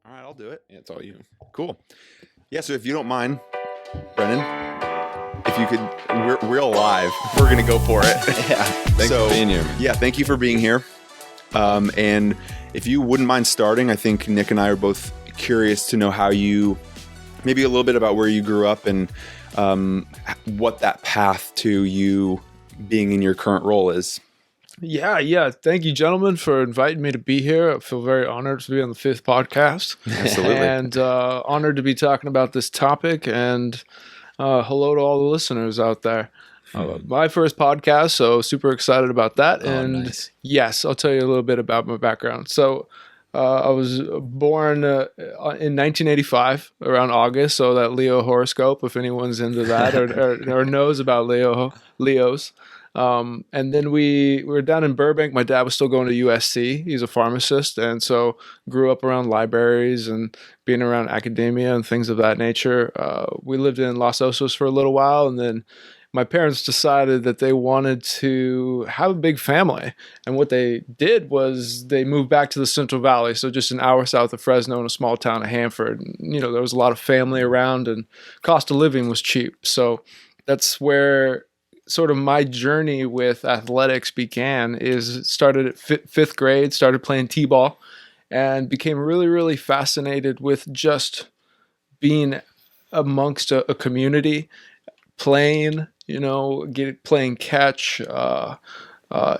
All right, I'll do it. Yeah, it's all you. Cool. Yeah, so if you don't mind, Brennan, if you could, we're alive. We're gonna go for it. Yeah. Thanks for being here. Yeah, thank you for being here. And if you wouldn't mind starting, I think Nick and I are both curious to know how you, maybe a little bit about where you grew up and what that path to you being in your current role is. Yeah. Thank you, gentlemen, for inviting me to be here. I feel very honored to be on the 5th podcast. Absolutely. And honored to be talking about this topic. And hello to all the listeners out there. My first podcast, so super excited about that. And nice. yes, I'll tell you a little bit about my background. So I was born in 1985, around August, so that Leo horoscope, if anyone's into that or knows about Leos. And then we were down in Burbank. My dad was still going to USC. He's a pharmacist, and so grew up around libraries and being around academia and things of that nature. We lived in Los Osos for a little while, and then my parents decided that they wanted to have a big family. And what they did was they moved back to the Central Valley, so just an hour south of Fresno in a small town of Hanford. And, there was a lot of family around, and cost of living was cheap. So that's where sort of my journey with athletics began. Is started at fifth grade, started playing t-ball, and became really, really fascinated with just being amongst a community, playing, playing catch,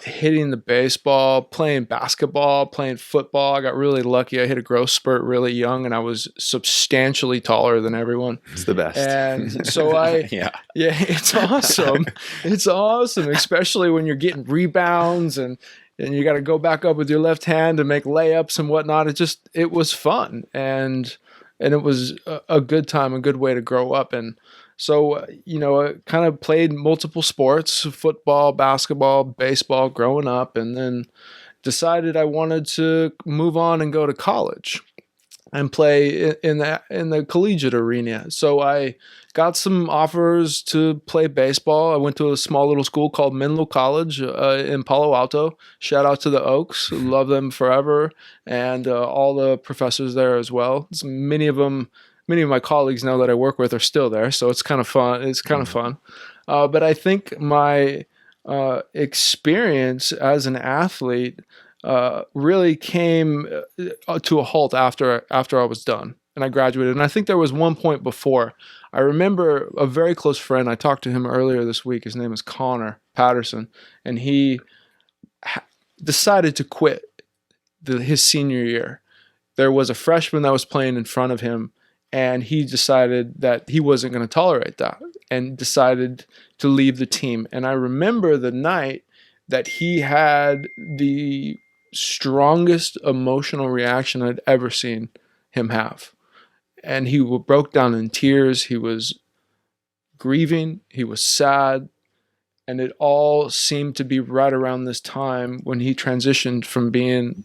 hitting the baseball, playing basketball, playing football. I got really lucky. I hit a growth spurt really young, and I was substantially taller than everyone. It's the best. And so yeah, it's awesome. It's awesome, especially when you're getting rebounds and you got to go back up with your left hand and make layups and whatnot. It was fun, and it was a good time, a good way to grow up. And so, I kind of played multiple sports, football, basketball, baseball growing up, and then decided I wanted to move on and go to college and play in the collegiate arena. So I got some offers to play baseball. I went to a small little school called Menlo College in Palo Alto. Shout out to the Oaks. Love them forever. And all the professors there as well. Many of my colleagues now that I work with are still there, so it's kind of fun. But I think my experience as an athlete really came to a halt after I was done and I graduated. And I think there was one point before. I remember a very close friend. I talked to him earlier this week. His name is Connor Patterson, and he decided to quit his senior year. There was a freshman that was playing in front of him, and he decided that he wasn't going to tolerate that and decided to leave the team. And I remember the night that he had the strongest emotional reaction I'd ever seen him have. And he broke down in tears. He was grieving. He was sad. And it all seemed to be right around this time when he transitioned from being,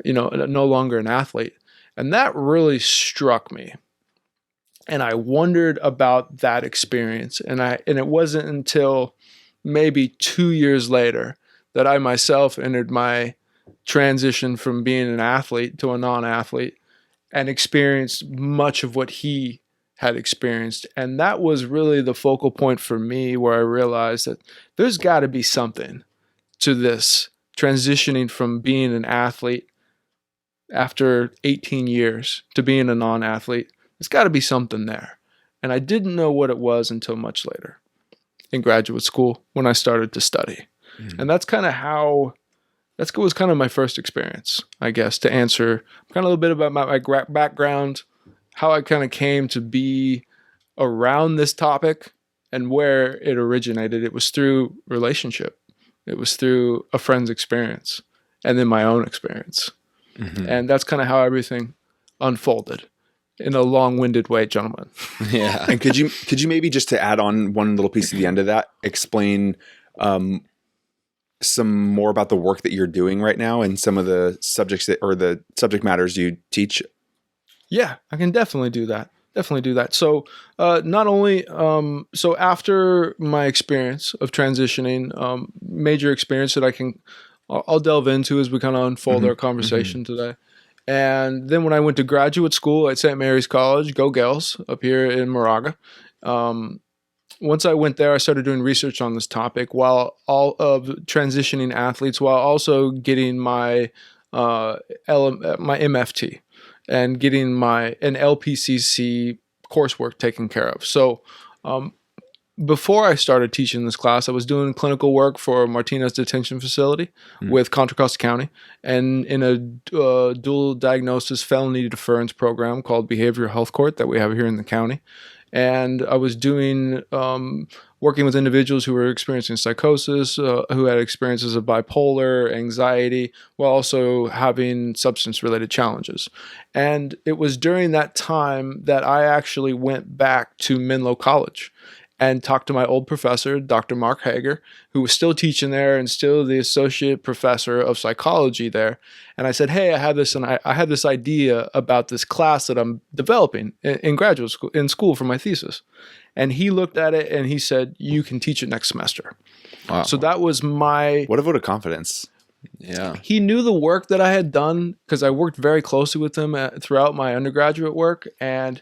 no longer an athlete. And that really struck me. And I wondered about that experience. And it wasn't until maybe 2 years later that I myself entered my transition from being an athlete to a non-athlete and experienced much of what he had experienced. And that was really the focal point for me, where I realized that there's got to be something to this transitioning from being an athlete after 18 years to being a non-athlete. There's got to be something there. And I didn't know what it was until much later in graduate school when I started to study. Mm-hmm. And that was kind of my first experience, I guess, to answer kind of a little bit about my background, how I kind of came to be around this topic and where it originated. It was through relationship. It was through a friend's experience and then my own experience. Mm-hmm. And that's kind of how everything unfolded. In a long-winded way, gentlemen. Yeah. And could you maybe, just to add on one little piece at the end of that, explain some more about the work that you're doing right now and some of the subjects the subject matters you teach? Yeah, I can definitely do that. So not only, so after my experience of transitioning, major experience that I'll delve into as we kind of unfold our conversation today, And then when I went to graduate school at St. Mary's College, go Gales, up here in Moraga. Once I went there, I started doing research on this topic while all of transitioning athletes, while also getting my my MFT and getting an LPCC coursework taken care of. So before I started teaching this class, I was doing clinical work for Martinez Detention Facility with Contra Costa County, and in a dual diagnosis felony deference program called Behavioral Health Court that we have here in the county. And I was doing working with individuals who were experiencing psychosis, who had experiences of bipolar, anxiety, while also having substance-related challenges. And it was during that time that I actually went back to Menlo College and talked to my old professor, Dr. Mark Hager, who was still teaching there and still the associate professor of psychology there. And I said, hey, I had this idea about this class that I'm developing in graduate school, in school for my thesis. And he looked at it and he said, you can teach it next semester. Wow. So that was what a vote of confidence. Yeah. He knew the work that I had done because I worked very closely with him throughout my undergraduate work. And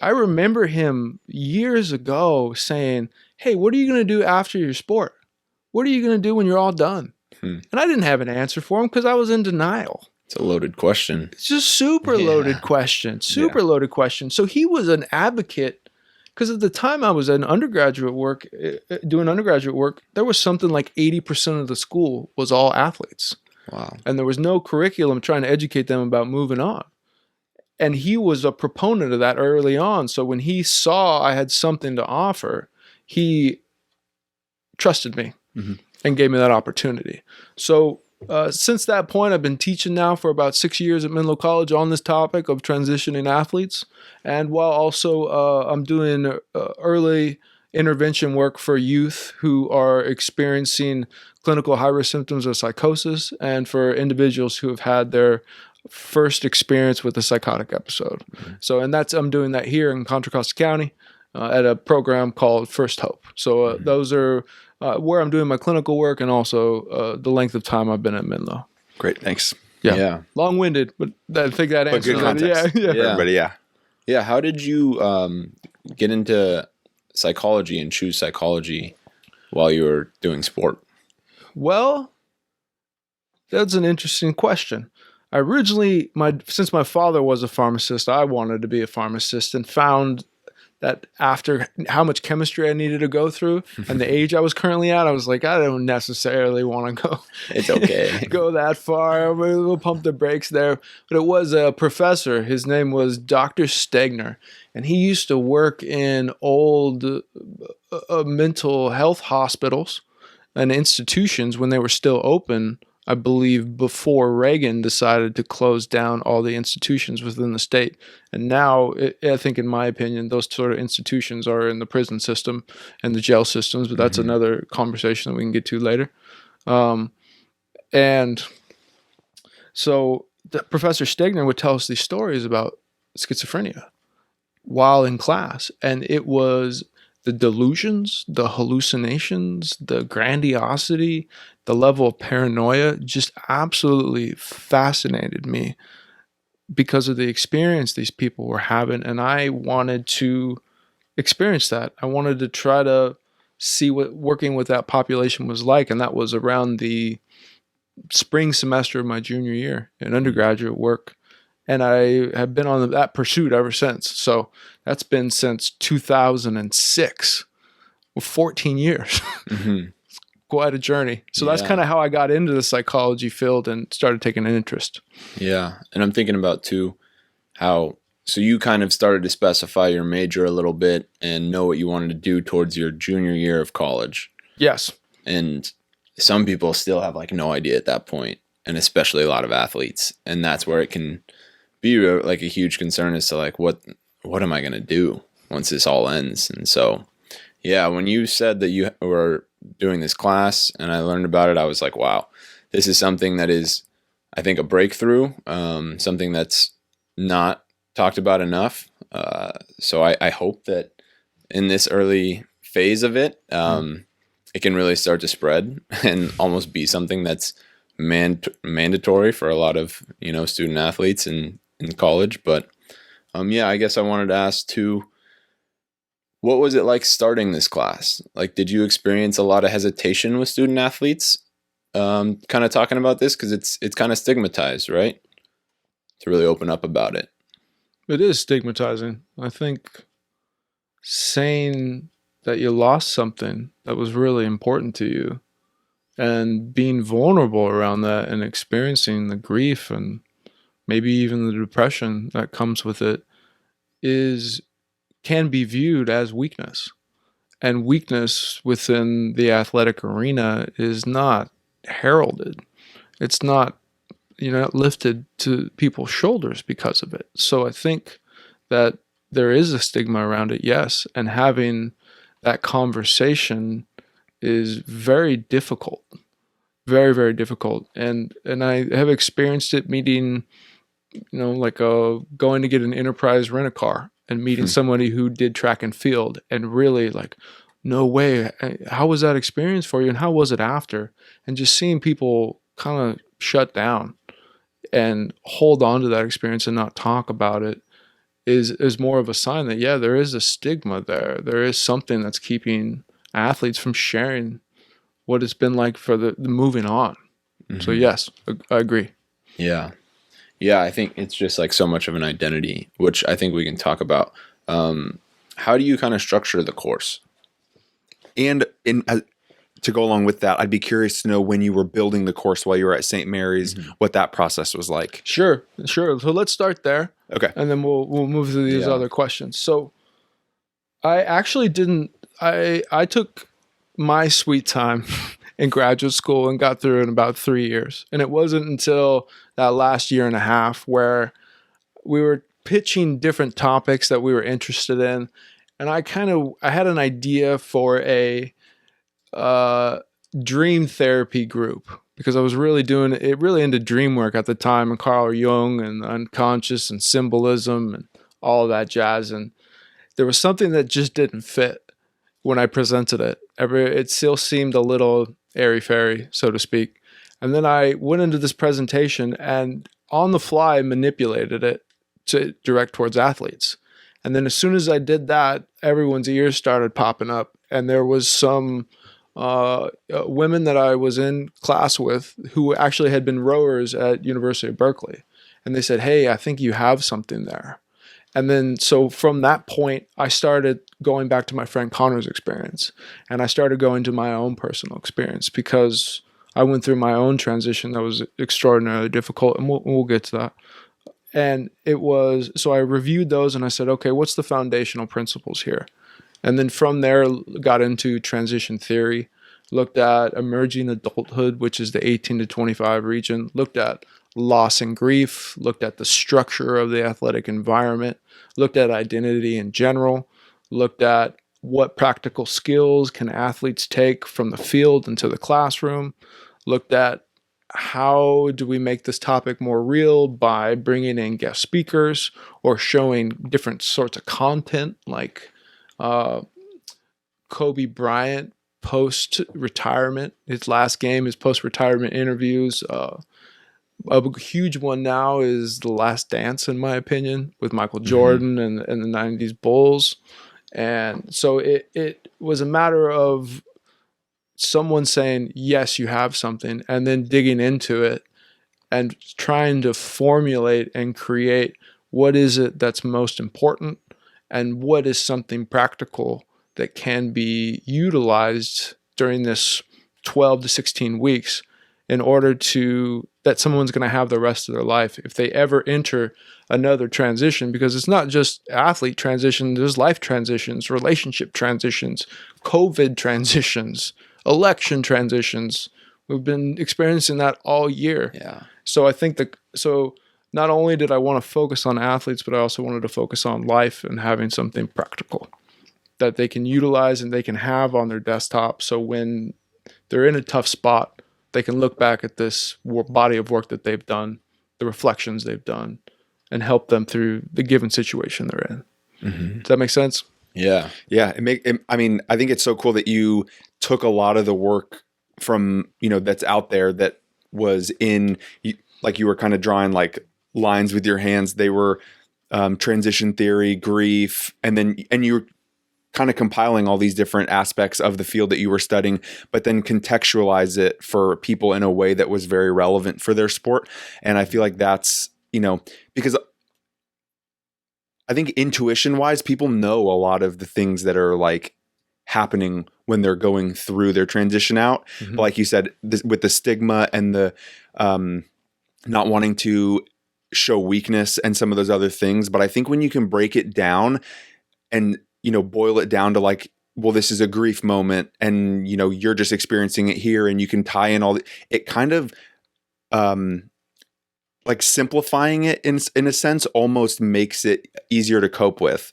I remember him years ago saying, hey, what are you going to do after your sport? What are you going to do when you're all done? And I didn't have an answer for him because I was in denial. It's a loaded question. It's just super loaded question. Loaded question. So he was an advocate because at the time I was in undergraduate work, doing undergraduate work, there was something like 80% of the school was all athletes. Wow. And there was no curriculum trying to educate them about moving on. And he was a proponent of that early on. So when he saw I had something to offer, he trusted me and gave me that opportunity. So since that point, I've been teaching now for about 6 years at Menlo College on this topic of transitioning athletes. And while also I'm doing early intervention work for youth who are experiencing clinical high-risk symptoms of psychosis, and for individuals who have had their first experience with a psychotic episode. So, and I'm doing that here in Contra Costa County at a program called First Hope. So those are where I'm doing my clinical work, and also the length of time I've been at Menlo. Great, thanks. Yeah. Long-winded, but I think that answers good context. Yeah. Everybody, Yeah. How did you get into psychology and choose psychology while you were doing sport? Well, that's an interesting question. I originally, since my father was a pharmacist, I wanted to be a pharmacist, and found that after how much chemistry I needed to go through and the age I was currently at, I was like, I don't necessarily want to go. It's okay. Go that far. We'll pump the brakes there. But it was a professor. His name was Dr. Stegner, and he used to work in old mental health hospitals and institutions when they were still open, I believe, before Reagan decided to close down all the institutions within the state. And now, I think, in my opinion, those sort of institutions are in the prison system and the jail systems, but that's another conversation that we can get to later. And so Professor Stegner would tell us these stories about schizophrenia while in class, and it was the delusions, the hallucinations, the grandiosity, the level of paranoia just absolutely fascinated me because of the experience these people were having. And I wanted to experience that. I wanted to try to see what working with that population was like. And that was around the spring semester of my junior year in undergraduate work. And I have been on that pursuit ever since. So that's been since 2006, 14 years. It's quite a journey. So that's kind of how I got into the psychology field and started taking an interest. Yeah. And I'm thinking about too, so you kind of started to specify your major a little bit and know what you wanted to do towards your junior year of college. Yes. And some people still have like no idea at that point, and especially a lot of athletes. And that's where it can be like a huge concern as to like, what am I going to do once this all ends? And so, yeah, when you said that you were doing this class and I learned about it, I was like, wow, this is something that is, I think, a breakthrough, something that's not talked about enough. So I hope that in this early phase of it, it can really start to spread and almost be something that's mandatory for a lot of, student athletes in college. But I guess I wanted to ask too, what was it like starting this class? Like, did you experience a lot of hesitation with student athletes kind of talking about this? Because it's kind of stigmatized, right? To really open up about it. It is stigmatizing. I think saying that you lost something that was really important to you and being vulnerable around that and experiencing the grief and maybe even the depression that comes with it can be viewed as weakness. And weakness within the athletic arena is not heralded. It's not, lifted to people's shoulders because of it. So I think that there is a stigma around it, yes. And having that conversation is very difficult. Very, very difficult. And I have experienced it meeting, going to get an Enterprise rent-a-car and meeting somebody who did track and field and really like, no way, how was that experience for you? And how was it after? And just seeing people kind of shut down and hold on to that experience and not talk about it is more of a sign that, yeah, there is a stigma there. There is something that's keeping athletes from sharing what it's been like for the moving on. Mm-hmm. So yes, I agree. Yeah. Yeah, I think it's just like so much of an identity, which I think we can talk about. How do you kind of structure the course? And to go along with that, I'd be curious to know when you were building the course while you were at St. Mary's, what that process was like. Sure. So let's start there. Okay. And then we'll move to these other questions. So I actually didn't, I took my sweet time in graduate school and got through in about 3 years. And it wasn't until that last year and a half where we were pitching different topics that we were interested in. And I had an idea for a dream therapy group because I was really into dream work at the time, and Carl Jung and unconscious and symbolism and all of that jazz. And there was something that just didn't fit when I presented it. It still seemed a little airy-fairy, so to speak. And then I went into this presentation and on the fly manipulated it to direct towards athletes. And then as soon as I did that, everyone's ears started popping up. And there was some women that I was in class with who actually had been rowers at University of Berkeley. And they said, hey, I think you have something there. And then, so from that point, I started going back to my friend Connor's experience. And I started going to my own personal experience because I went through my own transition that was extraordinarily difficult. And we'll get to that. And so I reviewed those and I said, okay, what's the foundational principles here? And then from there, got into transition theory, looked at emerging adulthood, which is the 18 to 25 region, looked at loss and grief, looked at the structure of the athletic environment, looked at identity in general, looked at what practical skills can athletes take from the field into the classroom, looked at how do we make this topic more real by bringing in guest speakers or showing different sorts of content like Kobe Bryant post-retirement, his last game, his post-retirement interviews. A huge one now is The Last Dance, in my opinion, with Michael Jordan and the 90s Bulls. And so it was a matter of someone saying, yes, you have something, and then digging into it and trying to formulate and create what is it that's most important and what is something practical that can be utilized during this 12 to 16 weeks in order that someone's going to have the rest of their life if they ever enter another transition, because it's not just athlete transition, there's life transitions, relationship transitions, COVID transitions, election transitions. We've been experiencing that all year. Yeah. So I think so not only did I want to focus on athletes, but I also wanted to focus on life and having something practical that they can utilize and they can have on their desktop. So when they're in a tough spot, they can look back at this body of work that they've done, the reflections they've done, and help them through the given situation they're in. Mm-hmm. Does that make sense? Yeah. Yeah. I think it's so cool that you took a lot of the work from, that's out there that was like you were kind of drawing like lines with your hands. They were transition theory, grief, and you were kind of compiling all these different aspects of the field that you were studying, but then contextualize it for people in a way that was very relevant for their sport. And I feel like that's, because I think intuition wise, people know a lot of the things that are like happening when they're going through their transition out. Mm-hmm. But like you said, with the stigma and the not wanting to show weakness and some of those other things. But I think when you can break it down and, boil it down to like, well, this is a grief moment and, you're just experiencing it here and you can tie in it kind of, like simplifying it in a sense almost makes it easier to cope with,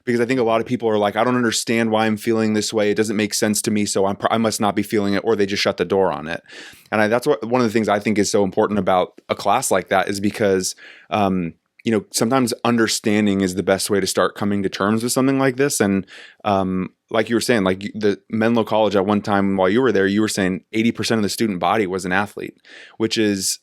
because I think a lot of people are like, I don't understand why I'm feeling this way. It doesn't make sense to me. So I must not be feeling it, or they just shut the door on it. And that's one of the things I think is so important about a class like that, is because, sometimes understanding is the best way to start coming to terms with something like this. And, like you were saying, like the Menlo College at one time while you were there, you were saying 80% of the student body was an athlete, which is,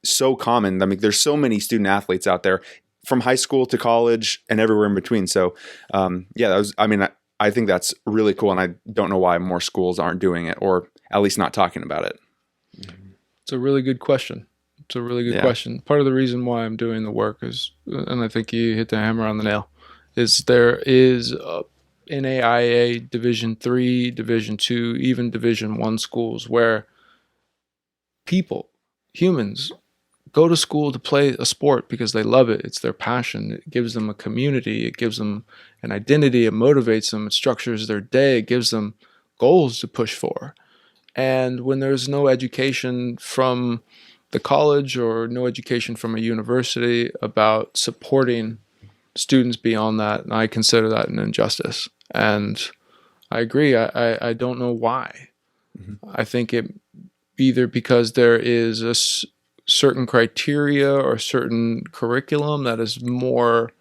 so common. There's so many student athletes out there from high school to college and everywhere in between. So, I think that's really cool. And I don't know why more schools aren't doing it, or at least not talking about it. It's a really good question. Question. Part of the reason why I'm doing the work is, and I think you hit the hammer on the nail, is there is NAIA Division III, Division II, even Division I schools where humans go to school to play a sport because they love it. It's their passion. It gives them a community. It gives them an identity. It motivates them. It structures their day. It gives them goals to push for. And when there's no education from the college or no education from a university about supporting students beyond that, I consider that an injustice. And I agree. I don't know why. Mm-hmm. I think it either because there is a certain criteria or certain curriculum that is more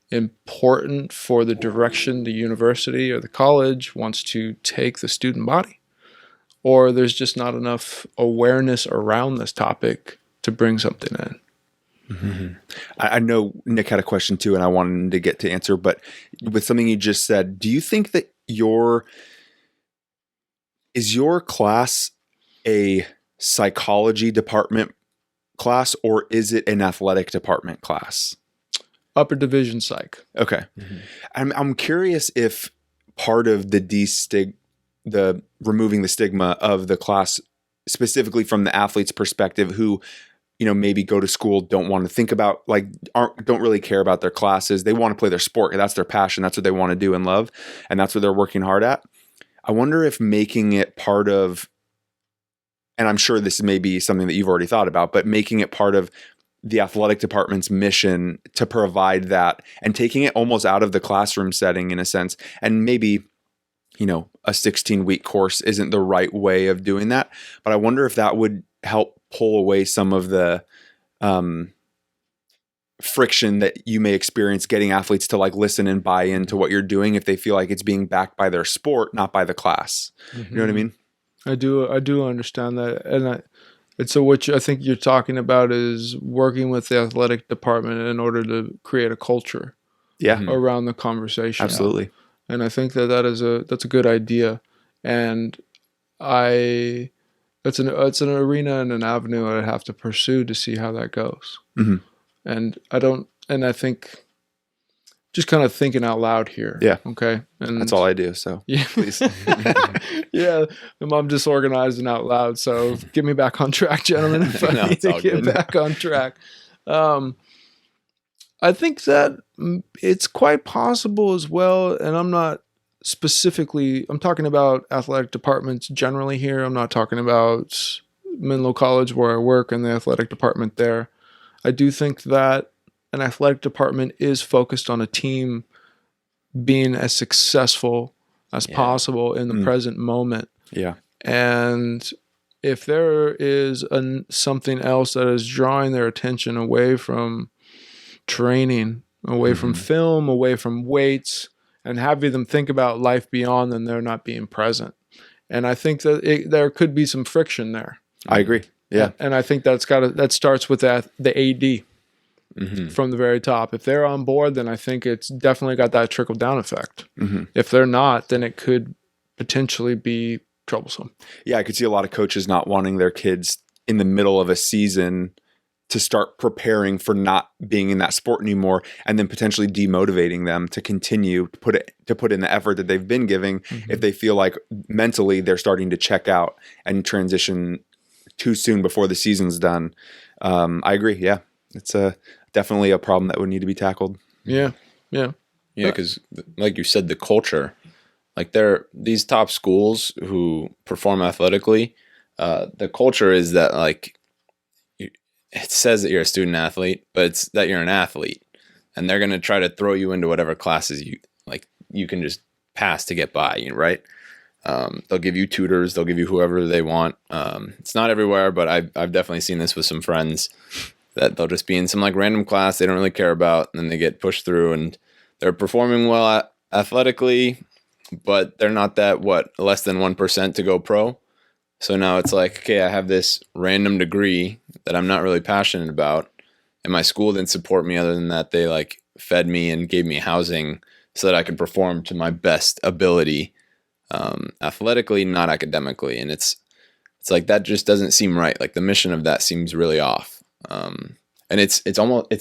important for the direction the university or the college wants to take the student body, or there's just not enough awareness around this topic to bring something in. Mm-hmm. I know Nick had a question too, and I wanted to get to answer, but with something you just said, do you think that is your class a psychology department class, or is it an athletic department class? Upper division psych. Okay. Mm-hmm. I'm curious if part of the removing the stigma of the class, specifically from the athlete's perspective, who, maybe go to school, don't want to think about, like, don't really care about their classes. They want to play their sport. That's their passion. That's what they want to do and love. And that's what they're working hard at. I wonder if making it part of, and I'm sure this may be something that you've already thought about, but making it part of the athletic department's mission to provide that, and taking it almost out of the classroom setting in a sense. And maybe, a 16-week course isn't the right way of doing that, but I wonder if that would help pull away some of the friction that you may experience getting athletes to like listen and buy into what you're doing, if they feel like it's being backed by their sport, not by the class. Mm-hmm. You know what I mean? I do understand that. And so what I think you're talking about is working with the athletic department in order to create a culture around the conversation. Absolutely. And I think that's a good idea. And it's an arena and an avenue I'd have to pursue to see how that goes. Mm-hmm. And I think just kind of thinking out loud here. Yeah. Okay. And that's all I do. So yeah. Please. Yeah. I'm disorganized and out loud. So get me back on track, gentlemen, if I need to get back on track. I think that it's quite possible as well. And I'm talking about athletic departments generally here. I'm not talking about Menlo College where I work and the athletic department there. I do think that an athletic department is focused on a team being as successful as possible in the present moment. Yeah. And if there is something else that is drawing their attention away from training, away from film, away from weights, and having them think about life beyond, then they're not being present. And I think that there could be some friction there. I agree. Yeah. And I think that starts with the AD from the very top. If they're on board, then I think it's definitely got that trickle down effect. If they're not, then it could potentially be troublesome. Yeah, I could see a lot of coaches not wanting their kids in the middle of a season to start preparing for not being in that sport anymore, and then potentially demotivating them to continue to put in the effort that they've been giving if they feel like mentally they're starting to check out and transition too soon before the season's done. I agree. Yeah, it's definitely a problem that would need to be tackled. Yeah. Because like you said, the culture, like these top schools who perform athletically, the culture is that like it says that you're a student athlete, but it's that you're an athlete, and they're going to try to throw you into whatever classes you can just pass to get by, right? They'll give you tutors, they'll give you whoever they want. It's not everywhere, but I've definitely seen this with some friends that they'll just be in some like random class they don't really care about, and then they get pushed through and they're performing well athletically, but they're not that less than 1% to go pro. So now it's like, okay, I have this random degree that I'm not really passionate about, and my school didn't support me other than that they like fed me and gave me housing so that I could perform to my best ability, athletically, not academically. And it's like that just doesn't seem right. Like the mission of that seems really off. And it's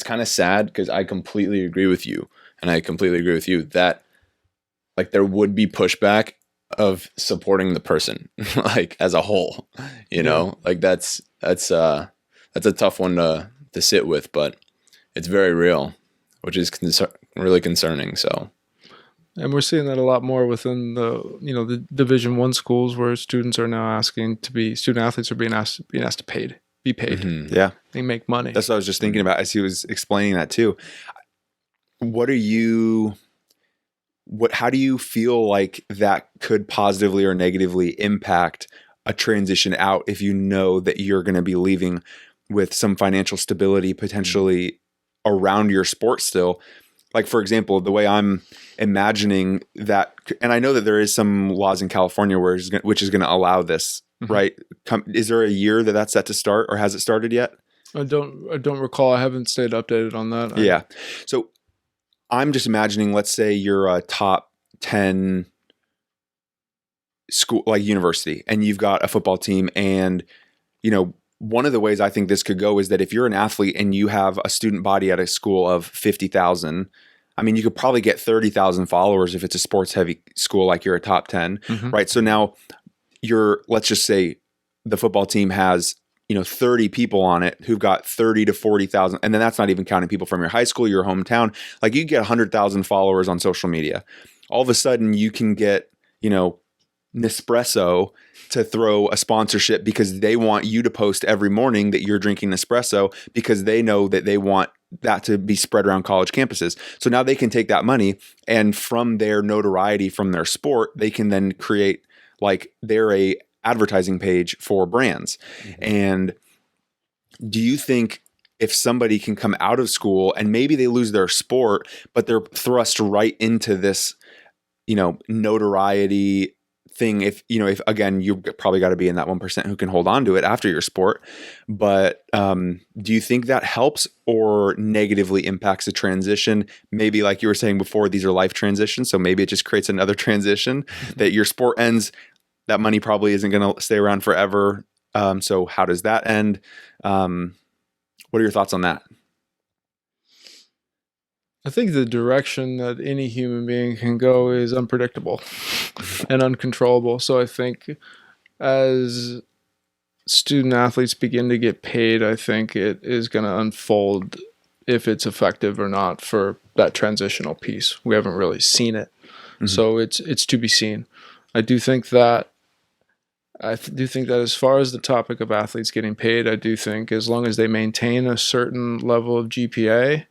kind of sad because I completely agree with you, and I completely agree with you that like there would be pushback of supporting the person like as a whole, like that's a tough one to sit with, but it's very real, which is really concerning. So, and we're seeing that a lot more within the Division I schools, where students are now student athletes are being asked to be paid. Yeah, they make money. That's what I was just thinking about as he was explaining that too. How do you feel like that could positively or negatively impact a transition out if you know that you're going to be leaving with some financial stability potentially around your sport still? Like, for example, the way I'm imagining that, and I know that there is some laws in California which is going to allow this, right? Is there a year that's set to start, or has it started yet? I don't recall. I haven't stayed updated on that. Yeah. So I'm just imagining, let's say you're a top 10 school, like university, and you've got a football team. And, one of the ways I think this could go is that if you're an athlete and you have a student body at a school of 50,000, I mean, you could probably get 30,000 followers if it's a sports heavy school, like you're a top 10, right? So now let's just say the football team has 30 people on it who've got 30 to 40,000. And then that's not even counting people from your high school, your hometown. Like you get 100,000 followers on social media. All of a sudden you can get, Nespresso to throw a sponsorship because they want you to post every morning that you're drinking Nespresso because they know that they want that to be spread around college campuses. So now they can take that money, and from their notoriety from their sport, they can then create like they're a advertising page for brands. And do you think if somebody can come out of school and maybe they lose their sport, but they're thrust right into this, notoriety thing, if again, you probably got to be in that 1% who can hold on to it after your sport, but do you think that helps or negatively impacts the transition? Maybe like you were saying before, these are life transitions, so maybe it just creates another transition that your sport ends. That money probably isn't going to stay around forever. So how does that end? What are your thoughts on that? I think the direction that any human being can go is unpredictable and uncontrollable. So I think as student athletes begin to get paid, I think it is going to unfold if it's effective or not for that transitional piece. We haven't really seen it. So it's to be seen. I do think that as far as the topic of athletes getting paid, I do think as long as they maintain a certain level of GPA,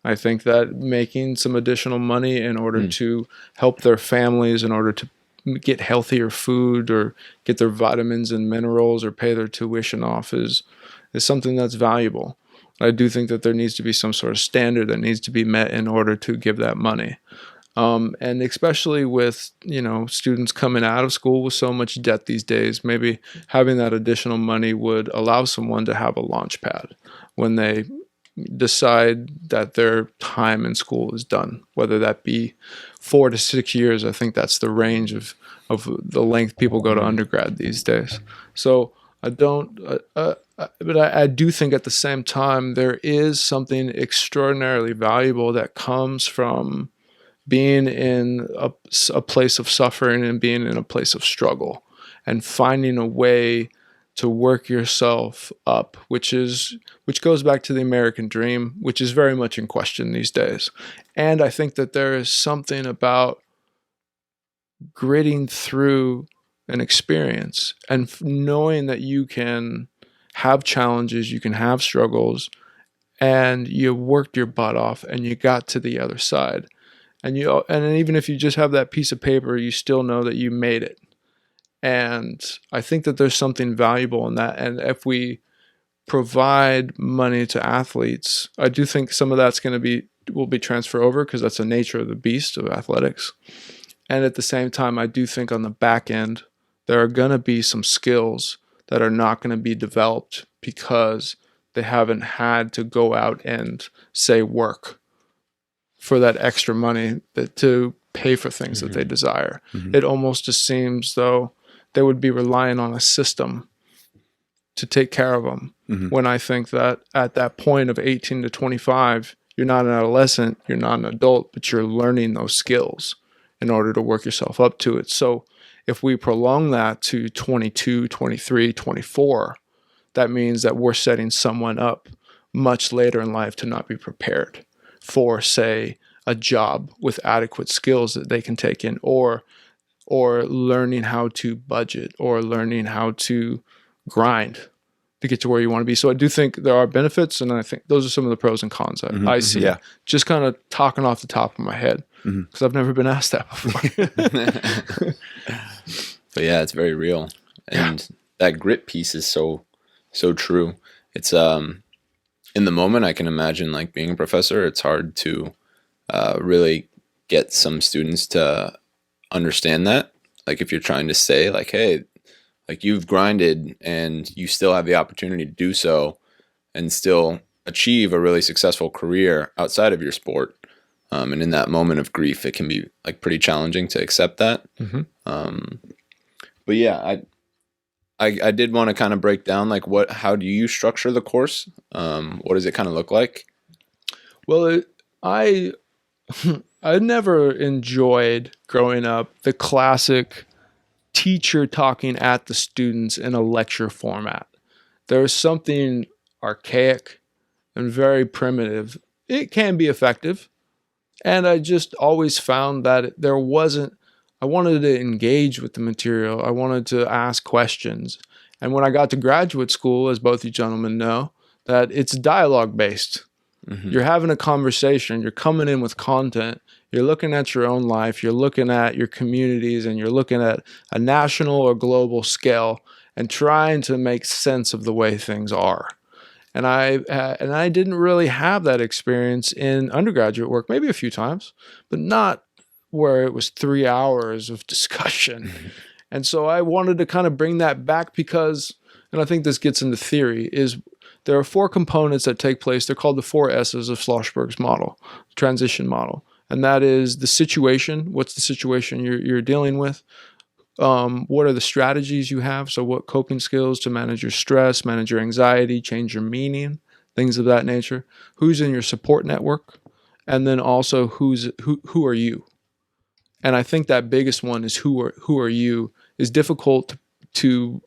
I think that making some additional money in order to help their families, in order to get healthier food or get their vitamins and minerals or pay their tuition off is something that's valuable. I do think that there needs to be some sort of standard that needs to be met in order to give that money. And especially with, students coming out of school with so much debt these days, maybe having that additional money would allow someone to have a launch pad when they decide that their time in school is done, whether that be 4 to 6 years. I think that's the range of the length people go to undergrad these days. So I don't, but I do think at the same time, there is something extraordinarily valuable that comes from being in a place of suffering and being in a place of struggle and finding a way to work yourself up, which goes back to the American dream, which is very much in question these days. And I think that there is something about gritting through an experience and knowing that you can have challenges, you can have struggles, and you worked your butt off and you got to the other side. And even if you just have that piece of paper, you still know that you made it. And I think that there's something valuable in that. And if we provide money to athletes, I do think some of that's will be transferred over, because that's the nature of the beast of athletics. And at the same time, I do think on the back end, there are going to be some skills that are not going to be developed because they haven't had to go out and, say, work for that extra money to pay for things that they desire. It almost just seems though they would be relying on a system to take care of them. When I think that at that point of 18 to 25, you're not an adolescent, you're not an adult, but you're learning those skills in order to work yourself up to it. So if we prolong that to 22, 23, 24, that means that we're setting someone up much later in life to not be prepared for, say, a job with adequate skills that they can take in, or learning how to budget, or learning how to grind to get to where you want to be. So I do think there are benefits, and I think those are some of the pros and cons I see. Yeah. Just kind of talking off the top of my head, because I've never been asked that before. But yeah, it's very real. And that grit piece is so true. It's in the moment, I can imagine, like, being a professor, it's hard to really get some students to understand that. Like, if you're trying to say, like, hey, like, you've grinded and you still have the opportunity to do so and still achieve a really successful career outside of your sport. And in that moment of grief, it can be, like, pretty challenging to accept that. But yeah, I did want to kind of break down, like, how do you structure the course? What does it kind of look like? Well, I never enjoyed, growing up, the classic teacher talking at the students in a lecture format. There's something archaic and very primitive. It can be effective. And I just always found that I wanted to engage with the material. I wanted to ask questions. And when I got to graduate school, as both you gentlemen know, that it's dialogue based. You're having a conversation, you're coming in with content, you're looking at your own life, you're looking at your communities, and you're looking at a national or global scale and trying to make sense of the way things are. And I didn't really have that experience in undergraduate work, maybe a few times, but not where it was 3 hours of discussion. And so I wanted to kind of bring that back because, and I think this gets into theory, is there are 4 components that take place. They're called the 4 S's of Schlossberg's model, transition model. And that is the situation. What's the situation you're dealing with? What are the strategies you have? So what coping skills to manage your stress, manage your anxiety, change your meaning, things of that nature. Who's in your support network? And then also who are you? And I think that biggest one is who are you is difficult to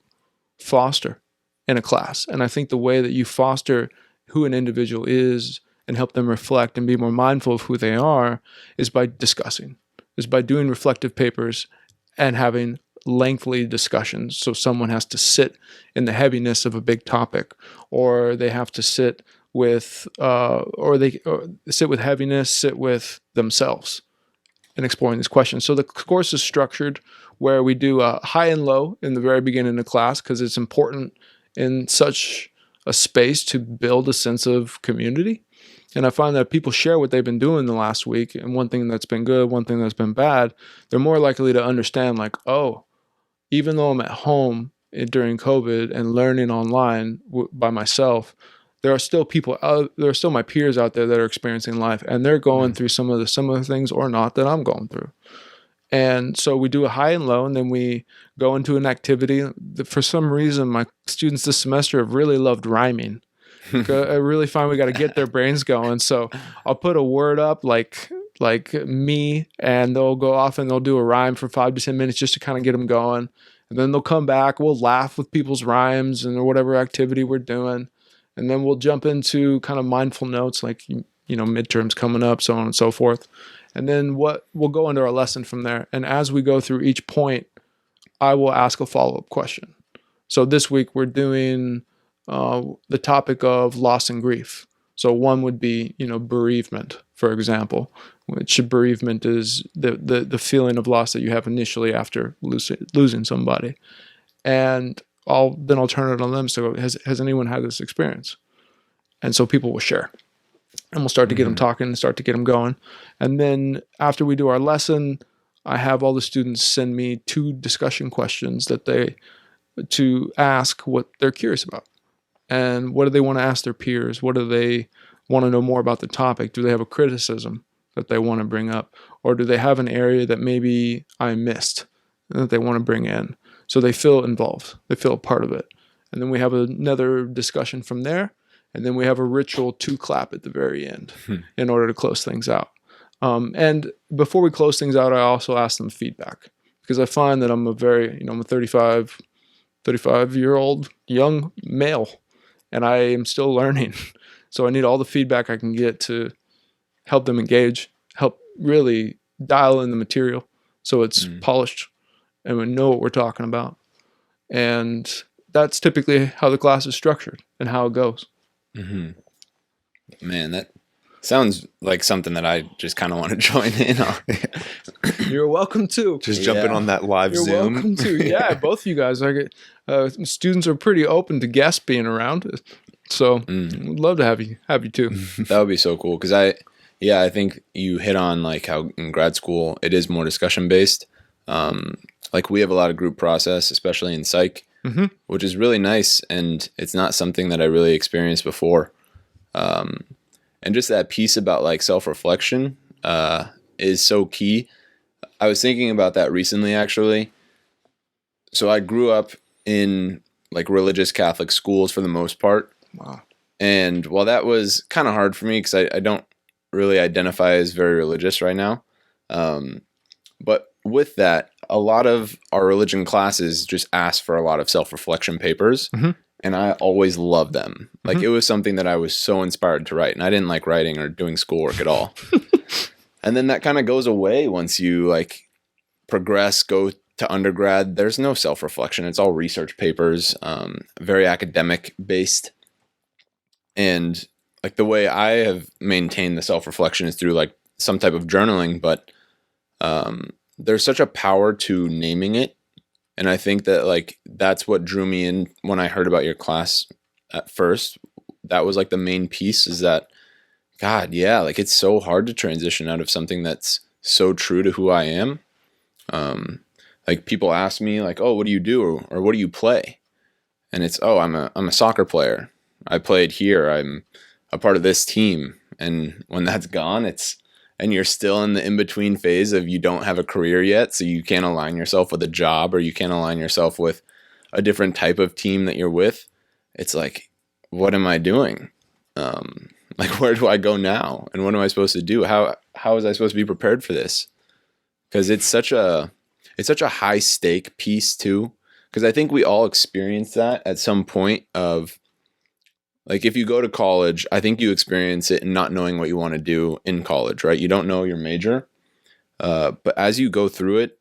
foster in a class. And I think the way that you foster who an individual is and help them reflect and be more mindful of who they are is by discussing, is by doing reflective papers and having lengthy discussions. So someone has to sit in the heaviness of a big topic, or they have to sit with, sit with heaviness, sit with themselves and exploring these questions. So the course is structured where we do a high and low in the very beginning of class, because it's important in such a space to build a sense of community And I find that people share what they've been doing the last week, and one thing that's been good, one thing that's been bad, they're more likely to understand, like, oh, even though I'm at home during COVID and learning online by myself, there are still there are still my peers out there that are experiencing life, and they're going through some of the similar things or not that I'm going through. And so we do a high and low, and then we go into an activity. For some reason, my students this semester have really loved rhyming. I really find we got to get their brains going. So I'll put a word up like me, and they'll go off and they'll do a rhyme for 5 to 10 minutes just to kind of get them going. And then they'll come back. We'll laugh with people's rhymes and whatever activity we're doing. And then we'll jump into kind of mindful notes like, midterms coming up, so on and so forth. And then we'll go into our lesson from there. And as we go through each point, I will ask a follow-up question. So this week we're doing the topic of loss and grief. So one would be, bereavement, for example, which bereavement is the feeling of loss that you have initially after losing somebody. And I'll turn it on them. So has anyone had this experience? And so people will share. And we'll start to get them talking and start to get them going. And then after we do our lesson, I have all the students send me 2 discussion questions to ask what they're curious about. And what do they want to ask their peers? What do they want to know more about the topic? Do they have a criticism that they want to bring up? Or do they have an area that maybe I missed that they want to bring in? So they feel involved. They feel a part of it. And then we have another discussion from there. And then we have a ritual to clap at the very end in order to close things out. And before we close things out, I also ask them feedback, because I find that I'm a 35-year-old young male, and I am still learning. So I need all the feedback I can get to help them engage, help really dial in the material so it's polished and we know what we're talking about. And that's typically how the class is structured and how it goes. Man, that sounds like something that I just kind of want to join in on. You're welcome to. Just jumping on that live You're Zoom. welcome to. Yeah, both of you guys. Students are pretty open to guests being around. So we'd love to have you too. That would be so cool. Because I think you hit on like how in grad school it is more discussion based. Like we have a lot of group process, especially in psych, which is really nice. And it's not something that I really experienced before. And just that piece about like self-reflection is so key. I was thinking about that recently, actually. So I grew up in like religious Catholic schools for the most part. Wow. And while that was kind of hard for me because I don't really identify as very religious right now. But with that, a lot of our religion classes just ask for a lot of self-reflection papers. And I always loved them. Like it was something that I was so inspired to write. And I didn't like writing or doing schoolwork at all. And then that kind of goes away once you like progress, go to undergrad. There's no self-reflection. It's all research papers, very academic based. And like the way I have maintained the self-reflection is through like some type of journaling, but there's such a power to naming it. And I think that like that's what drew me in when I heard about your class at first. That was like the main piece is that, God, yeah, like it's so hard to transition out of something that's so true to who I am. Like people ask me like, oh, what do you do? Or what do you play? And it's, oh, I'm a soccer player. I played here. I'm a part of this team. And when that's gone, and you're still in the in-between phase of you don't have a career yet, so you can't align yourself with a job or you can't align yourself with a different type of team that you're with. It's like, what am I doing? Like, where do I go now? And what am I supposed to do? How is I supposed to be prepared for this? Because it's such a high stake piece too. Because I think we all experience that at some point of, like if you go to college, I think you experience it in not knowing what you want to do in college, right? You don't know your major. But as you go through it,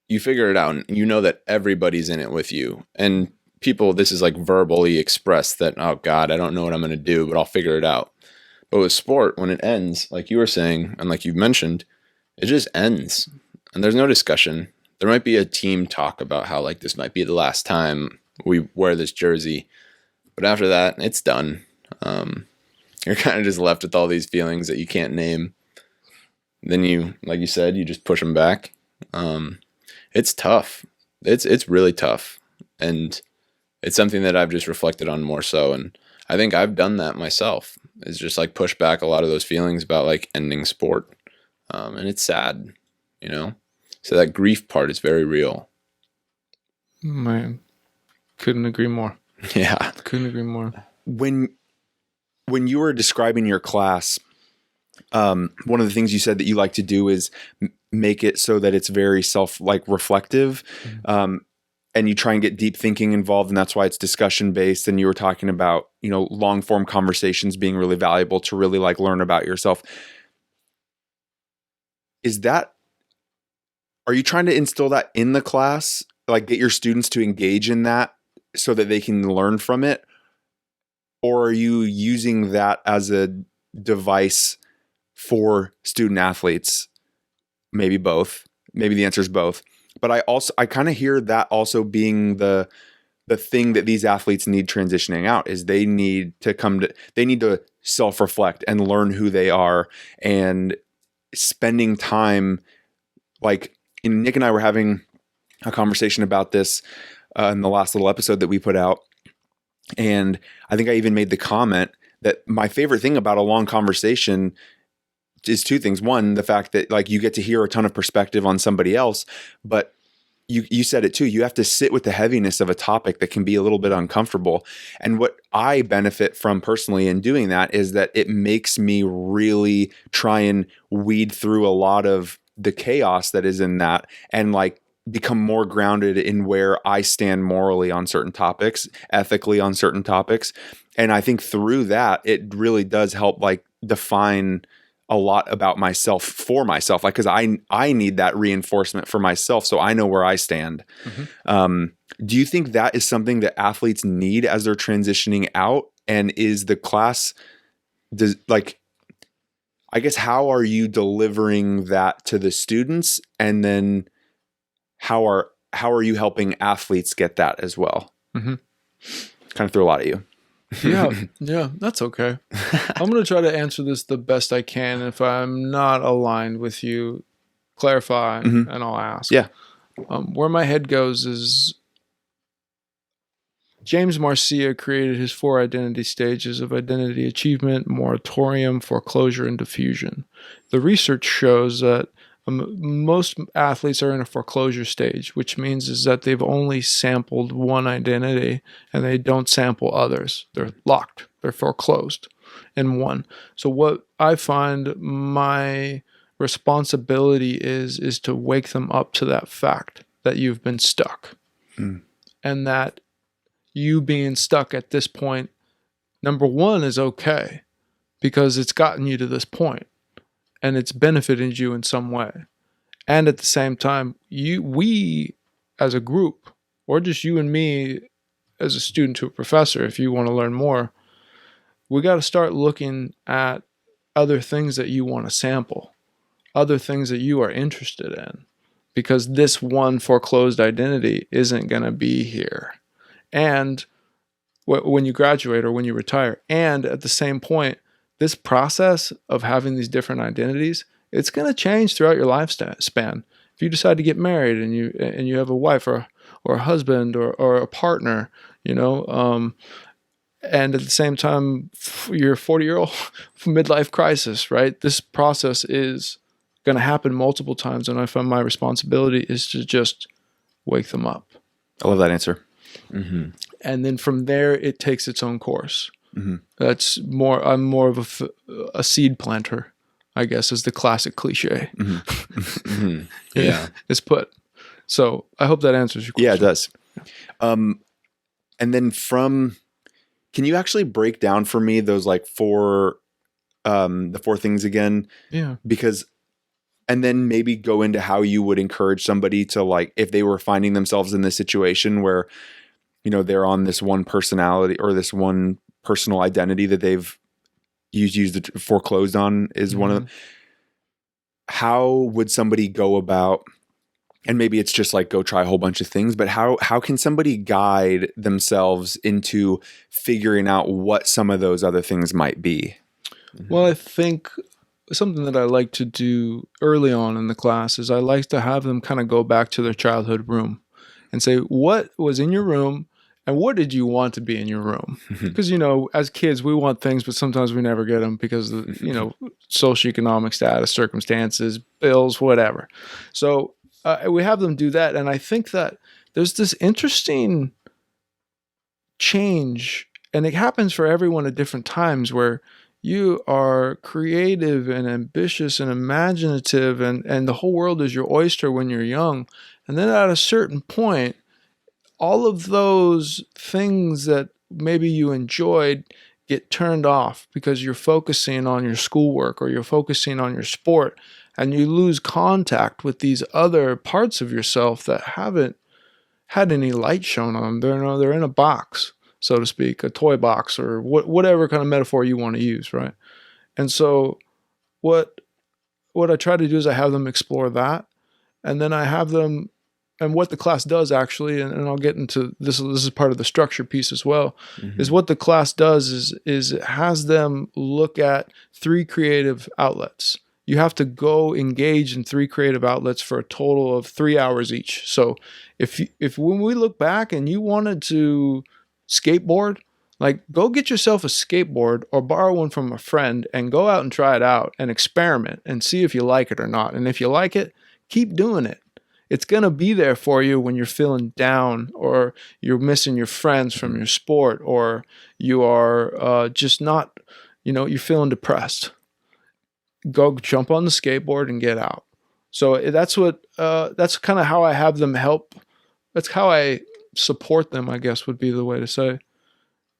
you figure it out and you know that everybody's in it with you. And people, this is like verbally expressed that, oh God, I don't know what I'm going to do, but I'll figure it out. But with sport, when it ends, like you were saying, and like you've mentioned, it just ends and there's no discussion. There might be a team talk about how like this might be the last time we wear this jersey. But after that, it's done. you're kind of just left with all these feelings that you can't name. Then you, like you said, you just push them back. It's tough. It's really tough. And it's something that I've just reflected on more so. And I think I've done that myself, is just like push back a lot of those feelings about like ending sport. And it's sad, you know? So that grief part is very real. Man, couldn't agree more. Yeah. Couldn't agree more. When you were describing your class, one of the things you said that you like to do is make it so that it's very reflective. And you try and get deep thinking involved, and that's why it's discussion based. And you were talking about, long form conversations being really valuable to really like learn about yourself. Are you trying to instill that in the class? Like get your students to engage in that so that they can learn from it? Or are you using that as a device for student athletes? Maybe both. Maybe the answer is both. But I kind of hear that also being the thing that these athletes need transitioning out is they need to self-reflect and learn who they are, and spending time, like Nick and I were having a conversation about this in the last little episode that we put out. And I think I even made the comment that my favorite thing about a long conversation is two things. One, the fact that like you get to hear a ton of perspective on somebody else, but you said it too. You have to sit with the heaviness of a topic that can be a little bit uncomfortable. And what I benefit from personally in doing that is that it makes me really try and weed through a lot of the chaos that is in that, and like become more grounded in where I stand morally on certain topics, ethically on certain topics. And I think through that, it really does help like define a lot about myself for myself. Like, cause I need that reinforcement for myself. So I know where I stand. Mm-hmm. Do you think that is something that athletes need as they're transitioning out? And is the class I guess, how are you delivering that to the students? And then how are you helping athletes get that as well? Mm-hmm. Kind of threw a lot at you. Yeah, that's okay. I'm going to try to answer this the best I can. If I'm not aligned with you, clarify, mm-hmm. and I'll ask. Yeah. Where my head goes is James Marcia created his 4 identity stages of identity achievement, moratorium, foreclosure, and diffusion. The research shows that most athletes are in a foreclosure stage, which means is that they've only sampled one identity and they don't sample others. They're locked. They're foreclosed in one. So what I find my responsibility is to wake them up to that fact that you've been stuck. And that you being stuck at this point, number one, is okay because it's gotten you to this point and it's benefited you in some way. And at the same time, we as a group, or just you and me as a student to a professor, if you want to learn more, we got to start looking at other things that you want to sample, other things that you are interested in, because this one foreclosed identity isn't going to be here. And when you graduate or when you retire, and at the same point, this process of having these different identities, it's going to change throughout your lifespan. If you decide to get married and you have a wife or a husband or a partner, and at the same time, you're a 40-year-old midlife crisis, right? This process is going to happen multiple times, and I find my responsibility is to just wake them up. I love that answer. Mm-hmm. And then from there, it takes its own course. Mm-hmm. I'm more of a seed planter, I guess, is the classic cliche. Mm-hmm. Mm-hmm. Yeah. It's put. So I hope that answers your question. Yeah, it does. And then can you actually break down for me those like the 4 things again? Yeah. And then maybe go into how you would encourage somebody to, like, if they were finding themselves in this situation where, they're on this one personality or this one personal identity that they've used foreclosed on is mm-hmm. one of them. How would somebody go about, and maybe it's just like go try a whole bunch of things, but how can somebody guide themselves into figuring out what some of those other things might be? Well, I think something that I like to do early on in the class is I like to have them kind of go back to their childhood room and say, what was in your room and what did you want to be in your room? Because, as kids, we want things, but sometimes we never get them because of, socioeconomic status, circumstances, bills, whatever. So we have them do that. And I think that there's this interesting change, and it happens for everyone at different times, where you are creative and ambitious and imaginative, and the whole world is your oyster when you're young. And then at a certain point, all of those things that maybe you enjoyed get turned off because you're focusing on your schoolwork or you're focusing on your sport, and you lose contact with these other parts of yourself that haven't had any light shown on them. They're in a box, so to speak, a toy box, or whatever kind of metaphor you want to use, right? And so what I try to do is I have them explore that, and then I have them, and what the class does actually, and I'll get into this is part of the structure piece as well, is what the class does is it has them look at 3 creative outlets. You have to go engage in 3 creative outlets for a total of 3 hours each. So if when we look back and you wanted to skateboard, like, go get yourself a skateboard or borrow one from a friend and go out and try it out and experiment and see if you like it or not. And if you like it, keep doing it. It's going to be there for you when you're feeling down, or you're missing your friends from your sport, or you are just not, you're feeling depressed. Go jump on the skateboard and get out. So that's kind of how I have them help. That's how I support them, I guess would be the way to say.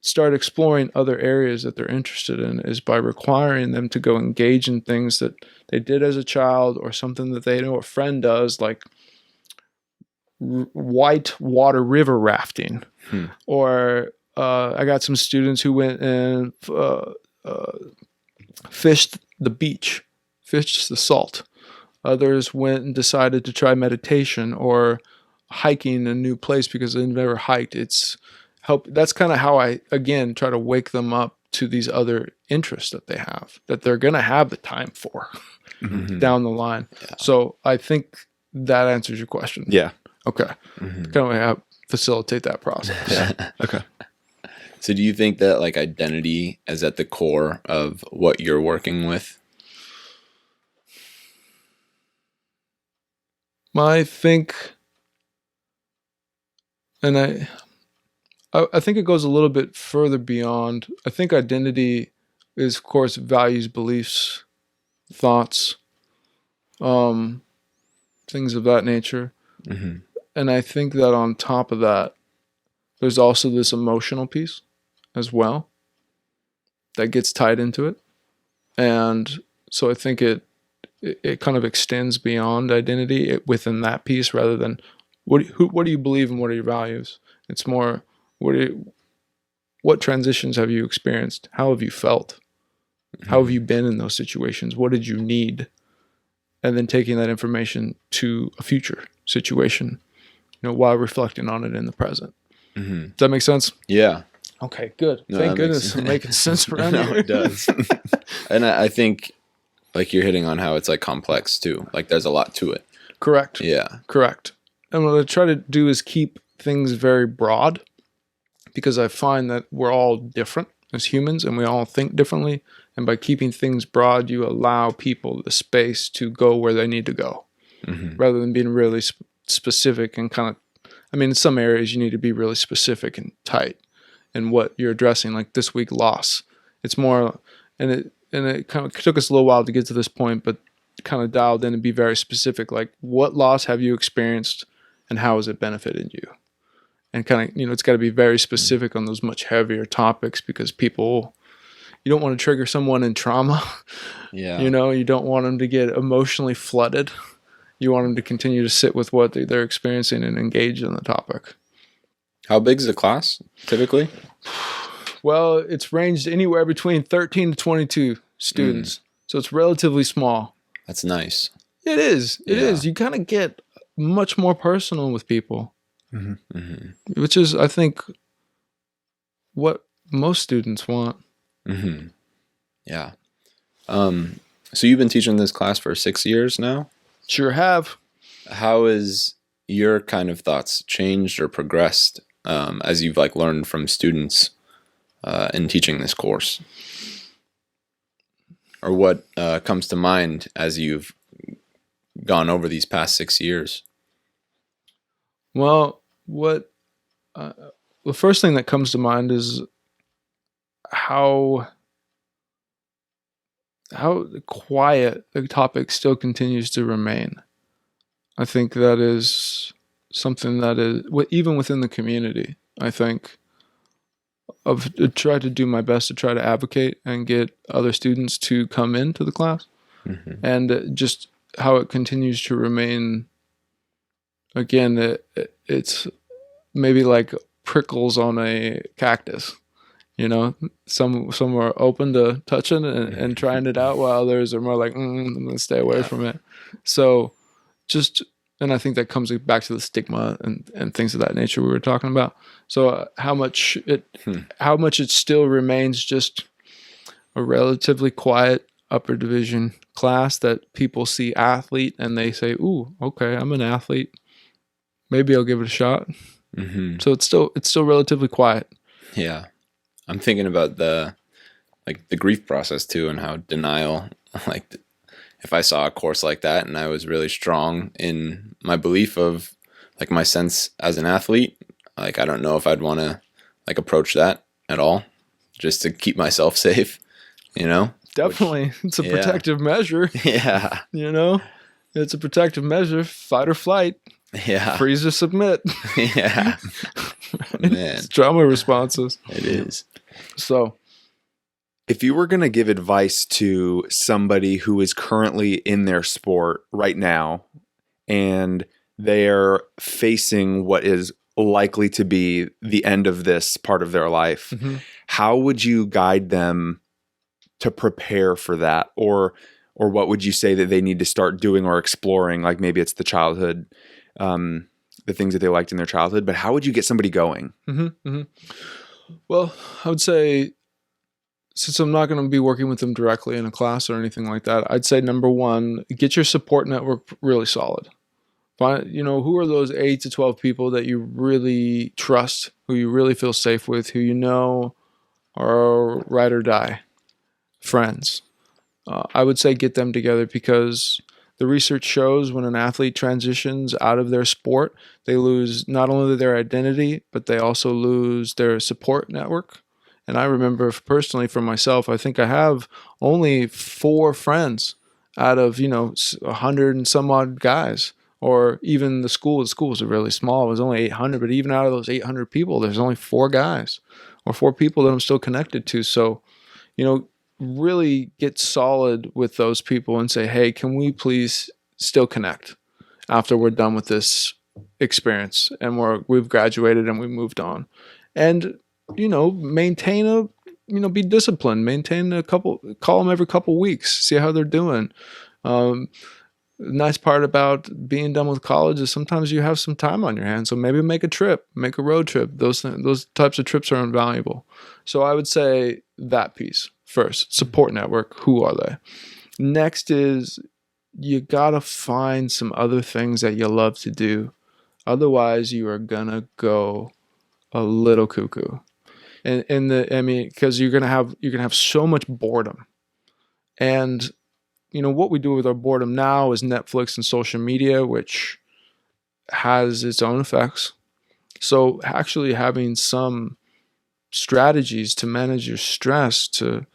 Start exploring other areas that they're interested in, is by requiring them to go engage in things that they did as a child, or something that they know a friend does, like white water river rafting. Or I got some students who went and fished the beach, fished the salt. Others went and decided to try meditation or hiking a new place because they've never hiked. That's kind of how I, again, try to wake them up to these other interests that they have, that they're going to have the time for down the line. Yeah. So I think that answers your question. Yeah. Okay. Kind of how I facilitate that process. Yeah. Okay. So do you think that, like, identity is at the core of what you're working with? I think, and I think it goes a little bit further beyond. I think identity is, of course, values, beliefs, thoughts, things of that nature. And I think that on top of that, there's also this emotional piece as well that gets tied into it. And so I think it kind of extends beyond identity within that piece, rather than what do you believe and what are your values. It's more, what transitions have you experienced? How have you felt? How have you been in those situations? What did you need? And then taking that information to a future situation, while reflecting on it in the present. Does that make sense? Yeah. Okay, good. No, thank goodness it's making sense around here. It does. And I think, like, you're hitting on how it's, like, complex too. Like, there's a lot to it. Correct. Yeah. Correct. And what I try to do is keep things very broad, because I find that we're all different as humans and we all think differently. And by keeping things broad, you allow people the space to go where they need to go, rather than being really specific and kind of, in some areas you need to be really specific and tight in what you're addressing, like this week loss. It's more, and it kind of took us a little while to get to this point, but kind of dialed in and be very specific, like, what loss have you experienced and how has it benefited you? And kind of, it's got to be very specific on those much heavier topics, because you don't want to trigger someone in trauma. Yeah. You don't want them to get emotionally flooded. You want them to continue to sit with what they're experiencing and engage in the topic. How big is the class typically? Well, it's ranged anywhere between 13 to 22 students. So it's relatively small. That's nice. It is. It is. You kind of get much more personal with people, which is, I think, what most students want. Yeah. So you've been teaching this class for 6 years now. Sure have. How has your kind of thoughts changed or progressed as you've like learned from students in teaching this course? Or what comes to mind as you've gone over these past 6 years? Well, the first thing that comes to mind is how quiet the topic still continues to remain. I think that is something that is, even within the community, I think I've tried to do my best to try to advocate and get other students to come into the class. Mm-hmm. And just how it continues to remain. Again, it's maybe like prickles on a cactus. You know, some are open to touching and trying it out, while others are more like, I'm going to stay away from it. So and I think that comes back to the stigma and things of that nature we were talking about. So how much it still remains just a relatively quiet upper division class that people see athlete and they say, ooh, okay, I'm an athlete. Maybe I'll give it a shot. Mm-hmm. So it's still relatively quiet. Yeah. I'm thinking about the grief process too, and how denial, like if I saw a course like that and I was really strong in my belief of like my sense as an athlete, like I don't know if I'd want to like approach that at all, just to keep myself safe, you know? Definitely. It's a protective measure. Yeah. You know, it's a protective measure, fight or flight. Yeah. Freeze or submit. Yeah. Man. It's trauma responses. It is. So, if you were going to give advice to somebody who is currently in their sport right now and they're facing what is likely to be the end of this part of their life, how would you guide them to prepare for that? Or what would you say that they need to start doing or exploring? Like maybe it's the childhood, the things that they liked in their childhood, but how would you get somebody going? Well, I would say, since I'm not going to be working with them directly in a class or anything like that, I'd say number one, get your support network really solid. Find, who are those 8 to 12 people that you really trust, who you really feel safe with, who you know are ride or die friends. I would say get them together, because the research shows when an athlete transitions out of their sport, they lose not only their identity, but they also lose their support network. And I remember personally for myself, I think I have only 4 friends out of, 100 and some odd guys. Or even the school was really small. It was only 800, but even out of those 800 people, there's only 4 guys or 4 people that I'm still connected to. So, really get solid with those people and say, hey, can we please still connect after we're done with this experience and we've graduated and we moved on. And, maintain be disciplined, call them every couple weeks, see how they're doing. The nice part about being done with college is sometimes you have some time on your hands. So maybe make a road trip. Those types of trips are invaluable. So I would say that piece first, support network. Who are they? Next is you got to find some other things that you love to do. Otherwise you are going to go a little cuckoo. Because you're going to have so much boredom. And what we do with our boredom now is Netflix and social media, which has its own effects. So actually having some strategies to manage your stress, to,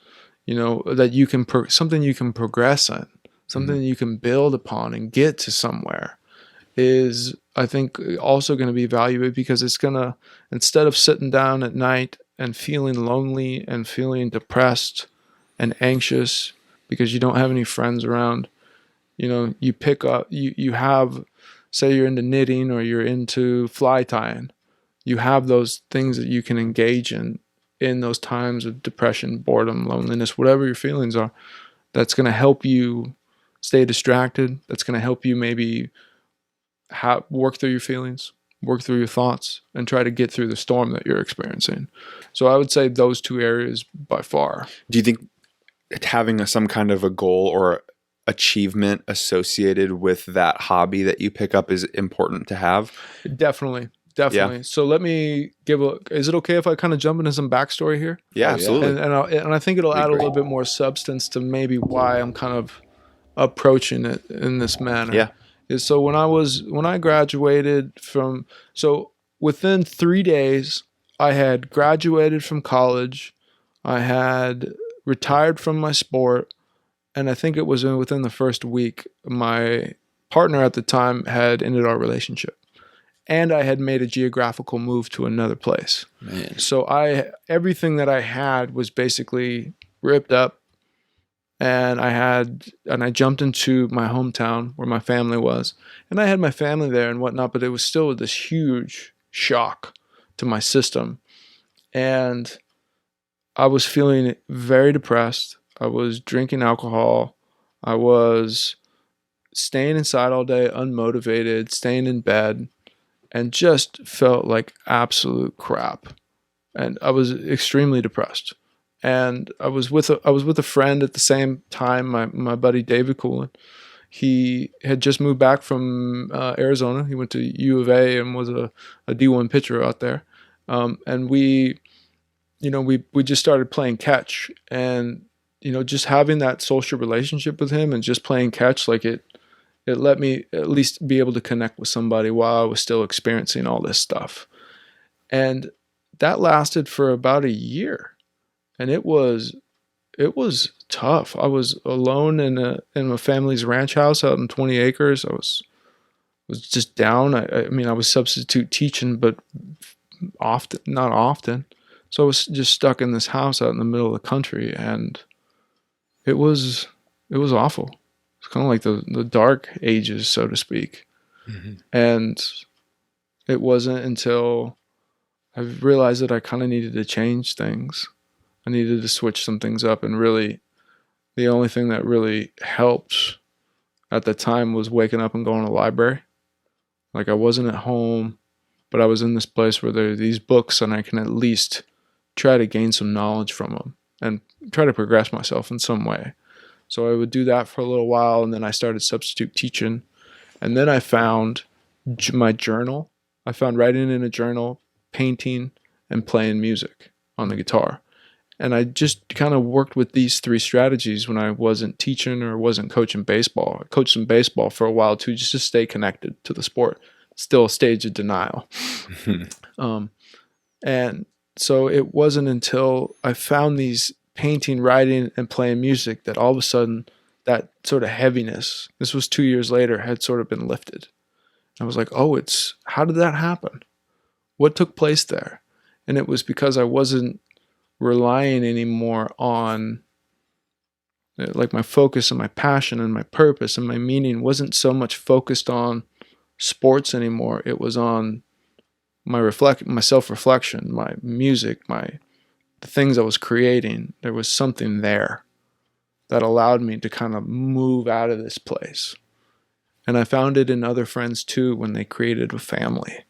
that you can, something you can progress in, something you can build upon and get to somewhere, is, I think, also going to be valuable, because it's going to, instead of sitting down at night and feeling lonely and feeling depressed and anxious because you don't have any friends around, you pick up, you have, say you're into knitting or you're into fly tying, you have those things that you can engage in those times of depression, boredom, loneliness, whatever your feelings are, that's going to help you stay distracted. That's going to help you maybe work through your feelings, work through your thoughts, and try to get through the storm that you're experiencing. So I would say those 2 areas by far. Do you think having some kind of a goal or achievement associated with that hobby that you pick up is important to have. Definitely. Yeah. So let me is it okay if I kind of jump into some backstory here? Yeah, yeah. absolutely. And I think it'll Be add a great. little bit more substance to maybe why I'm kind of approaching it in this manner. Yeah. Is so when I graduated from, so within 3 days, I had graduated from college, I had retired from my sport, and I think it was within the first week, my partner at the time had ended our relationship. And I had made a geographical move to another place. Man. So everything that I had was basically ripped up, and I jumped into my hometown where my family was, and I had my family there and whatnot, but it was still this huge shock to my system. And I was feeling very depressed. I was drinking alcohol. I was staying inside all day, unmotivated, staying in bed, and just felt like absolute crap. And I was extremely depressed. And I was with a friend at the same time, my buddy David Coolin. He had just moved back from Arizona. He went to U of A and was a D1 pitcher out there. And we just started playing catch, and just having that social relationship with him and just playing catch, like it let me at least be able to connect with somebody while I was still experiencing all this stuff. And that lasted for about a year. And it was tough. I was alone in my family's ranch house out in 20 acres. I was just down. I mean, I was substitute teaching, but not often. So I was just stuck in this house out in the middle of the country, and it was awful. It's kind of like the dark ages, so to speak. Mm-hmm. And it wasn't until I realized that I kind of needed to change things. I needed to switch some things up, and really the only thing that really helped at the time was waking up and going to the library. Like, I wasn't at home, but I was in this place where there are these books, and I can at least try to gain some knowledge from them and try to progress myself in some way. So I would do that for a little while, and then I started substitute teaching. And then I found my journal. I found writing in a journal, painting, and playing music on the guitar. And I just kind of worked with these three strategies when I wasn't teaching or wasn't coaching baseball. I coached some baseball for a while too, just to stay connected to the sport. Still a stage of denial. And so it wasn't until I found these painting, writing, and playing music that all of a sudden that sort of heaviness, this was 2 years later, had sort of been lifted. I was like, oh, how did that happen? What took place there? And it was because I wasn't relying anymore on, like, my focus and my passion and my purpose and my meaning wasn't so much focused on sports anymore. It was on my self-reflection, my music, the things I was creating. There was something there that allowed me to kind of move out of this place. And I found it in other friends too when they created a family.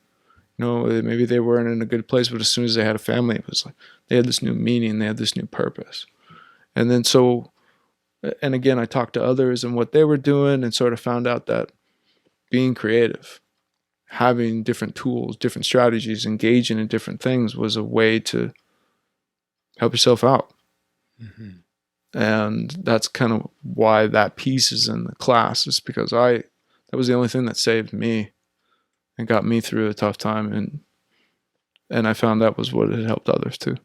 Maybe they weren't in a good place, but as soon as they had a family, it was like they had this new meaning, they had this new purpose. And then and again, I talked to others and what they were doing, and sort of found out that being creative, having different tools, different strategies, engaging in different things was a way to help yourself out. Mm-hmm. And that's kind of why that piece is in the class, is because that was the only thing that saved me and got me through a tough time. And I found that was what had helped others too.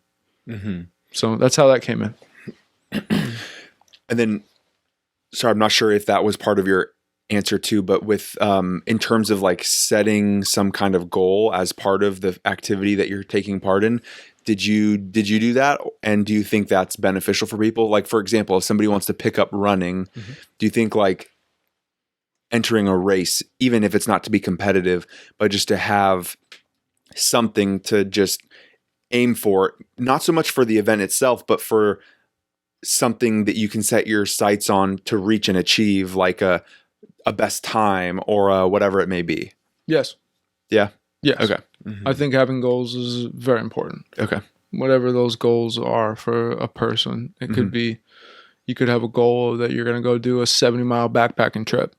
Mm-hmm. So that's how that came in. And then, sorry, I'm not sure if that was part of your answer too, but with in terms of like setting some kind of goal as part of the activity that you're taking part in, did you do that? And do you think that's beneficial for people? Like, for example, if somebody wants to pick up running, Mm-hmm. do you think like entering a race, even if it's not to be competitive, but just to have something to just aim for, not so much for the event itself, but for something that you can set your sights on to reach and achieve, like a best time or whatever it may be? Yes. Yeah. Yes. Okay. Mm-hmm. I think having goals is very important. Okay. Whatever those goals are for a person, it could Mm-hmm. be, You could have a goal that you're going to go do a 70-mile backpacking trip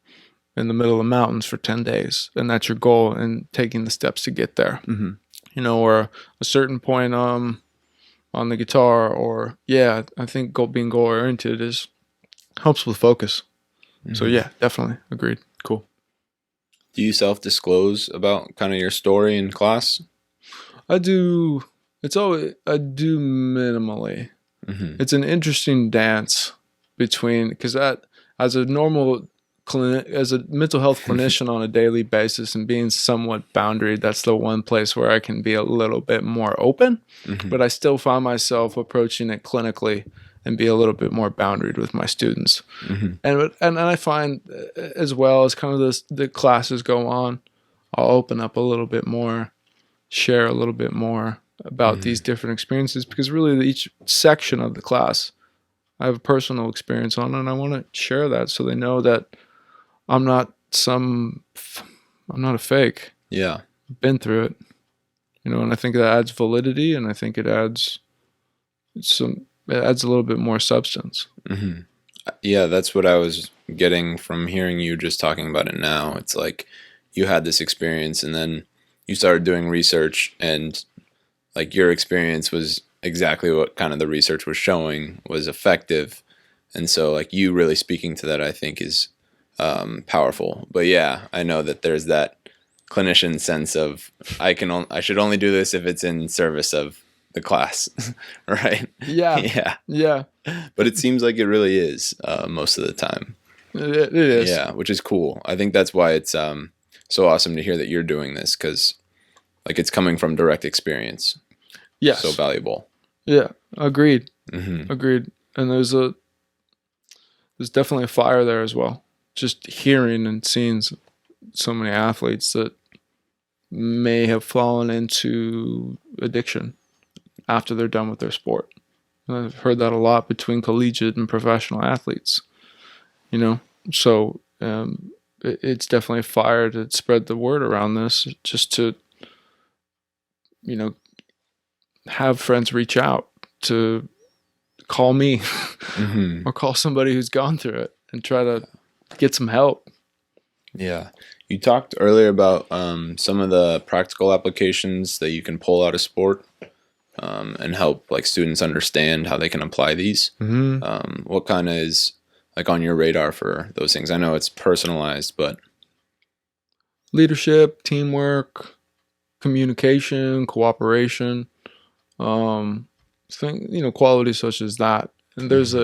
in the middle of the mountains for 10 days. And that's your goal, and taking the steps to get there. You know, or a certain point on the guitar, or I think being goal oriented helps with focus. So yeah, definitely agreed. Cool. Do you self-disclose about kind of your story in class? I do. I do minimally. It's an interesting dance between, because as a mental health clinician on a daily basis and being somewhat boundaried, that's the one place where I can be a little bit more open, but I still find myself approaching it clinically and be a little bit more boundaried with my students. And I find, as well as kind of the classes go on, I'll open up a little bit more, share a little bit more about these different experiences, because really each section of the class I have a personal experience on, and I want to share that so they know that I'm not a fake. Yeah. I've been through it, you know, and I think that adds validity, and I think it adds a little bit more substance. Yeah, that's what I was getting from hearing you just talking about it now. It's like you had this experience, and then you started doing research, and like your experience was exactly what kind of the research was showing was effective. And so like you really speaking to that, I think is powerful. But yeah, I know that there's that clinician sense of I should only do this if it's in service of the class, right? Yeah. But it seems like it really is most of the time. It is. Yeah, which is cool. I think that's why it's so awesome to hear that you're doing this, because like it's coming from direct experience. Yes. So valuable. Yeah. Agreed. Agreed. And there's definitely a fire there as well. Just hearing and seeing so many athletes that may have fallen into addiction after they're done with their sport. And I've heard that a lot between collegiate and professional athletes, you know? So it's definitely a fire to spread the word around this, just to, you know, have friends reach out, to call me or call somebody who's gone through it and try to get some help. Yeah. You talked earlier about some of the practical applications that you can pull out of sport and help like students understand how they can apply these. What kind of is like on your radar for those things? I know it's personalized, but leadership, teamwork, communication, cooperation, qualities such as that. And there's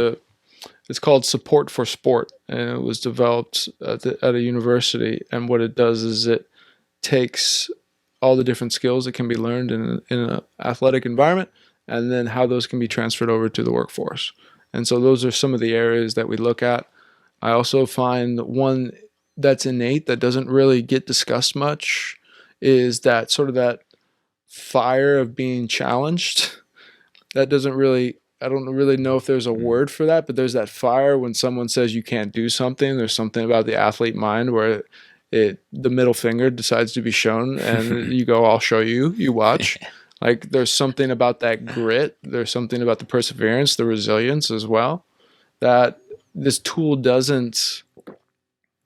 it's called Support for Sport, and it was developed at a university. And what it does is it takes all the different skills that can be learned in an athletic environment, and then how those can be transferred over to the workforce. And so those are some of the areas that we look at. I also find one that's innate that doesn't really get discussed much is that sort of that fire of being challenged. That doesn't really, I don't really know if there's a word for that, but there's that fire when someone says you can't do something. There's something about the athlete mind where the middle finger decides to be shown, and you go, I'll show you, you watch. Like there's something about that grit. There's something about the perseverance, the resilience as well, that this tool doesn't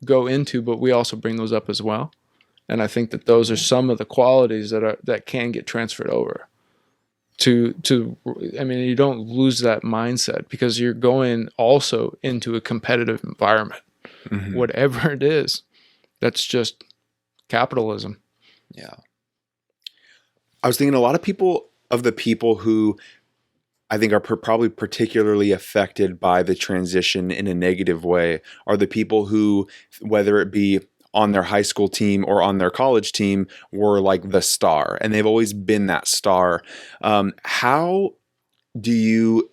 go into, but we also bring those up as well. And I think that those are some of the qualities that can get transferred over to, I mean, you don't lose that mindset because you're going also into a competitive environment, whatever it is. That's just capitalism. Yeah. I was thinking a lot of the people who I think are probably particularly affected by the transition in a negative way are the people who, whether it be on their high school team or on their college team, were like the star, and they've always been that star. How do you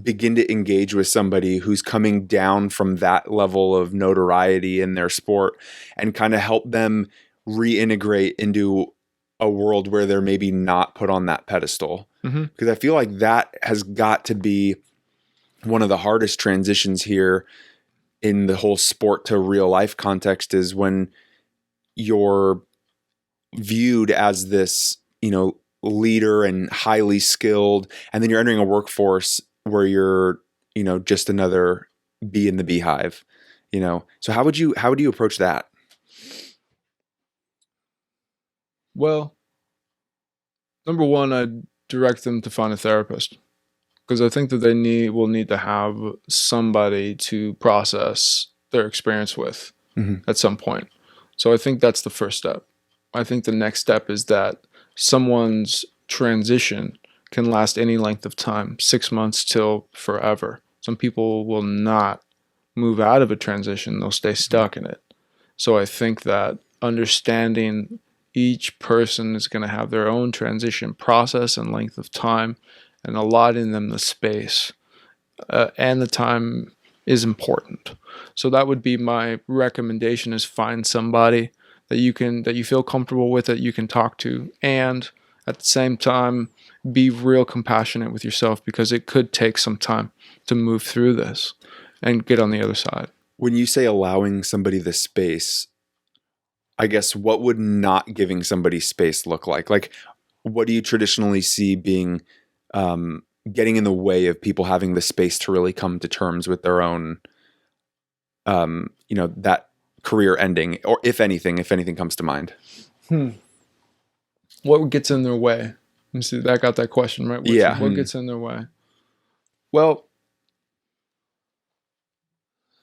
begin to engage with somebody who's coming down from that level of notoriety in their sport and kind of help them reintegrate into a world where they're maybe not put on that pedestal? Because I feel like that has got to be one of the hardest transitions here in the whole sport to real life context, is when you're viewed as this, leader and highly skilled, and then you're entering a workforce where you're just another bee in the beehive, So how would you approach that? Well, number one, I'd direct them to find a therapist, because I think that they will need to have somebody to process their experience with at some point. So I think that's the first step. I think the next step is that someone's transition can last any length of time, 6 months till forever. Some people will not move out of a transition, they'll stay stuck in it. So I think that understanding each person is going to have their own transition process and length of time, and allotting them the space and the time is important. So that would be my recommendation: is find somebody that you feel comfortable with, that you can talk to, and at the same time be real compassionate with yourself, because it could take some time to move through this and get on the other side. When you say allowing somebody the space, I guess what would not giving somebody space look like? Like, what do you traditionally see being getting in the way of people having the space to really come to terms with their own, that career ending, or if anything comes to mind? What gets in their way? Let me see. I got that question right. What gets in their way? Well,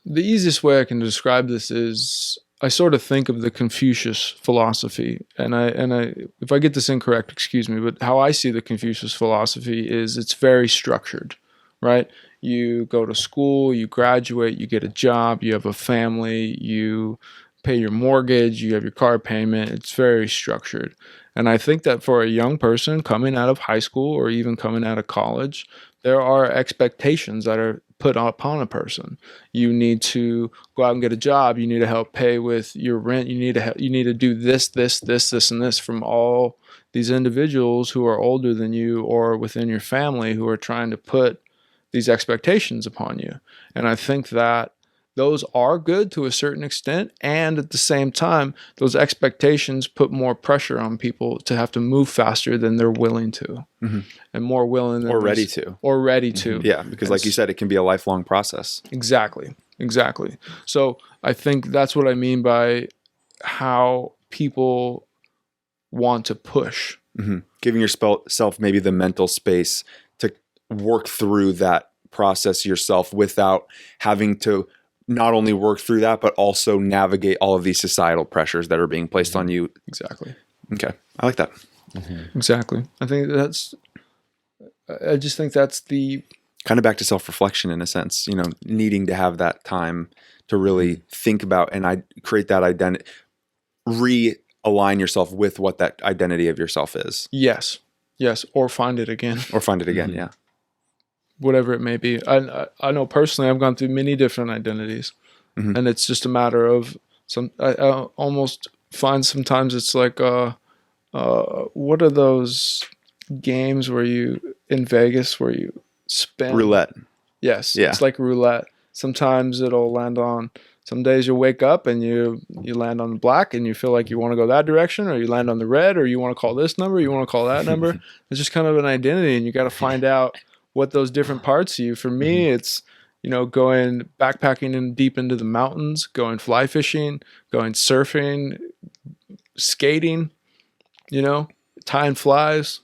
the easiest way I can describe this is, I sort of think of the Confucius philosophy, and I if I get this incorrect, excuse me, but how I see the Confucius philosophy is it's very structured, right? You go to school, you graduate, you get a job, you have a family, you pay your mortgage, you have your car payment. It's very structured. And I think that for a young person coming out of high school or even coming out of college, there are expectations that are put upon a person. You need to go out and get a job. You need to help pay with your rent. You need to do this, and this from all these individuals who are older than you or within your family, who are trying to put these expectations upon you. And I think that those are good to a certain extent, and at the same time, those expectations put more pressure on people to have to move faster than they're willing to, and more willing than ready to. Yeah, because like you said, it can be a lifelong process. Exactly. So I think that's what I mean by how people want to push. Giving yourself maybe the mental space to work through that process yourself without having to not only work through that, but also navigate all of these societal pressures that are being placed on you. Exactly. Okay. I like that. Exactly. I just think that's the kind of back to self-reflection in a sense, needing to have that time to really think about and create that identity, realign yourself with what that identity of yourself is. Yes. Or find it again. Yeah. Whatever it may be. I know personally I've gone through many different identities, and it's just a matter of I almost find sometimes it's like what are those games where you in Vegas where you spin roulette? Yes, yeah. It's like roulette. Sometimes it'll land on. Some days you'll wake up and you land on the black and you feel like you want to go that direction, or you land on the red, or you want to call this number, you want to call that number. It's just kind of an identity, and you got to find out what those different parts of you. For me, it's, going backpacking in deep into the mountains, going fly fishing, going surfing, skating, tying flies.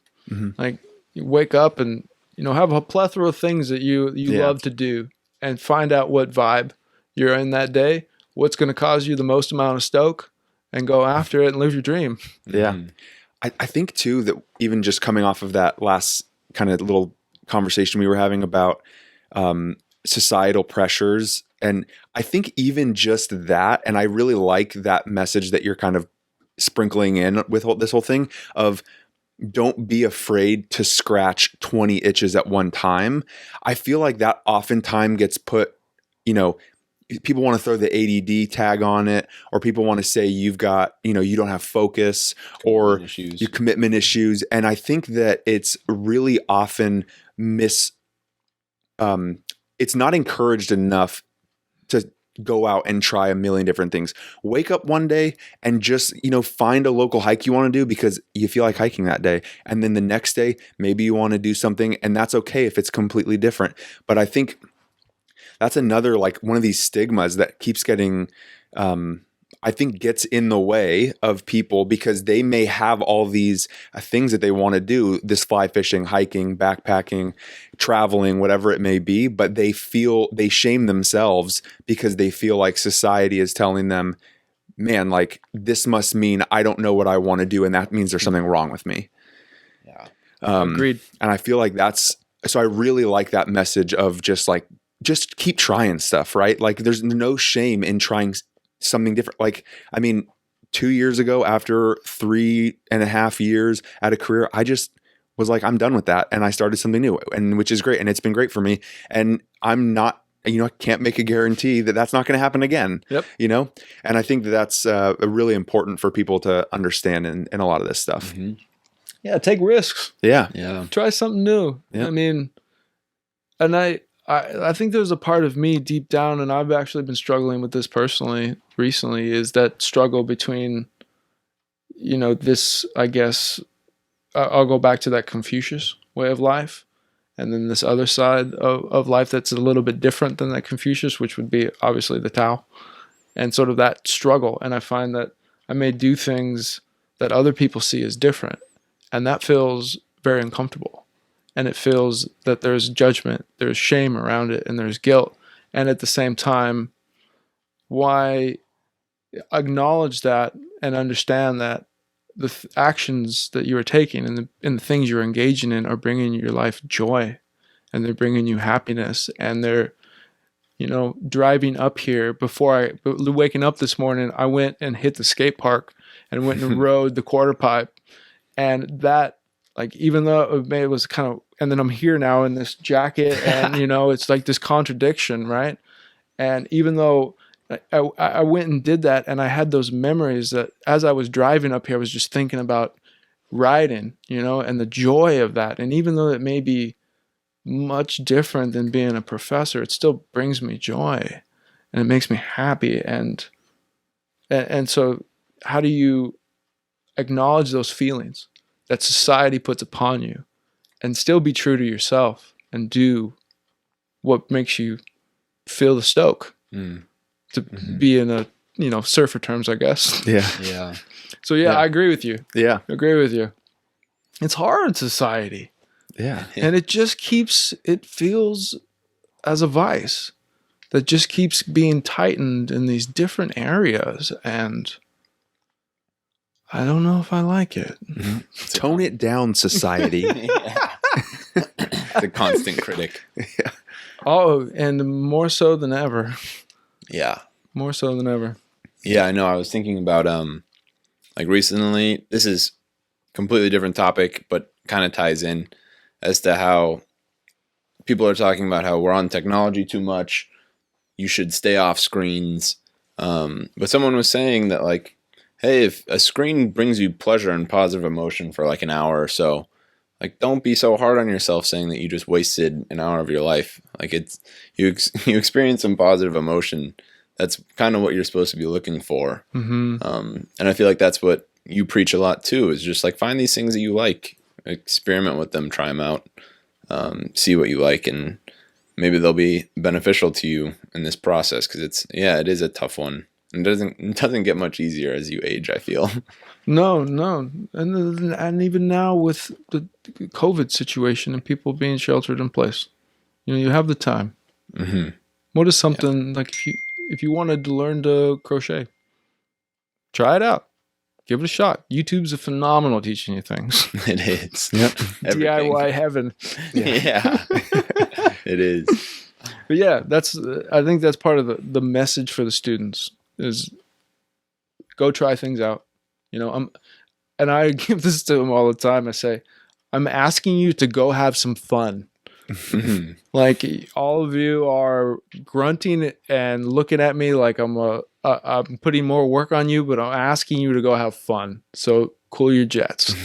Like, you wake up and, have a plethora of things that you love to do, and find out what vibe you're in that day, what's going to cause you the most amount of stoke, and go after it and live your dream. Yeah. I think too that even just coming off of that last kind of little conversation we were having about societal pressures, and I think even just that, and I really like that message that you're kind of sprinkling in with this whole thing of don't be afraid to scratch 20 itches at one time. I feel like that oftentimes gets put, people want to throw the ADD tag on it, or people want to say you've got, you don't have focus or your commitment issues. And I think that it's really often it's not encouraged enough to go out and try a million different things. Wake up one day and just, find a local hike you want to do because you feel like hiking that day. And then the next day, maybe you want to do something, and that's okay if it's completely different. But I think that's another like one of these stigmas that keeps getting, I think gets in the way of people because they may have all these things that they want to do, this fly fishing, hiking, backpacking, traveling, whatever it may be, but they shame themselves because they feel like society is telling them, man, like this must mean I don't know what I want to do. And that means there's something wrong with me. Yeah. Agreed. And I feel like so I really like that message of just keep trying stuff, right? Like there's no shame in trying something different. Like, I mean, 2 years ago, after 3.5 years at a career, I just was like, I'm done with that. And I started something new, and which is great. And it's been great for me. And I'm not, I can't make a guarantee that that's not going to happen again. Yep. And I think that's really important for people to understand in a lot of this stuff. Mm-hmm. Yeah. Take risks. Yeah. Yeah. Try something new. Yep. I mean, and I think there's a part of me deep down, and I've actually been struggling with this personally recently, is that struggle between, this, I guess, I'll go back to that Confucius way of life, and then this other side of life that's a little bit different than that Confucius, which would be obviously the Tao, and sort of that struggle. And I find that I may do things that other people see as different, and that feels very uncomfortable. And it feels that there's judgment, there's shame around it, and there's guilt. And at the same time, why acknowledge that and understand that the actions that you are taking and the things you're engaging in are bringing your life joy, and they're bringing you happiness, and they're, driving up here. Waking up this morning, I went and hit the skate park and went and rode the quarter pipe, and that, like, even though it was kind of, and then I'm here now in this jacket, and it's like this contradiction, right? And even though I went and did that, and I had those memories that as I was driving up here, I was just thinking about riding, and the joy of that. And even though it may be much different than being a professor, it still brings me joy, and it makes me happy. And so how do you acknowledge those feelings that society puts upon you and still be true to yourself and do what makes you feel the stoke to be in a, surfer terms, I guess. Yeah. Yeah. So yeah, I agree with you. Yeah. I agree with you. It's hard in society. Yeah. And it feels as a vice that just keeps being tightened in these different areas. And I don't know if I like it. Tone it down, society. The constant critic. Yeah. Oh, and more so than ever. Yeah. More so than ever. Yeah, I know. I was thinking about like recently, this is completely different topic, but kind of ties in as to how people are talking about how we're on technology too much. You should stay off screens. But someone was saying that, like, hey, if a screen brings you pleasure and positive emotion for like an hour or so, like, don't be so hard on yourself saying that you just wasted an hour of your life. Like, it's you experience some positive emotion. That's kind of what you're supposed to be looking for. Mm-hmm. And I feel like that's what you preach a lot too, is just like find these things that you like, experiment with them, try them out, see what you like, and maybe they'll be beneficial to you in this process, because it is a tough one. And it doesn't get much easier as you age, I feel. No. And even now with the COVID situation and people being sheltered in place, you have the time. Mm-hmm. What is something like if you wanted to learn to crochet, try it out. Give it a shot. YouTube's a phenomenal teaching you things. It is. Yep. DIY heaven. Yeah. It is. But yeah, I think that's part of the message for the students is go try things out. And I give this to them all the time. I say, I'm asking you to go have some fun. Like, all of you are grunting and looking at me like I'm putting more work on you, but I'm asking you to go have fun. So cool your jets.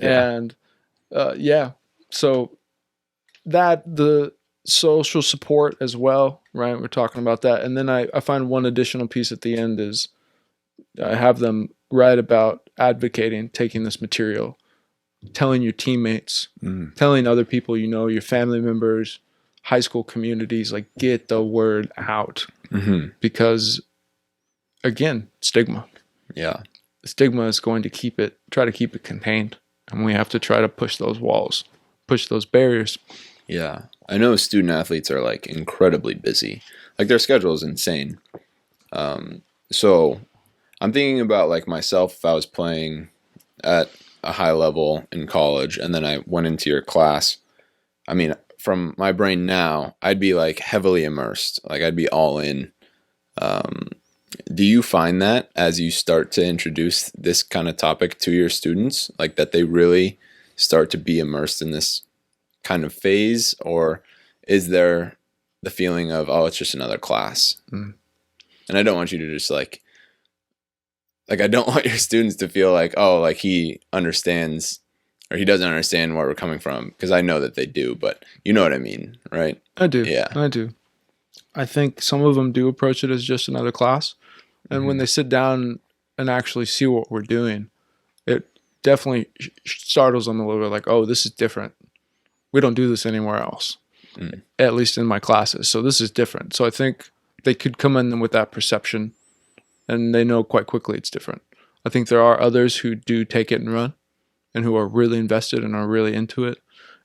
And so that the social support as well, right? We're talking about that. And then I find one additional piece at the end is I have them write about advocating, taking this material, telling your teammates, telling other people, your family members, high school communities, like get the word out. Mm-hmm. Because again, stigma. Yeah. Stigma is going to try to keep it contained. And we have to try to push those walls, push those barriers. Yeah. I know student athletes are like incredibly busy. Like their schedule is insane. So I'm thinking about like myself, if I was playing at a high level in college and then I went into your class. I mean, from my brain now, I'd be like heavily immersed. Like I'd be all in. Do you find that as you start to introduce this kind of topic to your students, like that they really start to be immersed in this kind of phase, or is there the feeling of, oh, it's just another class? Mm. And I don't want you to just like I don't want your students to feel like, oh, like he understands or he doesn't understand where we're coming from, because I know that they do, but you know what I mean, right? I do. Yeah. I do. I think some of them do approach it as just another class. And when they sit down and actually see what we're doing, it definitely startles them a little bit like, oh, this is different. We don't do this anywhere else, at least in my classes. So this is different. So I think they could come in with that perception and they know quite quickly it's different. I think there are others who do take it and run and who are really invested and are really into it.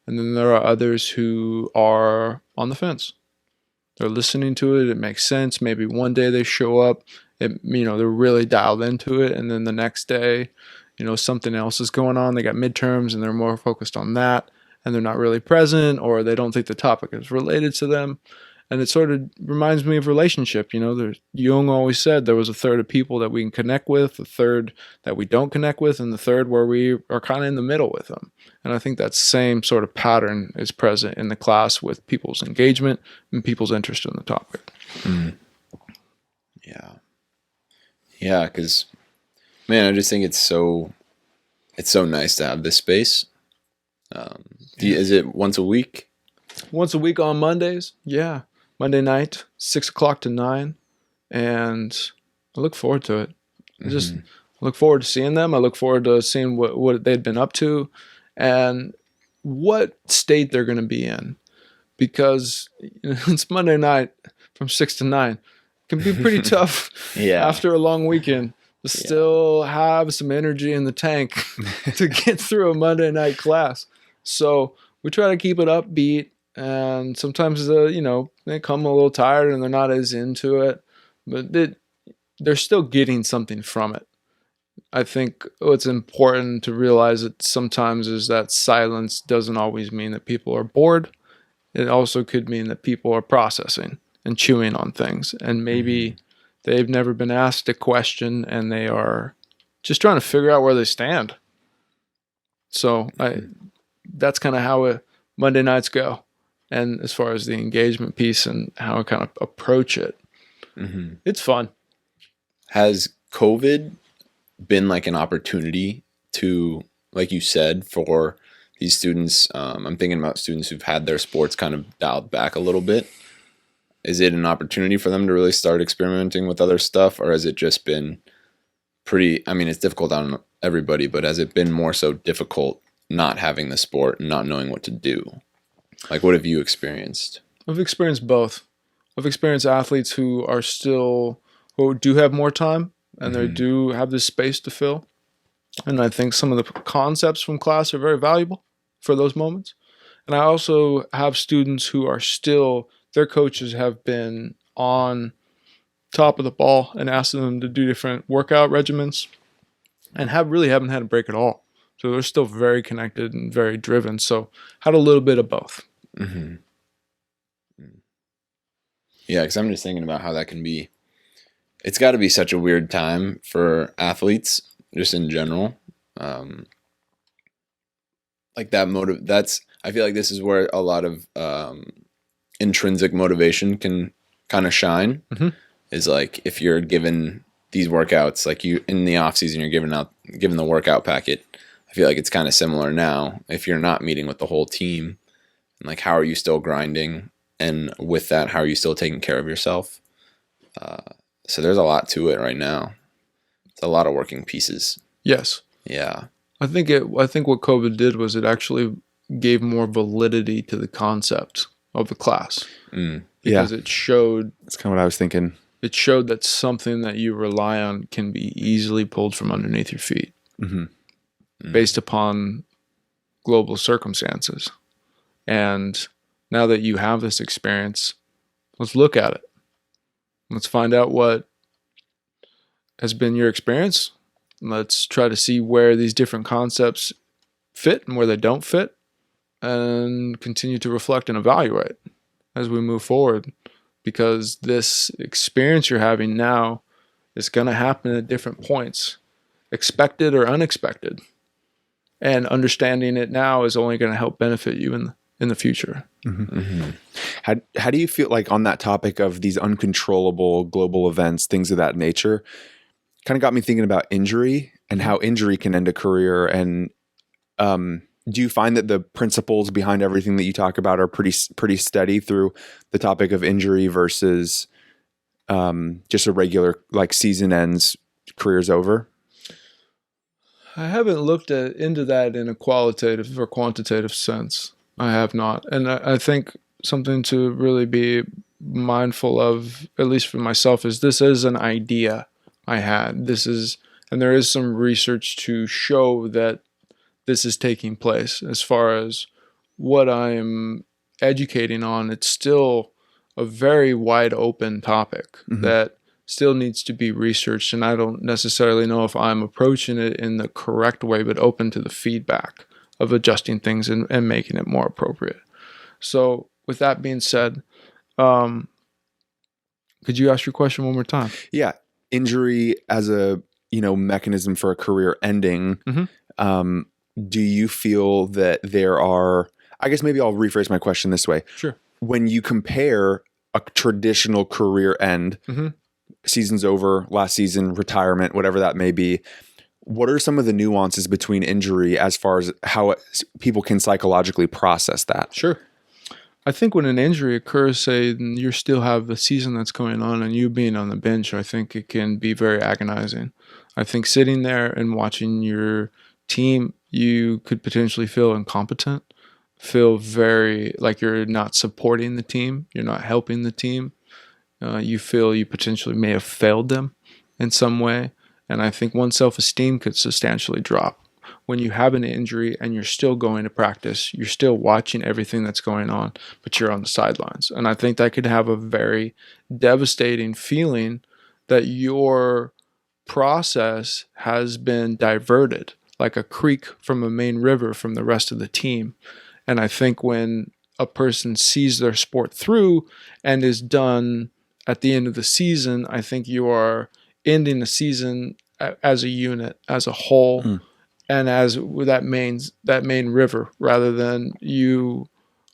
And then there are others who are on the fence. They're listening to it. It makes sense. Maybe one day they show up, they're really dialed into it. And then the next day, something else is going on. They got midterms and they're more focused on that and they're not really present, or they don't think the topic is related to them. And it sort of reminds me of relationship. Jung always said there was a third of people that we can connect with, a third that we don't connect with, and the third where we are kind of in the middle with them. And I think that same sort of pattern is present in the class with people's engagement and people's interest in the topic. Mm. Yeah. Yeah, because, man, I just think it's so nice to have this space. Is it once a week? Once a week on Mondays. Yeah. Monday night, 6:00 to 9. And I look forward to it. I just look forward to seeing them. I look forward to seeing what they'd been up to and what state they're going to be in. Because it's Monday night from 6 to 9. It can be pretty tough after a long weekend to still have some energy in the tank to get through a Monday night class. So we try to keep it upbeat. And sometimes, they come a little tired and they're not as into it, but they're still getting something from it. I think what's important to realize that sometimes is that silence doesn't always mean that people are bored. It also could mean that people are processing and chewing on things. And maybe they've never been asked a question and they are just trying to figure out where they stand. So that's kind of how Monday nights go. And as far as the engagement piece and how I kind of approach it, it's fun. Has COVID been like an opportunity to, like you said, for these students? I'm thinking about students who've had their sports kind of dialed back a little bit. Is it an opportunity for them to really start experimenting with other stuff, or has it just been it's difficult on everybody, but has it been more so difficult not having the sport and not knowing what to do? Like, what have you experienced? I've experienced both. I've experienced athletes who do have more time and they do have this space to fill. And I think some of the concepts from class are very valuable for those moments. And I also have students who are still, their coaches have been on top of the ball and asking them to do different workout regimens and haven't had a break at all. So they're still very connected and very driven. So had a little bit of both. Mm-hmm. Yeah, because I'm just thinking about how that can be. It's got to be such a weird time for athletes, just in general. Like that motive. I feel like this is where a lot of intrinsic motivation can kind of shine. Is like if you're given these workouts, like you in the off season, you're given the workout packet. I feel like it's kind of similar now. If you're not meeting with the whole team, like how are you still grinding? And with that, how are you still taking care of yourself? So there's a lot to it right now. It's a lot of working pieces. Yes. Yeah. I think what COVID did was it actually gave more validity to the concept of the class. Yeah. Because it showed That's kind of what I was thinking. it showed that something that you rely on can be easily pulled from underneath your feet based upon global circumstances. And now that you have this experience, let's look at it. Let's find out what has been your experience. Let's try to see where these different concepts fit and where they don't fit, and continue to reflect and evaluate as we move forward. Because this experience you're having now is going to happen at different points, expected or unexpected. And understanding it now is only going to help benefit you in the future. How do you feel like on that topic of these uncontrollable global events, things of that nature, kind of got me thinking about injury and how injury can end a career. And do you find that the principles behind everything that you talk about are pretty steady through the topic of injury versus just a regular like season ends, career's over? I haven't looked into that in a qualitative or quantitative sense. I have not. And I think something to really be mindful of, at least for myself, is this is an idea I had. And there is some research to show that this is taking place. As far as what I'm educating on, it's still a very wide open topic that still needs to be researched. And I don't necessarily know if I'm approaching it in the correct way, but open to the feedback of adjusting things and making it more appropriate. So with that being said, could you ask your question one more time? Yeah. Injury as a, mechanism for a career ending. Do you feel that there are, I guess maybe I'll rephrase my question this way. Sure. When you compare a traditional career end, season's over, last season, retirement, whatever that may be, what are some of the nuances between injury as far as how people can psychologically process that? Sure. I think when an injury occurs, say you still have a season that's going on and you being on the bench, I think it can be very agonizing. I think sitting there and watching your team, you could potentially feel incompetent, feel very like you're not supporting the team, you're not helping the team. You feel you potentially may have failed them in some way. And I think one's self-esteem could substantially drop. When you have an injury and you're still going to practice, you're still watching everything that's going on, but you're on the sidelines. And I think that could have a very devastating feeling that your process has been diverted, like a creek from a main river from the rest of the team. And I think when a person sees their sport through and is done at the end of the season, I think you are ending the season as a unit, as a whole, and as that main river, rather than you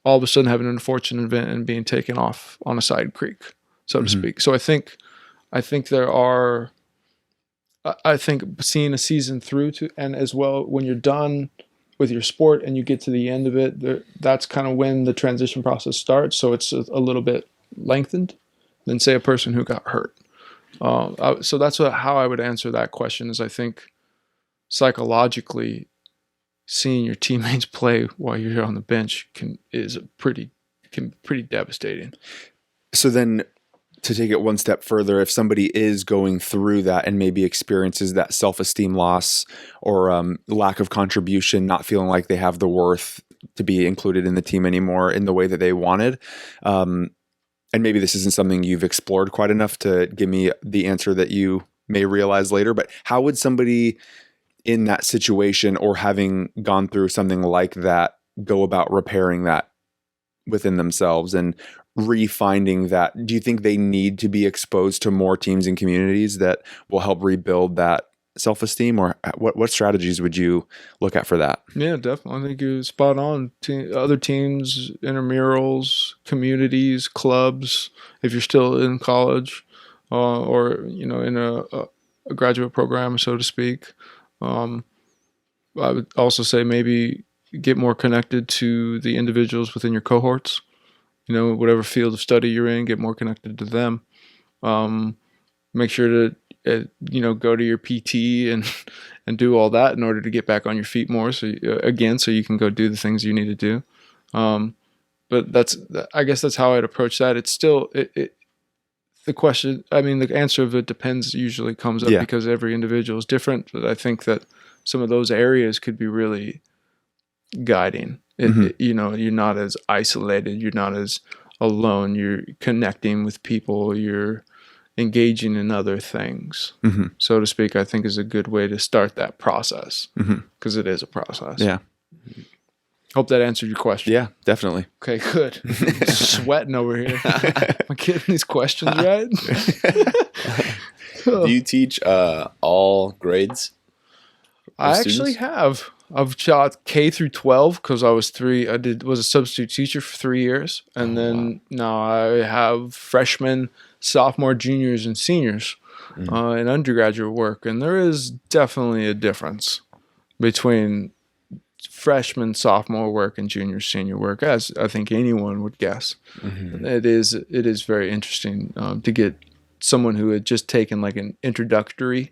all of a sudden have an unfortunate event and being taken off on a side creek, so to speak. So I think seeing a season through and as well, when you're done with your sport and you get to the end of it, that's kind of when the transition process starts. So it's a little bit lengthened than say a person who got hurt. So that's how I would answer that question. Is I think psychologically, seeing your teammates play while you're on the bench can be pretty devastating. So then, to take it one step further, if somebody is going through that and maybe experiences that self-esteem loss or lack of contribution, not feeling like they have the worth to be included in the team anymore in the way that they wanted, and maybe this isn't something you've explored quite enough to give me the answer that you may realize later, but how would somebody in that situation or having gone through something like that go about repairing that within themselves and refinding that? Do you think they need to be exposed to more teams and communities that will help rebuild that self-esteem, or what strategies would you look at for that? Yeah, definitely. I think you're spot on. Other teams, intramurals, communities, clubs, if you're still in college or in a graduate program, so to speak. I would also say maybe get more connected to the individuals within your cohorts. Whatever field of study you're in, get more connected to them. Make sure to go to your PT and do all that in order to get back on your feet more. So you can go do the things you need to do. but I guess that's how I'd approach that. It's still the question. I mean, the answer of it depends usually comes up because every individual is different. But I think that some of those areas could be really guiding. You know, you're not as isolated. You're not as alone. You're connecting with people. You're engaging in other things, so to speak. I think is a good way to start that process because it is a process. Yeah. Hope that answered your question. Yeah, definitely. Okay, good. Sweating over here. Am I getting these questions right? Do you teach all grades? I actually have. I've taught K through 12 because I was a substitute teacher for 3 years, and now I have freshmen, sophomore, juniors, and seniors in undergraduate work, and there is definitely a difference between freshman, sophomore work and junior, senior work, as I think anyone would guess. It is very interesting to get someone who had just taken like an introductory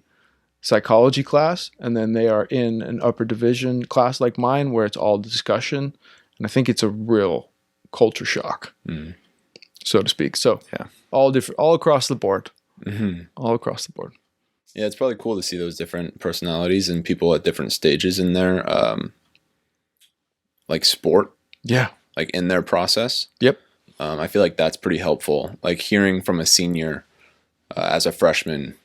psychology class, and then they are in an upper division class like mine where it's all discussion, and I think it's a real culture shock, so to speak. So all across the board. All across the board. Yeah, it's probably cool to see those different personalities and people at different stages in their like sport. Yeah. Like in their process. Yep. I feel like that's pretty helpful. Like hearing from a senior as a freshman,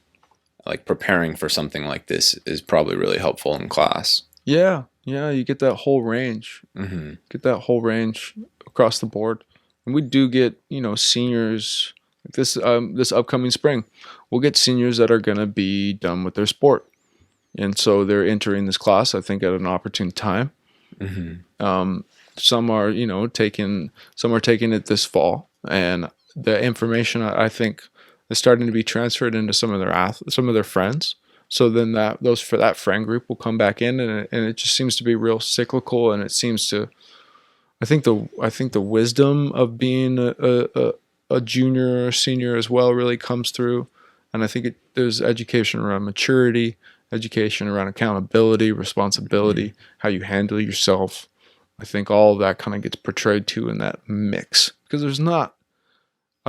like preparing for something like this is probably really helpful in class. Yeah. Yeah. You get that whole range. Get that whole range across the board. And we do get, seniors like this upcoming spring. We'll get seniors that are going to be done with their sport. And so they're entering this class, I think, at an opportune time. Some are, taking it this fall, and the information I think is starting to be transferred into some of their friends. So then that friend group will come back in, and it just seems to be real cyclical, and it seems to, I think the wisdom of being a junior or senior as well really comes through, and I think there's education around maturity, education around accountability, responsibility, how you handle yourself. I think all of that kind of gets portrayed too in that mix, because I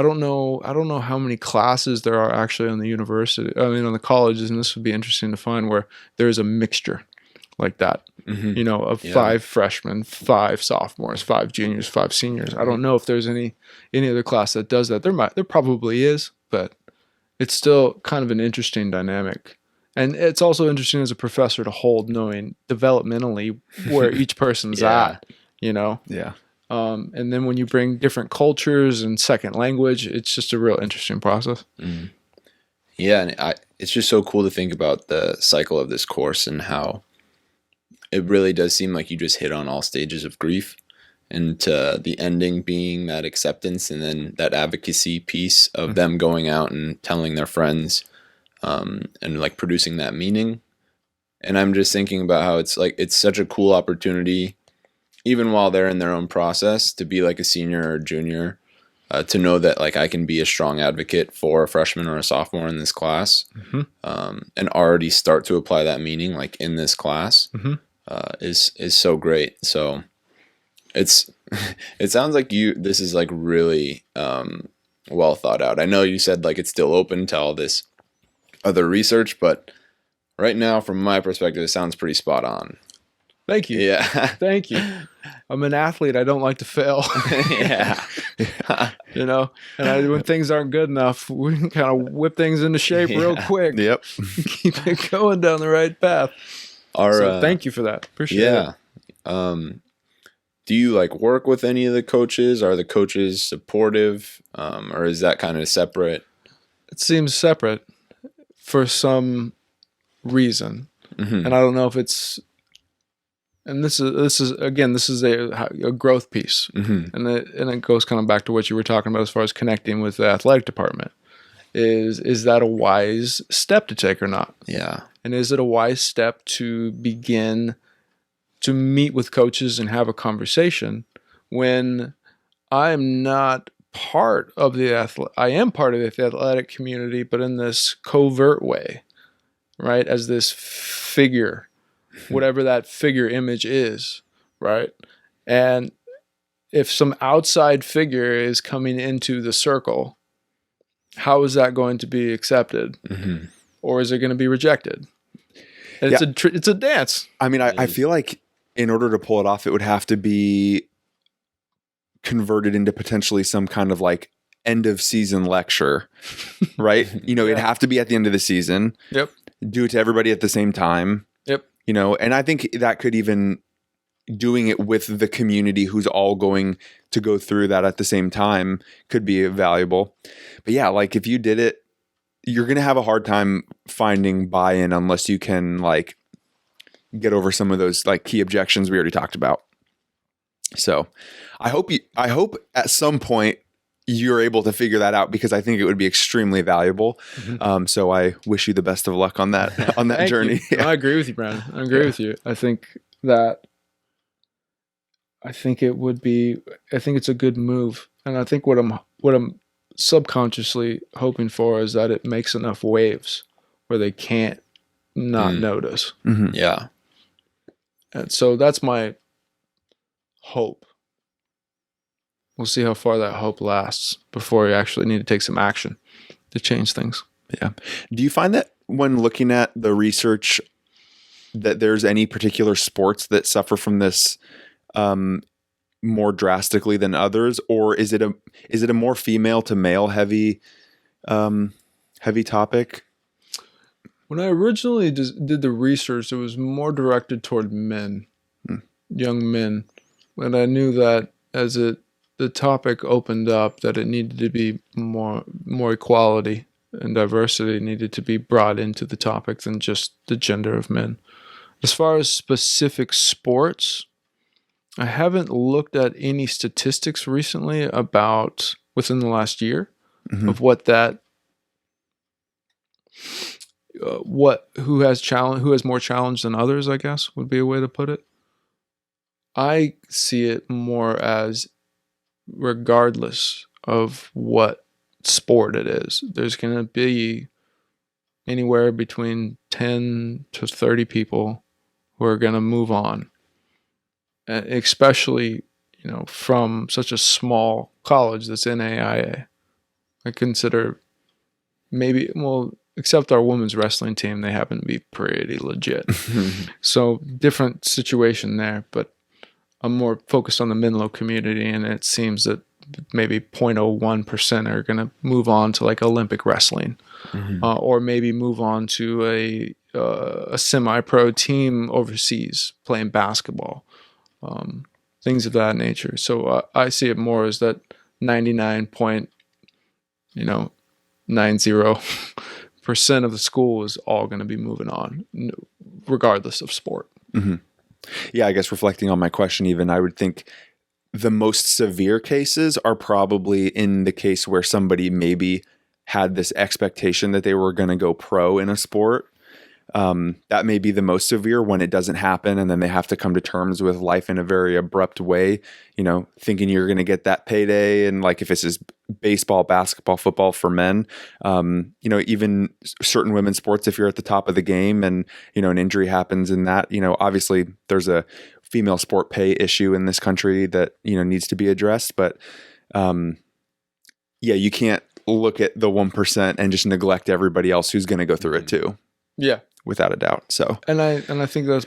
don't know how many classes there are actually on the university. I mean, on the colleges, and this would be interesting to find where there is a mixture like that, of 5 freshmen, 5 sophomores, 5 juniors, 5 seniors. I don't know if there's any other class that does that. There probably is, but it's still kind of an interesting dynamic. And it's also interesting as a professor to hold, knowing developmentally where each person's at, Yeah. And then when you bring different cultures and second language, it's just a real interesting process. Yeah, and it's just so cool to think about the cycle of this course and how it really does seem like you just hit on all stages of grief, and the ending being that acceptance and then that advocacy piece of them going out and telling their friends and like producing that meaning. And I'm just thinking about how it's such a cool opportunity, even while they're in their own process, to be like a senior or junior, to know that like I can be a strong advocate for a freshman or a sophomore in this class, and already start to apply that meaning like in this class is so great. So it sounds like this is like really well thought out. I know you said like it's still open to all this other research, but right now, from my perspective, it sounds pretty spot on. Thank you. Yeah. Thank you. I'm an athlete. I don't like to fail. Yeah. And when things aren't good enough, we can kind of whip things into shape real quick. Yep. Keep it going down the right path. So thank you for that. Appreciate it. Do you like work with any of the coaches? Are the coaches supportive? Or is that kind of separate? It seems separate for some reason. And I don't know if it's, and this is a growth piece. And it goes kind of back to what you were talking about as far as connecting with the athletic department. Is that a wise step to take or not? Yeah. And is it a wise step to begin to meet with coaches and have a conversation when I'm not part of I am part of the athletic community, but in this covert way, right? As this figure, whatever that figure image is, right? And if some outside figure is coming into the circle, how is that going to be accepted? Mm-hmm. Or is it going to be rejected? And it's a dance. I mean, I feel like in order to pull it off, it would have to be converted into potentially some kind of like end of season lecture, right? It'd have to be at the end of the season. Yep. Do it to everybody at the same time. Yep. And I think that could even doing it with the community who's all going to go through that at the same time could be valuable. But yeah, like if you did it, you're going to have a hard time finding buy-in unless you can like get over some of those like key objections we already talked about. So I hope at some point you're able to figure that out, because I think it would be extremely valuable. Mm-hmm. So I wish you the best of luck on that journey. Yeah. I agree with you, Brennen. I agree with you. I think it's a good move. And I think what I'm subconsciously hoping for is that it makes enough waves where they can't not notice. Mm-hmm. Yeah. And so that's my hope. We'll see how far that hope lasts before we actually need to take some action to change things. Yeah. Do you find that when looking at the research that there's any particular sports that suffer from this more drastically than others, or is it a more female to male heavy topic? When I originally did the research, it was more directed toward men, young men, and I knew that as the topic opened up, that it needed to be more equality and diversity needed to be brought into the topic than just the gender of men. As far as specific sports, I haven't looked at any statistics recently about within the last year of what that who has more challenge than others, I guess would be a way to put it. I see it more as regardless of what sport it is, there's going to be anywhere between 10 to 30 people who are going to move on, especially from such a small college that's NAIA. I consider except our women's wrestling team, they happen to be pretty legit. So different situation there, but I'm more focused on the Menlo community, and it seems that maybe 0.01% are going to move on to like Olympic wrestling, or maybe move on to a semi-pro team overseas playing basketball, things of that nature. So I see it more as that 99.90% of the school is all going to be moving on, regardless of sport. Mm-hmm. Yeah, I guess reflecting on my question, even I would think the most severe cases are probably in the case where somebody maybe had this expectation that they were going to go pro in a sport. That may be the most severe when it doesn't happen, and then they have to come to terms with life in a very abrupt way, thinking you're going to get that payday. And like if this is baseball, basketball, football for men, even certain women's sports, if you're at the top of the game and, an injury happens in that, obviously there's a female sport pay issue in this country that, needs to be addressed. But you can't look at the 1% and just neglect everybody else who's going to go through it too. Yeah. Without a doubt. So, and I think that's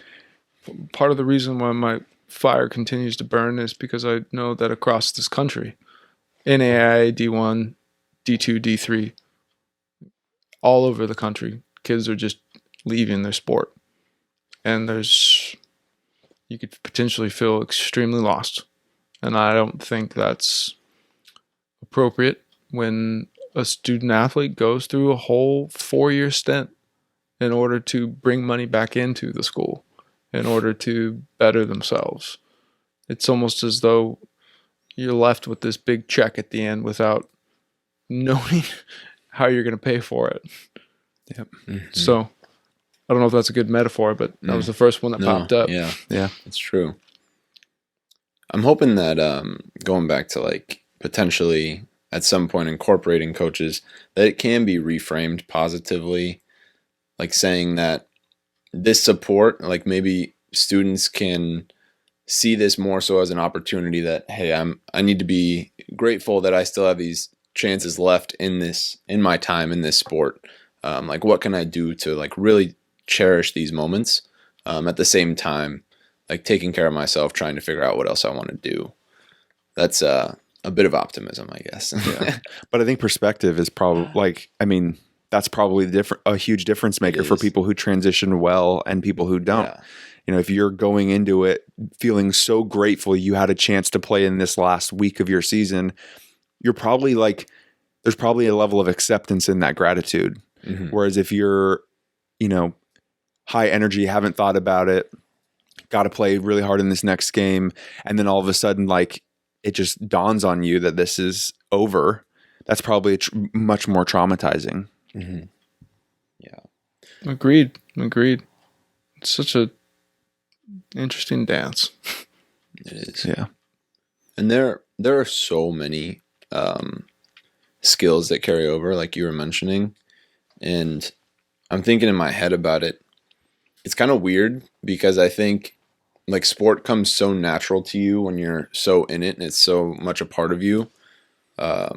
part of the reason why my fire continues to burn is because I know that across this country, NAIA, D1, D2, D3, all over the country, kids are just leaving their sport. And you could potentially feel extremely lost. And I don't think that's appropriate when a student athlete goes through a whole 4-year stint in order to bring money back into the school, in order to better themselves. It's almost as though you're left with this big check at the end without knowing how you're going to pay for it. Yep. Mm-hmm. So I don't know if that's a good metaphor, but that was the first one that popped up. Yeah, yeah, it's true. I'm hoping that going back to like potentially at some point incorporating coaches, that it can be reframed positively. Like saying that this support, like maybe students can see this more so as an opportunity that, hey, I need to be grateful that I still have these chances left in my time in this sport. Like, what can I do to like really cherish these moments? At the same time, like taking care of myself, trying to figure out what else I want to do. That's a bit of optimism, I guess. Yeah. But I think perspective is probably like, I mean, that's probably a huge difference maker for people who transition well and people who don't. Yeah. You know, if you're going into it feeling so grateful you had a chance to play in this last week of your season, you're probably like, there's probably a level of acceptance in that gratitude. Mm-hmm. Whereas if you're, you know, high energy, haven't thought about it, got to play really hard in this next game, and then all of a sudden, like, it just dawns on you that this is over, that's probably much more traumatizing. Mm-hmm. Yeah. Agreed. It's such a interesting dance. It is. Yeah. And there are so many skills that carry over, like you were mentioning. And I'm thinking in my head about it. It's kind of weird because I think like sport comes so natural to you when you're so in it and it's so much a part of you, that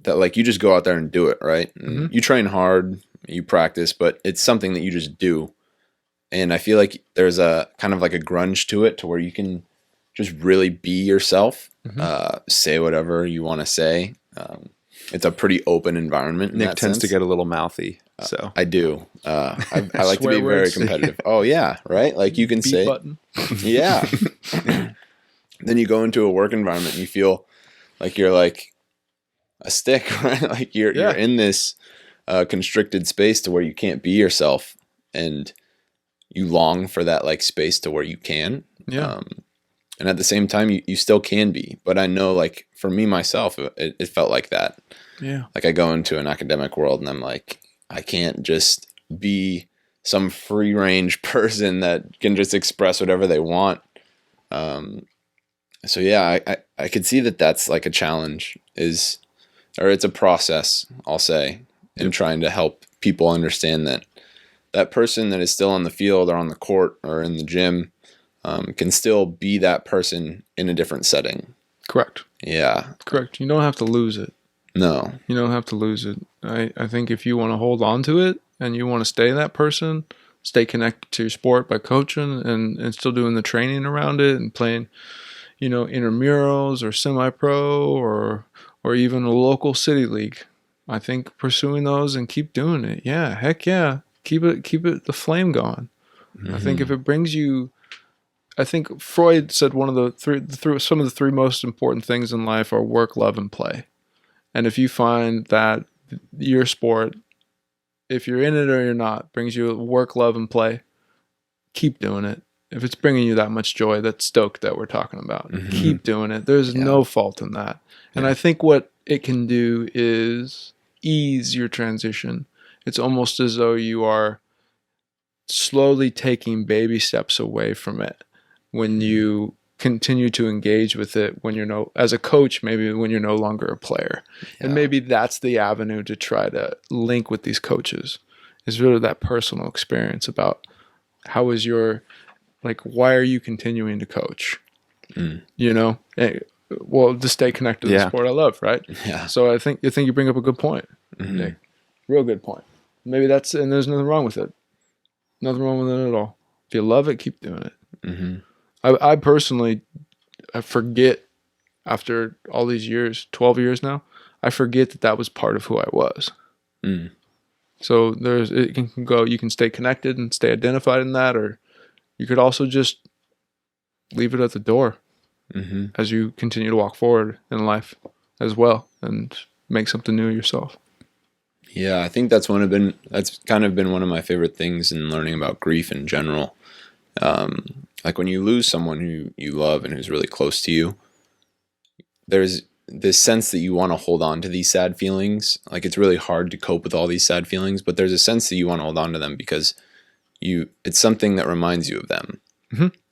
like you just go out there and do it, right? And you train hard, you practice, but it's something that you just do. And I feel like there's a kind of like a grunge to it to where you can just really be yourself, say whatever you want to say. It's a pretty open environment. Nick tends to get a little mouthy. So I do. I like to be very competitive. Oh yeah, right. Like you can say, button. Yeah. Then you go into a work environment and you feel like you're like a stick, right? Like you're in this constricted space to where you can't be yourself, and you long for that like space to where you can. Yeah. And at the same time, you still can be. But I know, like, for me, myself, it felt like that. Yeah. Like, I go into an academic world and I'm like, I can't just be some free-range person that can just express whatever they want. So, yeah, I could see that that's, like, a challenge or it's a process, I'll say, in trying to help people understand that person that is still on the field or on the court or in the gym can still be that person in a different setting. Correct. Yeah. Correct. You don't have to lose it. No. You don't have to lose it. I think if you want to hold on to it and you want to stay that person, stay connected to your sport by coaching and still doing the training around it and playing, you know, intramurals or semi-pro or even a local city league. I think pursuing those and keep doing it. Yeah, heck yeah. Keep it the flame going. I think if it brings you, I think Freud said one of some of the three most important things in life are work, love, and play. And if you find that your sport, if you're in it or you're not, brings you work, love, and play, keep doing it. If it's bringing you that much joy, that stoke that we're talking about, keep doing it. There's no fault in that. And I think what it can do is ease your transition. It's almost as though you are slowly taking baby steps away from it when you continue to engage with it when you're as a coach, maybe when you're no longer a player. And maybe that's the avenue to try to link with these coaches, is really that personal experience about how is your, like, why are you continuing to coach? You know, well, to stay connected to the sport I love, right? Yeah. So I think you bring up a good point, Nick. Real good point. Maybe and there's nothing wrong with it. Nothing wrong with it at all. If you love it, keep doing it. I personally, I forget after all these years, 12 years now, I forget that was part of who I was. So it can go, you can stay connected and stay identified in that, or you could also just leave it at the door as you continue to walk forward in life as well and make something new yourself. Yeah, I think that's kind of been one of my favorite things in learning about grief in general. Like when you lose someone who you love and who's really close to you, there's this sense that you want to hold on to these sad feelings. Like it's really hard to cope with all these sad feelings, but there's a sense that you want to hold on to them because it's something that reminds you of them.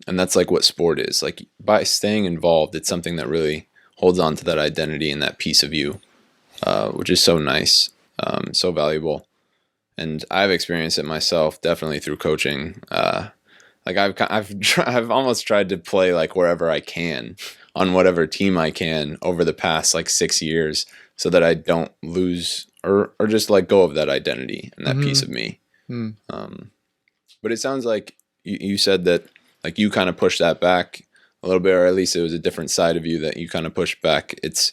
And that's like what sport is. Like by staying involved, it's something that really holds on to that identity and that piece of you, which is so nice, so valuable. And I've experienced it myself, definitely through coaching. Like I've almost tried to play like wherever I can on whatever team I can over the past like 6 years, so that I don't lose or just let go of that identity and that piece of me. But it sounds like you said that like you kind of pushed that back a little bit, or at least it was a different side of you that you kind of pushed back. It's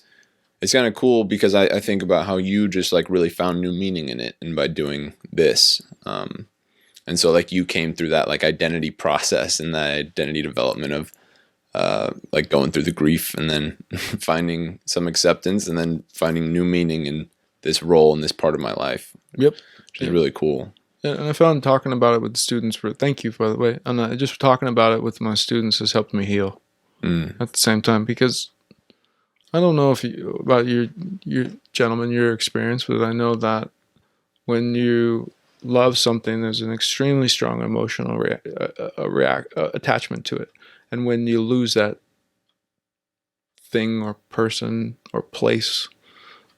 kind of cool because I think about how you just like really found new meaning in it, and by doing this. And so like you came through that like identity process and that identity development of like going through the grief and then finding some acceptance and then finding new meaning in this role in this part of my life. Yep. Which is really cool. Yeah, and I found talking about it with students, thank you, by the way, and just talking about it with my students has helped me heal at the same time, because I don't know if about your gentlemen, your experience, but I know that when you love something, there's an extremely strong emotional attachment to it. And when you lose that thing or person or place,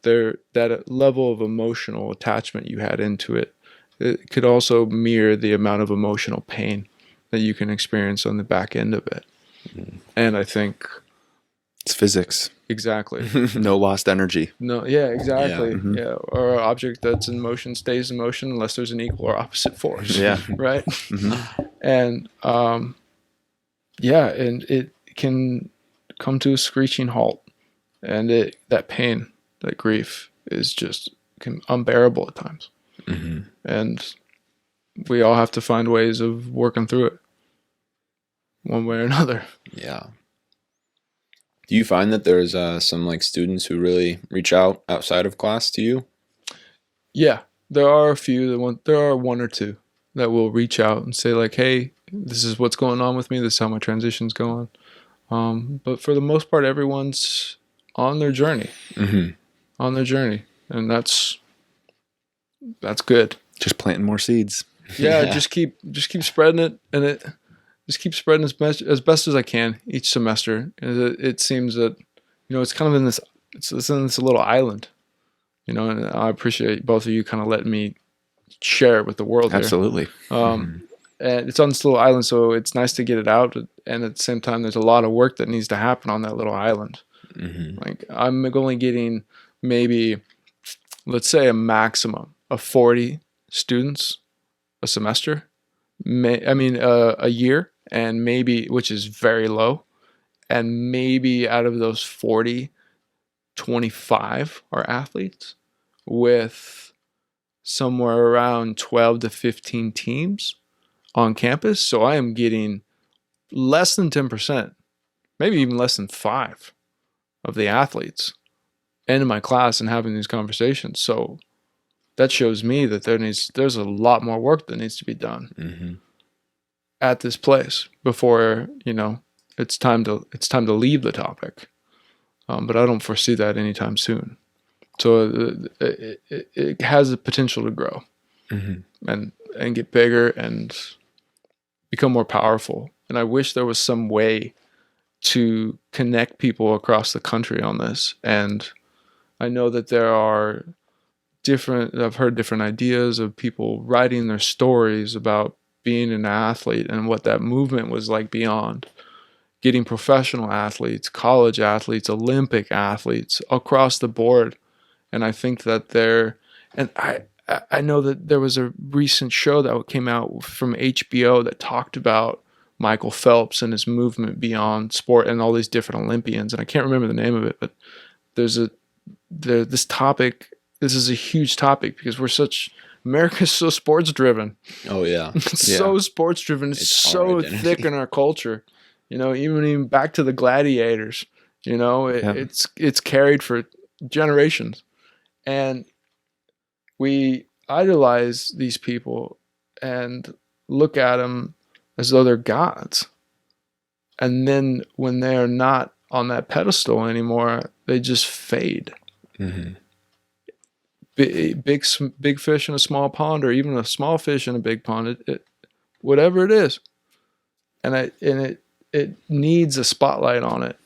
that level of emotional attachment you had into it, it could also mirror the amount of emotional pain that you can experience on the back end of it. And I think it's physics. Exactly. No lost energy. No, yeah, exactly. Yeah. Or an object that's in motion stays in motion unless there's an equal or opposite force. Yeah. Right. And yeah, and it can come to a screeching halt, and that pain, that grief is just unbearable at times. And we all have to find ways of working through it one way or another. Yeah. Do you find that there's some like students who really reach out outside of class to you? Yeah, there are a few. There are one or two that will reach out and say like, "Hey, this is what's going on with me. This is how my transition's going." But for the most part, everyone's on their journey. On their journey, and that's good. Just planting more seeds. Yeah, just keep spreading it, and just keep spreading as best as I can each semester. And it seems that, it's kind of in this little island, and I appreciate both of you kind of letting me share it with the world. Absolutely. And it's on this little island, so it's nice to get it out. And at the same time, there's a lot of work that needs to happen on that little island. Like I'm only getting maybe, let's say, a maximum of 40 students a semester. A year. And maybe, which is very low, and maybe out of those 40, 25 are athletes, with somewhere around 12 to 15 teams on campus. So I am getting less than 10%, maybe even less than 5 of the athletes into my class and having these conversations. So that shows me that there's a lot more work that needs to be done at this place before it's time to leave the topic, but I don't foresee that anytime soon. So it has the potential to grow and get bigger and become more powerful. And I wish there was some way to connect people across the country on this. And I know that there are I've heard different ideas of people writing their stories about being an athlete and what that movement was like beyond, getting professional athletes, college athletes, Olympic athletes across the board. And I think that I know that there was a recent show that came out from HBO that talked about Michael Phelps and his movement beyond sport and all these different Olympians. And I can't remember the name of it, but this is a huge topic because America's so sports driven. Oh yeah. So sports driven. It's so thick in our culture. Even back to the gladiators, it's carried for generations. And we idolize these people and look at them as though they're gods. And then when they are not on that pedestal anymore, they just fade. Big fish in a small pond, or even a small fish in a big pond, whatever it is, and it needs a spotlight on it.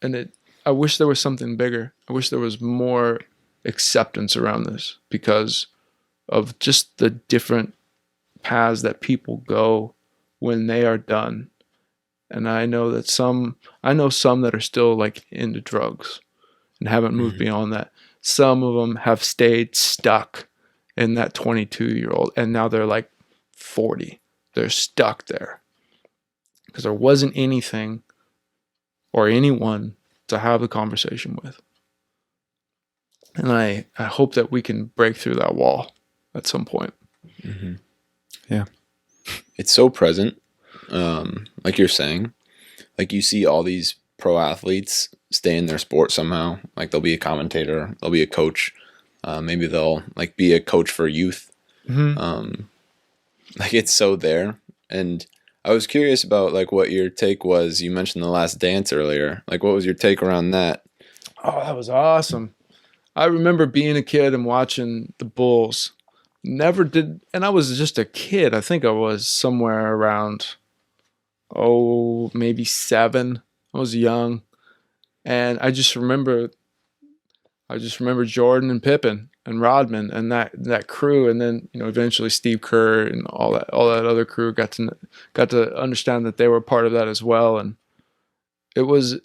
And I wish there was something bigger. I wish there was more acceptance around this because of just the different paths that people go when they are done. And I know some that are still like into drugs and haven't moved beyond that. Some of them have stayed stuck in that 22-year-old, and now they're like 40. They're stuck there because there wasn't anything or anyone to have a conversation with. And I hope that we can break through that wall at some point. Mm-hmm. Yeah. It's so present. Like you're saying, like you see all these pro athletes stay in their sport somehow. Like they'll be a commentator, they'll be a coach. Maybe they'll like be a coach for youth. Mm-hmm. Like it's so there. And I was curious about like what your take was. You mentioned The Last Dance earlier. Like what was your take around that? Oh, that was awesome. I remember being a kid and watching the Bulls. Never did, and I was just a kid. I think I was somewhere around, maybe 7. I was young. And I just remember Jordan and Pippen and Rodman and that crew, and then eventually Steve Kerr and all that other crew got to understand that they were part of that as well, and it was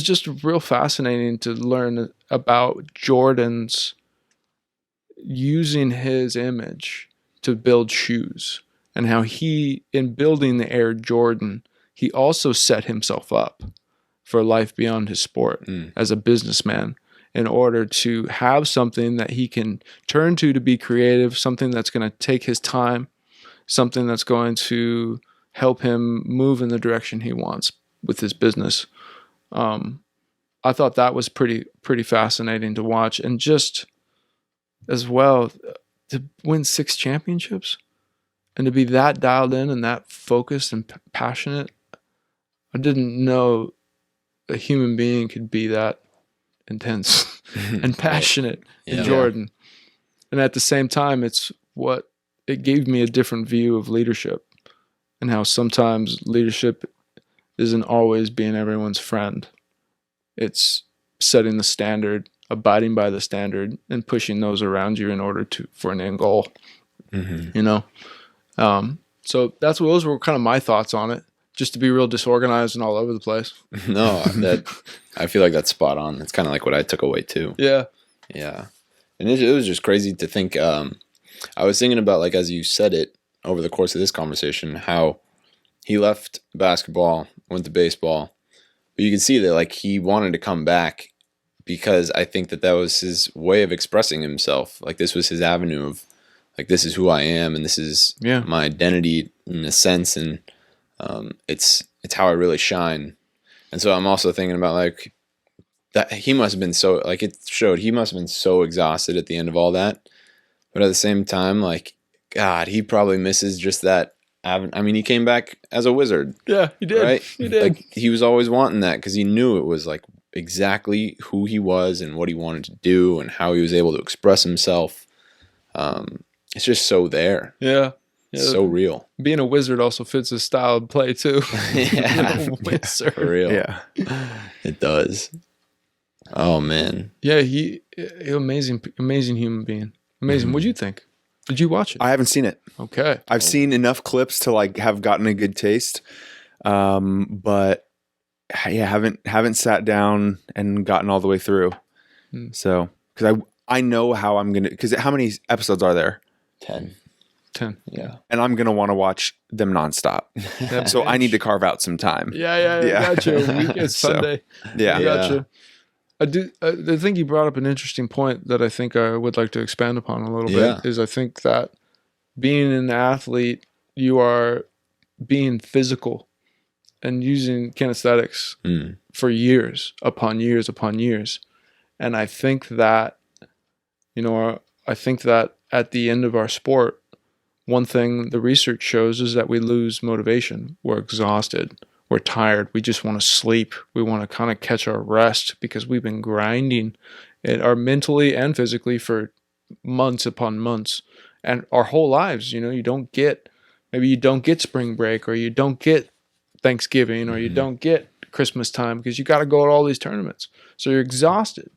just real fascinating to learn about Jordan's using his image to build shoes, and how he, in building the Air Jordan, he also set himself up for life beyond his sport as a businessman, in order to have something that he can turn to be creative, something that's going to take his time, something that's going to help him move in the direction he wants with his business. I thought that was pretty fascinating to watch, and just as well to win 6 championships and to be that dialed in and that focused and passionate. I didn't know a human being could be that intense and passionate in Jordan. And at the same time, it gave me a different view of leadership, and how sometimes leadership isn't always being everyone's friend. It's setting the standard, abiding by the standard, and pushing those around you in order for an end goal. So those were kind of my thoughts on it, just to be real disorganized and all over the place. No, I feel like that's spot on. That's kind of like what I took away too. Yeah. And it was just crazy to think. I was thinking about, like, as you said it over the course of this conversation, how he left basketball, went to baseball, but you can see that like he wanted to come back, because I think that was his way of expressing himself. Like this was his avenue of like, this is who I am, and this is my identity in a sense, and it's how I really shine. And so I'm also thinking about like that he must have been so, like it showed, he must have been so exhausted at the end of all that. But at the same time, like, God, he probably misses just that. I mean, he came back as a wizard. Yeah, he did. Right? He did. Like, he was always wanting that, because he knew it was like exactly who he was and what he wanted to do and how he was able to express himself. It's just so there. Yeah. So real. Being a wizard also fits his style of play too. Yeah. Wizard. For real. Yeah. It does. Oh man. Yeah, he amazing human being. Amazing. What'd you think? Did you watch it? I haven't seen it. Okay. I've seen enough clips to like have gotten a good taste. But yeah, haven't sat down and gotten all the way through. So, because I know how I'm gonna, because how many episodes are there? 10. Yeah. And I'm gonna want to watch them nonstop. So I need to carve out some time. Yeah. Gotcha. It's Sunday. Yeah. Gotcha. I think you brought up an interesting point that I think I would like to expand upon a little bit. Is I think that being an athlete, you are being physical and using kinesthetics for years upon years upon years. And I think that, at the end of our sport, one thing the research shows is that we lose motivation. We're exhausted. We're tired. We just want to sleep. We want to kind of catch our rest, because we've been grinding mentally and physically for months upon months, and our whole lives. You don't get spring break, or you don't get Thanksgiving, or you don't get Christmas time, because you got to go to all these tournaments. So you're exhausted.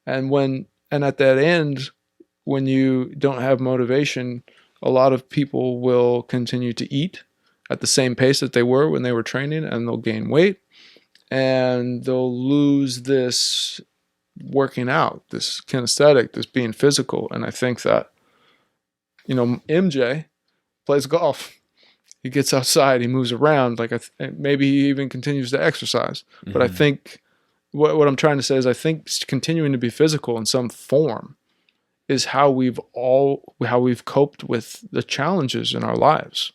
And at that end, when you don't have motivation, a lot of people will continue to eat at the same pace that they were when they were training, and they'll gain weight and they'll lose this working out, this kinesthetic, this being physical. And I think that, MJ plays golf. He gets outside, he moves around, maybe he even continues to exercise. Mm-hmm. But I think what I'm trying to say is I think continuing to be physical in some form is how we've coped with the challenges in our lives,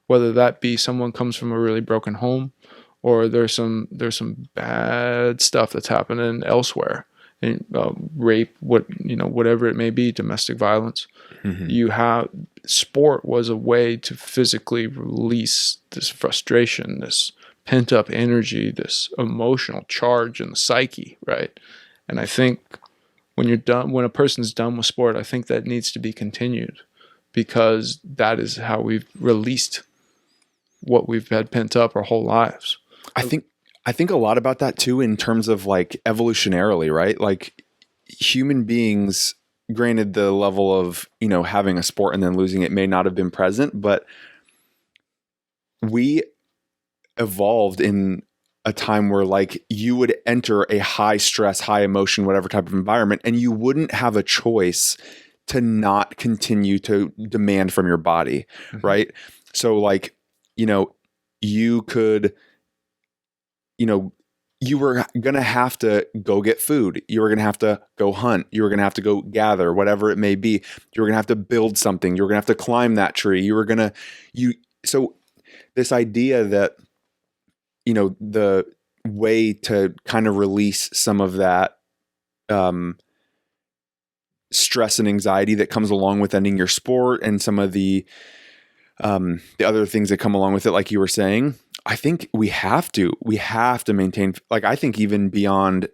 whether that be someone comes from a really broken home, or there's some bad stuff that's happening elsewhere, and rape, whatever it may be, domestic violence. Mm-hmm. Sport was a way to physically release this frustration, this pent up energy, this emotional charge in the psyche, right? And I think when a person's done with sport, I think that needs to be continued, because that is how we've released what we've had pent up our whole lives. I think a lot about that too, in terms of like evolutionarily, right? Like human beings, granted the level of, having a sport and then losing it may not have been present, but we evolved in a time where like you would enter a high stress, high emotion, whatever type of environment, and you wouldn't have a choice to not continue to demand from your body. Mm-hmm. Right. So like, you could, you were going to have to go get food. You were going to have to go hunt. You were going to have to go gather, whatever it may be. You were going to have to build something. You were going to have to climb that tree. So this idea that, the way to kind of release some of that stress and anxiety that comes along with ending your sport, and some of the other things that come along with it, like you were saying, I think we have to maintain, like, I think even beyond,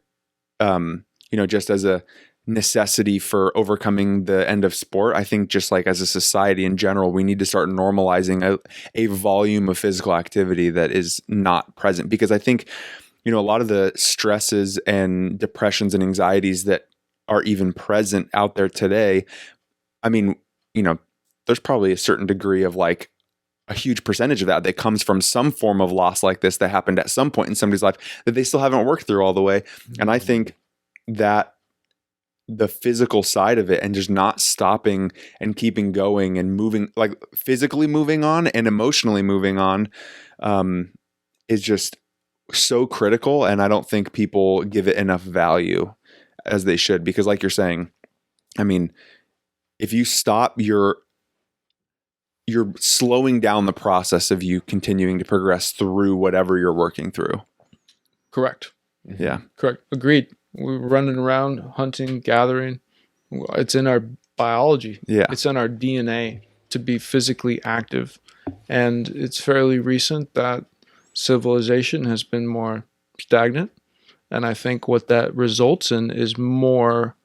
just as a necessity for overcoming the end of sport, I think just like as a society in general, we need to start normalizing a volume of physical activity that is not present. Because I think, a lot of the stresses and depressions and anxieties that are even present out there today, I mean, there's probably a certain degree of like a huge percentage of that comes from some form of loss like this that happened at some point in somebody's life that they still haven't worked through all the way. Mm-hmm. And I think that the physical side of it, and just not stopping and keeping going and moving, like physically moving on and emotionally moving on, is just so critical. And I don't think people give it enough value as they should, because like you're saying, I mean, if you stop, you're slowing down the process of you continuing to progress through whatever you're working through. Correct. Yeah. Correct. Agreed. We're running around, hunting, gathering. It's in our biology. Yeah. It's in our DNA to be physically active. And it's fairly recent that civilization has been more stagnant. And I think what that results in is more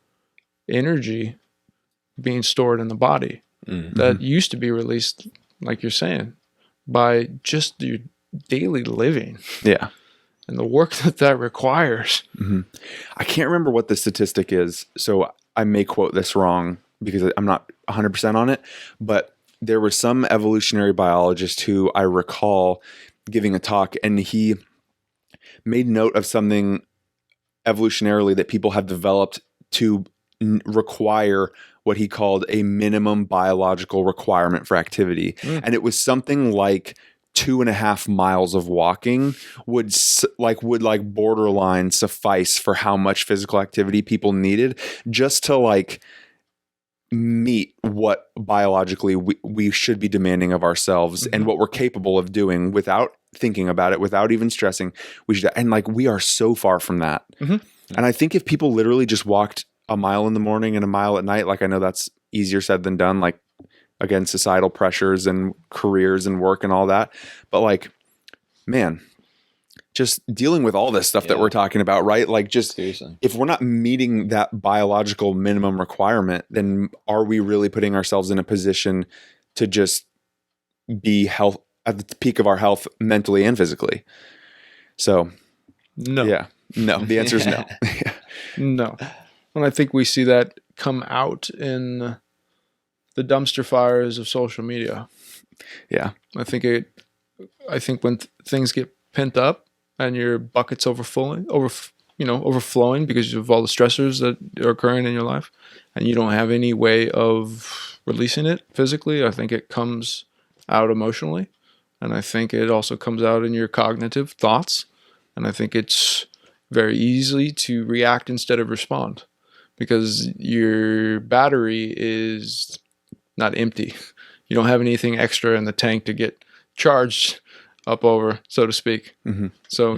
energy being stored in the body. Mm-hmm. That used to be released, like you're saying, by just your daily living. Yeah. And the work that requires. Mm-hmm. I can't remember what the statistic is, so I may quote this wrong because I'm not 100% on it, but there was some evolutionary biologist who I recall giving a talk, and he made note of something evolutionarily that people have developed to require what he called a minimum biological requirement for activity. And it was something like 2.5 miles of walking would borderline suffice for how much physical activity people needed just to like meet what biologically we should be demanding of ourselves. Mm-hmm. And what we're capable of doing without thinking about it, without even stressing. And like, we are so far from that. Mm-hmm. And I think if people literally just walked a mile in the morning and a mile at night, like, I know that's easier said than done, like, again, societal pressures and careers and work and all that. But like, man, just dealing with all this stuff that we're talking about, right? Like, just seriously, if we're not meeting that biological minimum requirement, then are we really putting ourselves in a position to just be at the peak of our health mentally and physically? So no. Yeah. No. The answer is no. No. And I think we see that come out in the dumpster fires of social media. Yeah. I think it I think when things get pent up and your bucket's overflowing because of all the stressors that are occurring in your life, and you don't have any way of releasing it physically, I think it comes out emotionally, and I think it also comes out in your cognitive thoughts, and I think it's very easy to react instead of respond because your battery is not empty. You don't have anything extra in the tank to get charged up over, so to speak. Mm-hmm. So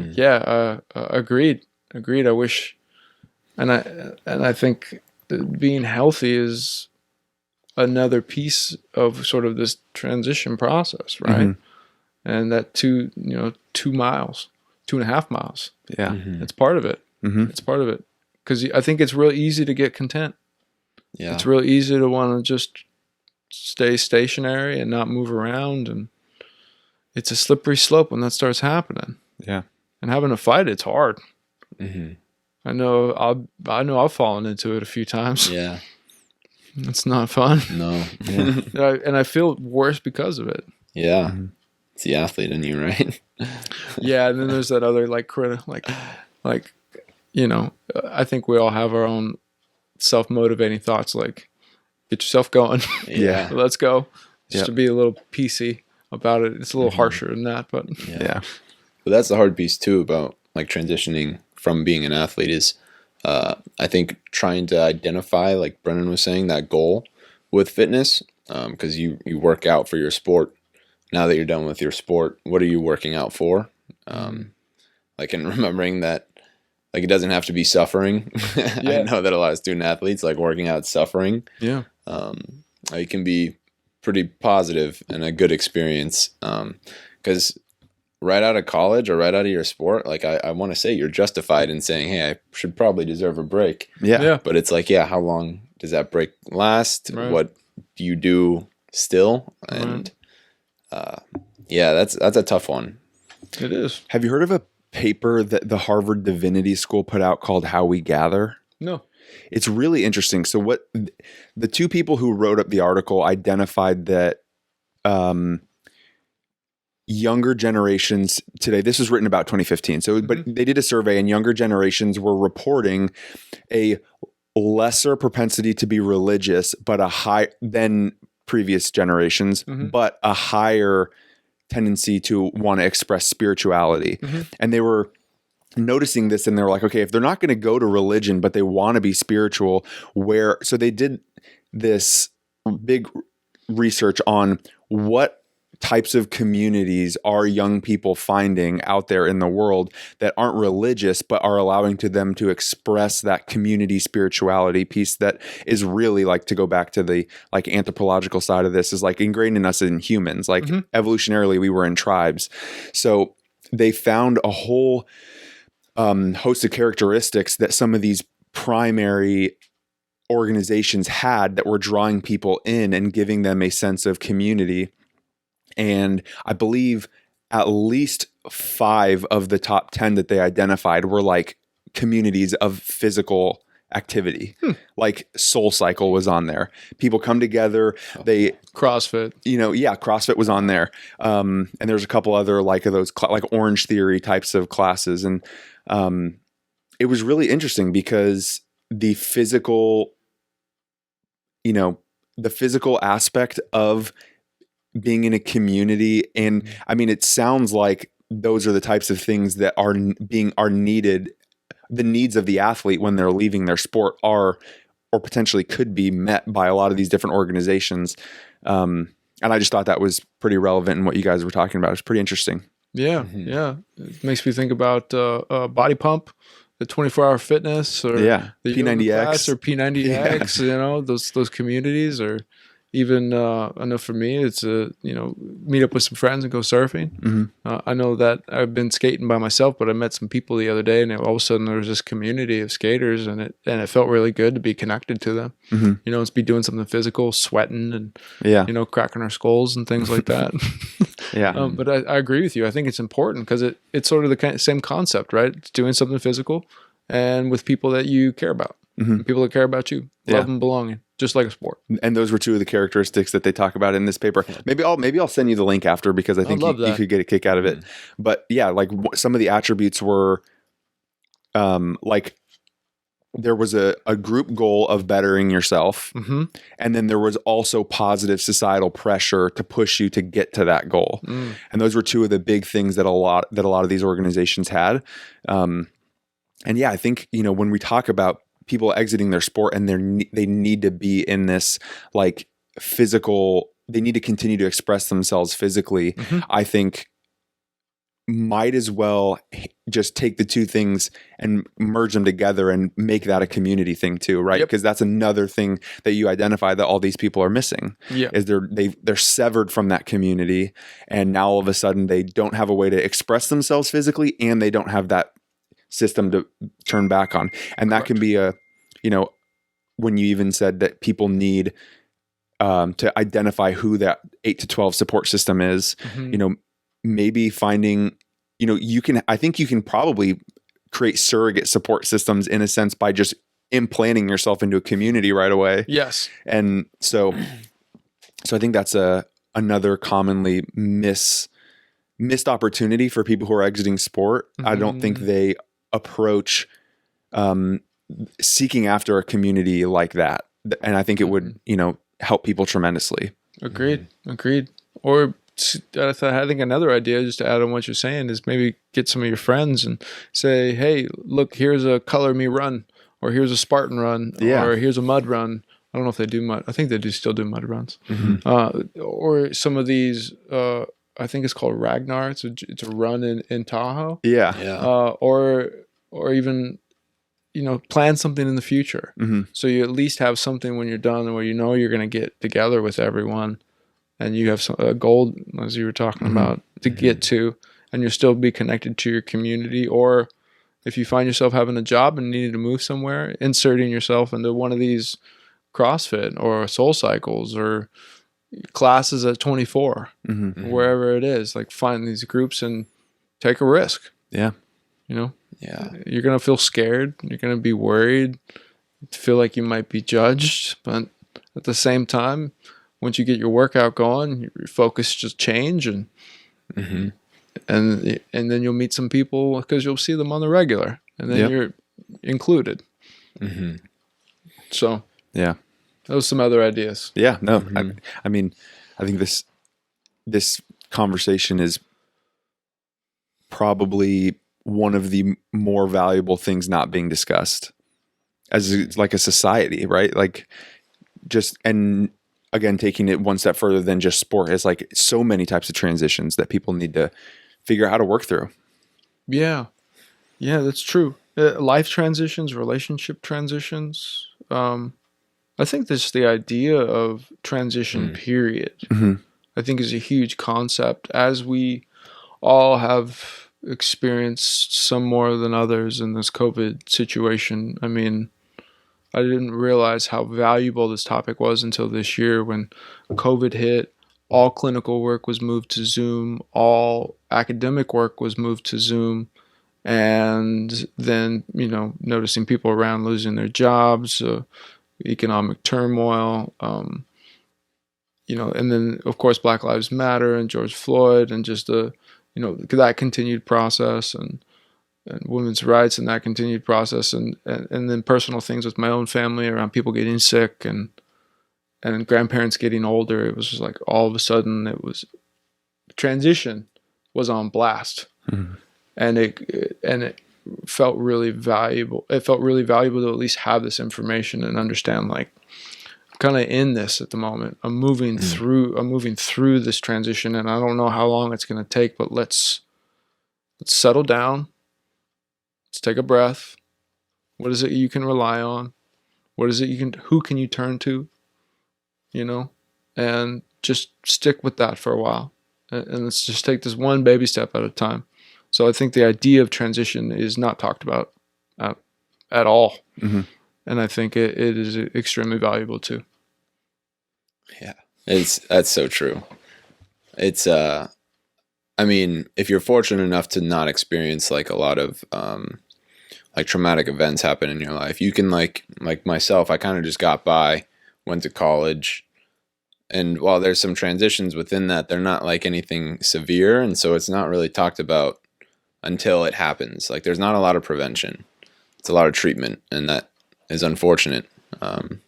agreed. I wish, and I think that being healthy is another piece of sort of this transition process, right? Mm-hmm. And that 2 miles, 2.5 miles. Yeah. Mm-hmm. It's part of it. Mm-hmm. It's part of it. Because I think it's real easy to get content. Yeah. It's real easy to want to just stay stationary and not move around. And it's a slippery slope when that starts happening. Yeah. And having to fight, it's hard. Mm-hmm. I know I've fallen into it a few times. Yeah. It's not fun. No. Yeah. And I feel worse because of it. Yeah. Mm-hmm. It's the athlete in you, right? Yeah, and then there's that other I think we all have our own self-motivating thoughts, like, get yourself going. Yeah. Let's go. Just Yep. to be a little PC about it. It's a little Mhm. harsher than that, but Yeah. But that's the hard piece too about like transitioning from being an athlete is I think trying to identify, like Brennen was saying, that goal with fitness, because you work out for your sport. Now that you're done with your sport, what are you working out for? Like, and remembering that, like, it doesn't have to be suffering. Yeah. I know that a lot of student athletes, like, working out suffering. yeah. It can be pretty positive and a good experience. Because right out of college or right out of your sport, like, I want to say you're justified in saying, hey, I should probably deserve a break. Yeah. Yeah. But it's like, yeah, how long does that break last? Right. What do you do still? And that's a tough one. It is. Have you heard of a paper that the Harvard Divinity School put out called How We Gather? No. It's really interesting. So what the two people who wrote up the article identified that younger generations today, this was written about 2015. So, but they did a survey and younger generations were reporting a lesser propensity to be religious, but a high than previous generations, but a higher tendency to want to express spirituality. And they were noticing this and they were like, okay, if they're not going to go to religion, but they want to be spiritual, so they did this big research on what types of communities are young people finding out there in the world that aren't religious, but are allowing them to express that community spirituality piece that is really, like, to go back to the like anthropological side of this, is like ingrained in us in humans. Like evolutionarily, we were in tribes. So they found a whole host of characteristics that some of these primary organizations had that were drawing people in and giving them a sense of community. And I believe at least 5 of the top 10 that they identified were like communities of physical activity. Like Soul Cycle was on there. People come together. They CrossFit. CrossFit was on there. And there's a couple other like of those like Orange Theory types of classes. And it was really interesting because the physical aspect of being in a community. And I mean, it sounds like those are the types of things that are needed. The needs of the athlete when they're leaving their sport are, or potentially could be, met by a lot of these different organizations. And I just thought that was pretty relevant in what you guys were talking about. It's pretty interesting. Yeah. Yeah. It makes me think about Body Pump, the 24-hour fitness, or the P90X yoga class or P90X, those communities, or even I know for me, it's meet up with some friends and go surfing. I know that I've been skating by myself, but I met some people the other day, and all of a sudden there was this community of skaters, and it felt really good to be connected to them. It's be doing something physical, sweating, and cracking our skulls and things like that. But I agree with you. I think it's important because it's sort of the same concept, right? It's doing something physical and with people that you care about. Mhm. People that care about you, love and belonging, just like a sport. And those were two of the characteristics that they talk about in this paper. Maybe I'll send you the link after, because I think love you that. could get a kick out of it. But yeah, like some of the attributes were, like there was a group goal of bettering yourself. Mm-hmm. And then there was also positive societal pressure to push you to get to that goal. And those were two of the big things that a lot of these organizations had. And yeah, I think, when we talk about people exiting their sport and they need to be in this like physical, they need to continue to express themselves physically. I think might as well just take the two things and merge them together and make that a community thing too, right? Because that's another thing that you identify that all these people are missing. Is they're severed from that community, and now all of a sudden they don't have a way to express themselves physically, and they don't have that system to turn back on. And that can be when you even said that people need to identify who that 8 to 12 support system is, maybe finding, I think you can probably create surrogate support systems in a sense by just implanting yourself into a community right away. Yes. And so I think that's another commonly missed opportunity for people who are exiting sport. I don't think they approach seeking after a community like that. And I think it would, help people tremendously. Agreed. Or I think another idea, just to add on what you're saying, is maybe get some of your friends and say, hey, look, here's a color me run, or here's a Spartan run, or here's a mud run. I don't know if they do mud. I think they still do mud runs. Or some of these, I think it's called Ragnar. It's a run in Tahoe. Or even, plan something in the future. So you at least have something when you're done where you're going to get together with everyone, and you have a goal, as you were talking about, to get to, and you'll still be connected to your community. Or if you find yourself having a job and needing to move somewhere, inserting yourself into one of these CrossFit or Soul Cycles or classes at 24, wherever it is, like find these groups and take a risk. You're going to feel scared. You're going to be worried, feel like you might be judged. But at the same time, once you get your workout going, your focus just change, and then you'll meet some people because you'll see them on the regular, and then you're included. So those are some other ideas. I mean, I think this conversation is probably one of the more valuable things not being discussed as like a society, right? Like and again, taking it one step further than just sport, is like so many types of transitions that people need to figure out how to work through. Yeah, that's true. Life transitions, relationship transitions. I think the idea of transition period, I think is a huge concept, as we all have experienced some more than others in this COVID situation. I mean, I didn't realize how valuable this topic was until this year when COVID hit. All clinical work was moved to Zoom. All academic work was moved to Zoom. And then, noticing people around losing their jobs, economic turmoil, and then, of course, Black Lives Matter and George Floyd, and just that continued process, and women's rights and that continued process, and then personal things with my own family around people getting sick and grandparents getting older. It was just like all of a sudden transition was on blast, and it felt really valuable. It felt really valuable to at least have this information and understand, like, I'm kind of in this at the moment. I'm moving through this transition, and I don't know how long it's going to take, but let's settle down. Let's take a breath. What is it you can rely on? What is it who can you turn to? And just stick with that for a while. And let's just take this one baby step at a time. So I think the idea of transition is not talked about at all. And I think it is extremely valuable too. Yeah, that's so true. It's, I mean, if you're fortunate enough to not experience like a lot of like traumatic events happen in your life. You can like myself, I kind of just got by, went to college. And while there's some transitions within that, they're not like anything severe. And so it's not really talked about until it happens. Like there's not a lot of prevention. It's a lot of treatment, and that is unfortunate. And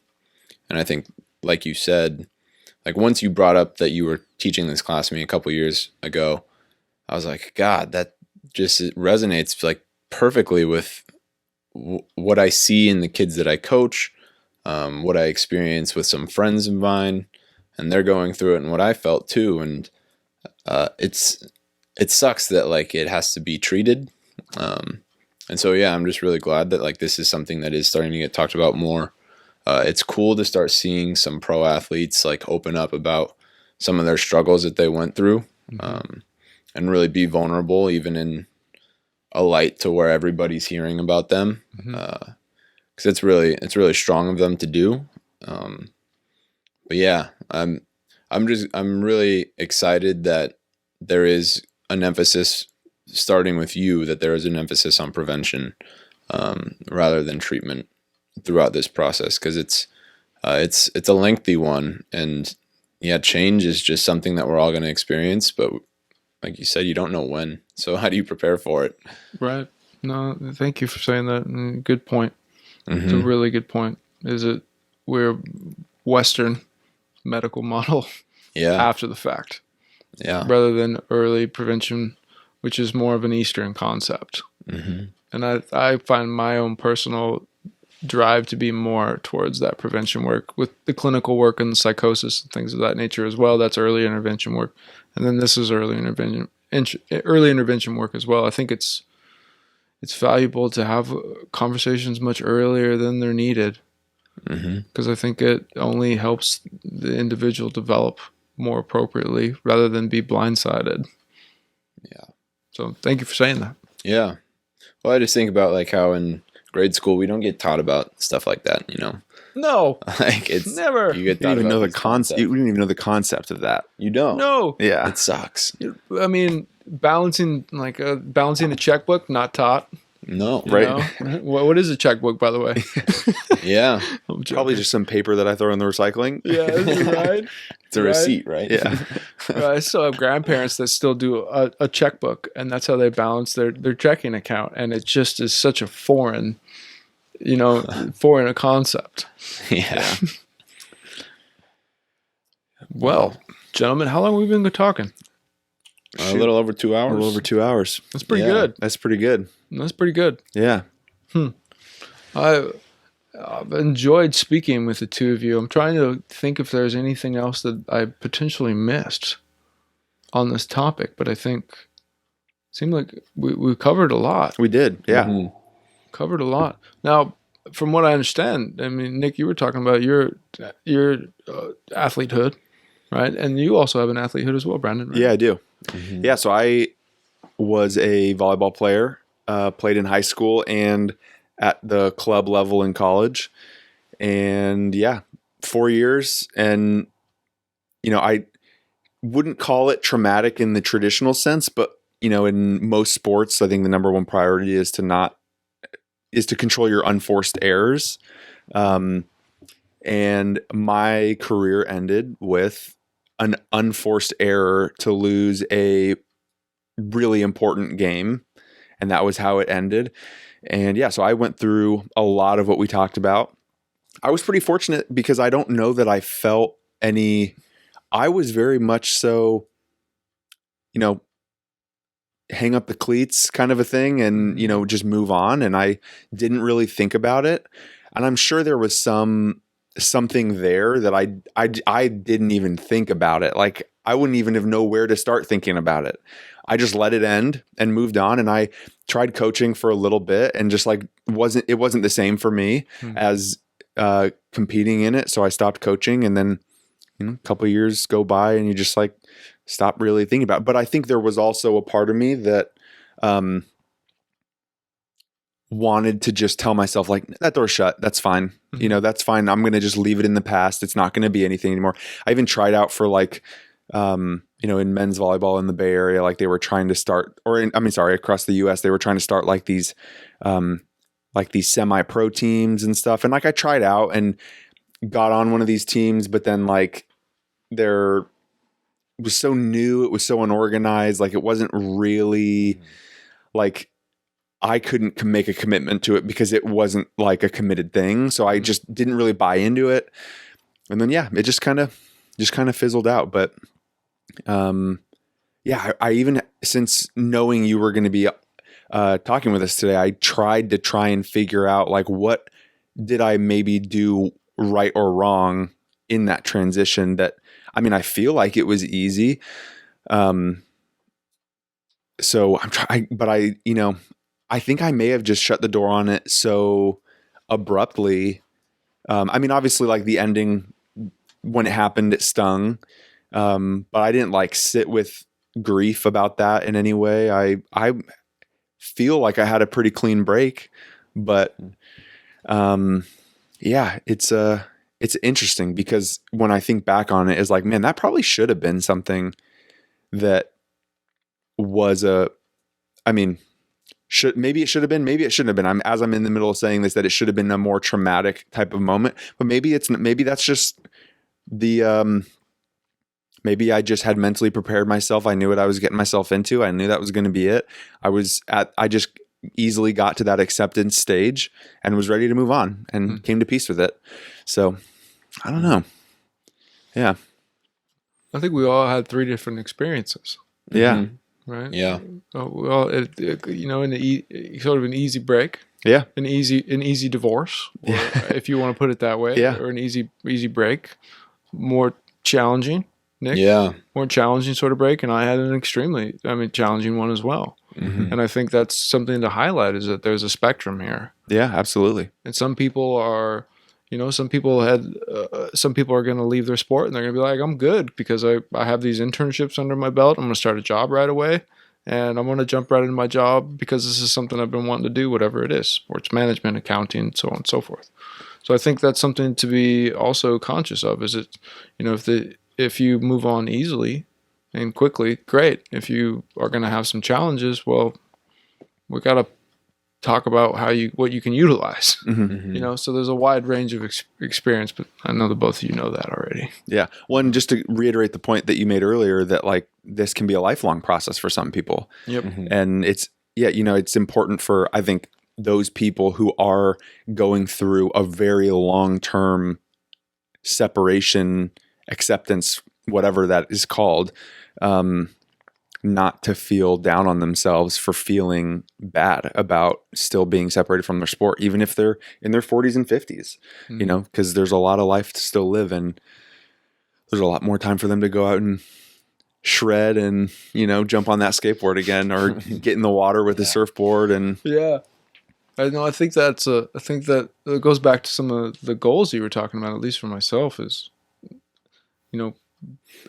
I think, like you said, like once you brought up that you were teaching this class to me a couple years ago, I was like, God, that just resonates like perfectly with what I see in the kids that I coach, what I experience with some friends of mine, and they're going through it, and what I felt too. And it sucks that like it has to be treated. And so, yeah, I'm just really glad that like this is something that is starting to get talked about more. It's cool to start seeing some pro athletes like open up about some of their struggles that they went through, and really be vulnerable, even in a light to where everybody's hearing about them. Because it's really strong of them to do. But yeah, I'm really excited that there is an emphasis, starting with you, that there is an emphasis on prevention rather than treatment throughout this process, because it's a lengthy one, and yeah, change is just something that we're all going to experience, but like you said, you don't know when. So how do you prepare for it? Right. No, thank you for saying that. Good point. It's a really good point. We're Western medical model after the fact, rather than early prevention, which is more of an Eastern concept. And I find my own personal drive to be more towards that prevention work, with the clinical work and the psychosis and things of that nature as well. That's early intervention work, and then this is early intervention work as well. I think it's valuable to have conversations much earlier than they're needed, because I think it only helps the individual develop more appropriately rather than be blindsided. Yeah. So thank you for saying that. Yeah. Well, I just think about like how in grade school we don't get taught about stuff like that, you know. No. Like it's never. You get You taught didn't even about know the these concept. You didn't even know the concept of that. You don't. No. Yeah. It sucks. I mean, balancing a checkbook, not taught. No. You Right. know? What is a checkbook, by the way? Yeah. Probably just some paper that I throw in the recycling. Yeah, right. It's a receipt, right? Yeah. I still have grandparents that still do a checkbook, and that's how they balance their checking account. And it just is such a foreign concept. Yeah. Well, gentlemen, how long have we been talking? A little over 2 hours. A little over 2 hours. That's pretty good. That's pretty good. That's pretty good. Yeah. I've enjoyed speaking with the two of you. I'm trying to think if there's anything else that I potentially missed on this topic, but I think it seemed like we covered a lot. We did. Yeah. Covered a lot. Now, from what I understand, I mean, Nick, you were talking about your athletehood, right? And you also have an athletehood as well, Brandon, right? Yeah, I do. Yeah, so I was a volleyball player, played in high school and at the club level in college. And yeah, 4 years. And, I wouldn't call it traumatic in the traditional sense, but, in most sports, I think the number one priority is to control your unforced errors. And my career ended with an unforced error to lose a really important game. And that was how it ended. And yeah, so I went through a lot of what we talked about. I was pretty fortunate because I don't know that I felt I was very much so, hang up the cleats kind of a thing and, just move on. And I didn't really think about it. And I'm sure there was something there that I didn't even think about it. Like I wouldn't even have know where to start thinking about it. I just let it end and moved on. And I tried coaching for a little bit and just like it wasn't the same for me as competing in it. So I stopped coaching, and then a couple of years go by and you just like stop really thinking about it. But I think there was also a part of me that wanted to just tell myself like, that door's shut. That's fine. That's fine. I'm going to just leave it in the past. It's not going to be anything anymore. I even tried out for like, in men's volleyball in the Bay Area, like they were trying to start, across the US, they were trying to start like these like these semi-pro teams and stuff. And like I tried out and got on one of these teams, but then like it was so new, it was so unorganized, like it wasn't really like I couldn't make a commitment to it because it wasn't like a committed thing. So I just didn't really buy into it. And then it just kind of fizzled out. But I even, since knowing you were going to be talking with us today, I tried to try and figure out like what did I maybe do right or wrong in that transition. That, I mean, I feel like it was easy. So I'm trying, but I think I may have just shut the door on it so abruptly. I mean, obviously, like the ending when it happened, it stung. But I didn't like sit with grief about that in any way. I feel like I had a pretty clean break, but it's interesting because when I think back on it, it's like, man, that probably should have been something that was maybe it should have been, maybe it shouldn't have been. I'm in the middle of saying this, that it should have been a more traumatic type of moment, but maybe that's just maybe I just had mentally prepared myself. I knew what I was getting myself into. I knew that was going to be it. I just easily got to that acceptance stage and was ready to move on and came to peace with it. So I don't know. Yeah. I think we all had 3 different experiences. Yeah. Mm-hmm. Right. Yeah. Well, sort of an easy break. Yeah. An easy divorce, or if you want to put it that way. Yeah. Or an easy break. More challenging, Nick. Yeah. More challenging sort of break, and I had an extremely, challenging one as well. Mm-hmm. And I think that's something to highlight, is that there's a spectrum here. Yeah, absolutely. And some people are, some people are going to leave their sport and they're going to be like, I'm good because I have these internships under my belt. I'm going to start a job right away. And I'm going to jump right into my job because this is something I've been wanting to do, whatever it is, sports management, accounting, so on and so forth. So I think that's something to be also conscious of, is it, if you move on easily and quickly, great. If you are going to have some challenges, well, we got to talk about what you can utilize. Mm-hmm. So there's a wide range of experience, but I know that both of you know that already. Yeah. One, just to reiterate the point that you made earlier, that like this can be a lifelong process for some people. Yep. Mm-hmm. And it's important for, I think, those people who are going through a very long-term separation, acceptance, whatever that is called, not to feel down on themselves for feeling bad about still being separated from their sport, even if they're in their 40s and 50s, because there's a lot of life to still live, and there's a lot more time for them to go out and shred and, jump on that skateboard again, or get in the water with the surfboard. And I know. I think that it goes back to some of the goals you were talking about, at least for myself, is,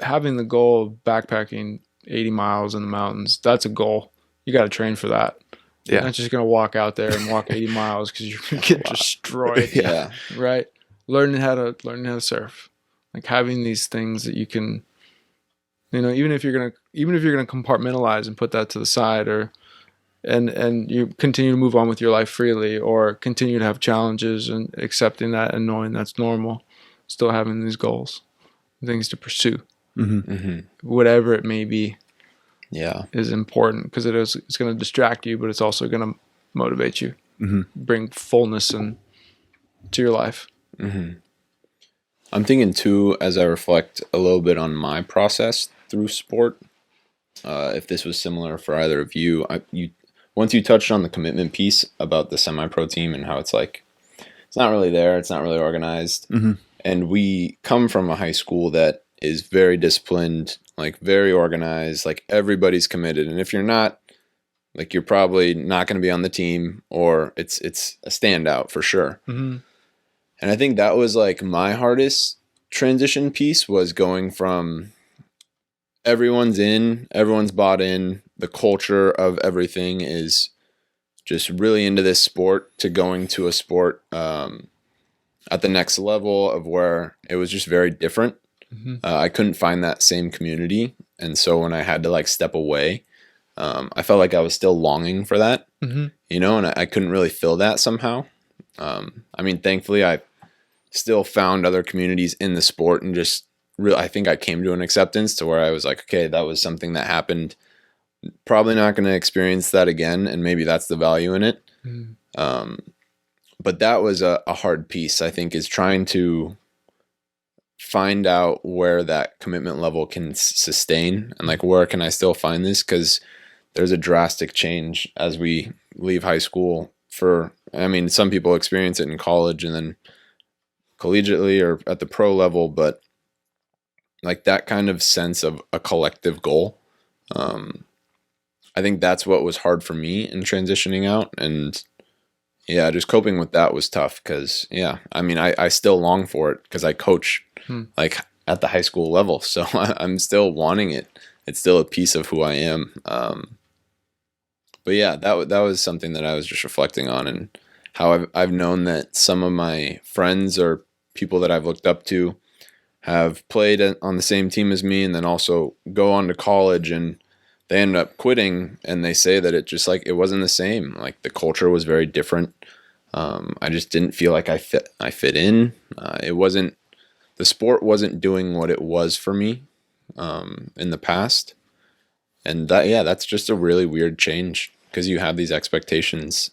having the goal of backpacking 80 miles in the mountains. That's a goal. You got to train for that. You're not just going to walk out there and walk 80 miles because you're going to get destroyed. Yeah. Right. Learning how to surf, like having these things that you can, even if you're going to compartmentalize and put that to the side, and you continue to move on with your life freely, or continue to have challenges and accepting that and knowing that's normal, still having these goals, things to pursue. Mm-hmm. Mm-hmm. Whatever it may be, is important, because it's going to distract you, but it's also going to motivate you, bring fullness to your life. Mm-hmm. I'm thinking too, as I reflect a little bit on my process through sport, if this was similar for either of you, once you touched on the commitment piece about the semi-pro team and how it's like, it's not really there, it's not really organized. Mm-hmm. And we come from a high school that is very disciplined, like very organized, like everybody's committed. And if you're not, like, you're probably not going to be on the team, or it's a standout for sure. Mm-hmm. And I think that was like my hardest transition piece, was going from everyone's bought in, the culture of everything is just really into this sport, to going to a sport at the next level of where it was just very different. Mm-hmm. I couldn't find that same community. And so when I had to like step away, I felt like I was still longing for that. you know, and I couldn't really fill that somehow. I mean, thankfully, I still found other communities in the sport, and just really, I think I came to an acceptance to where I was like, okay, that was something that happened. Probably not going to experience that again, and maybe that's the value in it. But that was a hard piece, I think, is trying to find out where that commitment level can sustain, and like, where can I still find this? Because there's a drastic change as we leave high school. I mean, some people experience it in college and then collegiately or at the pro level, but like that kind of sense of a collective goal. I think that's what was hard for me in transitioning out. And yeah, just coping with that was tough because, yeah, I mean, I still long for it because I coach like at the high school level. So I'm still wanting it. It's still a piece of who I am. But yeah, that was something that I was just reflecting on, and how I've known that some of my friends or people that I've looked up to have played on the same team as me, and then also go on to college, and they end up quitting, and they say that it just like it wasn't the same. Like the culture was very different. I just didn't feel like I fit in. The sport wasn't doing what it was for me in the past, and that's just a really weird change. Because you have these expectations,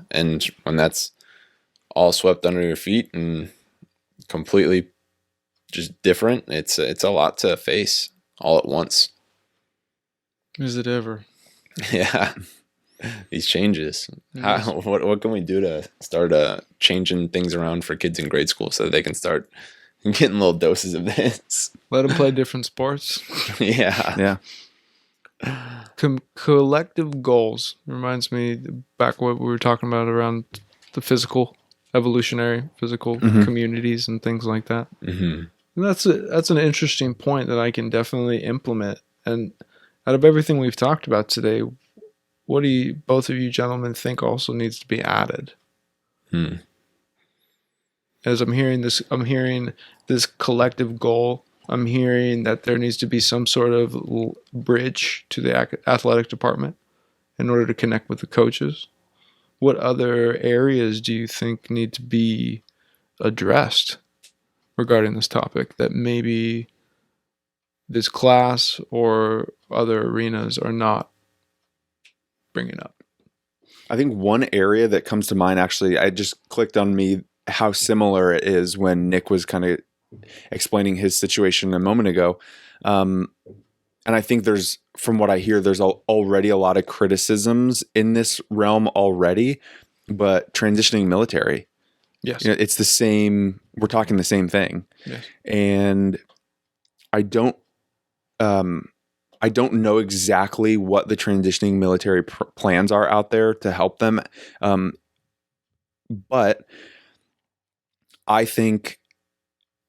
and when that's all swept under your feet and completely just different, it's a lot to face all at once. Is it ever? Yeah, these changes. Yes. What can we do to start changing things around for kids in grade school so that they can start getting little doses of this? Let them play different sports. Yeah. Collective goals reminds me back what we were talking about around the physical, evolutionary physical communities and things like that. And that's an interesting point that I can definitely implement. And out of everything we've talked about today, what do both of you gentlemen think also needs to be added? As I'm hearing this collective goal. I'm hearing that there needs to be some sort of bridge to the athletic department in order to connect with the coaches. What other areas do you think need to be addressed regarding this topic that maybe this class or other arenas are not bringing up? I think one area that comes to mind, actually, I just clicked on me how similar it is when Nick was kind of explaining his situation a moment ago. And I think from what I hear, there's already a lot of criticisms in this realm already, but transitioning military. Yes. It's the same, we're talking the same thing. Yes. And I don't know exactly what the transitioning military plans are out there to help them. But I think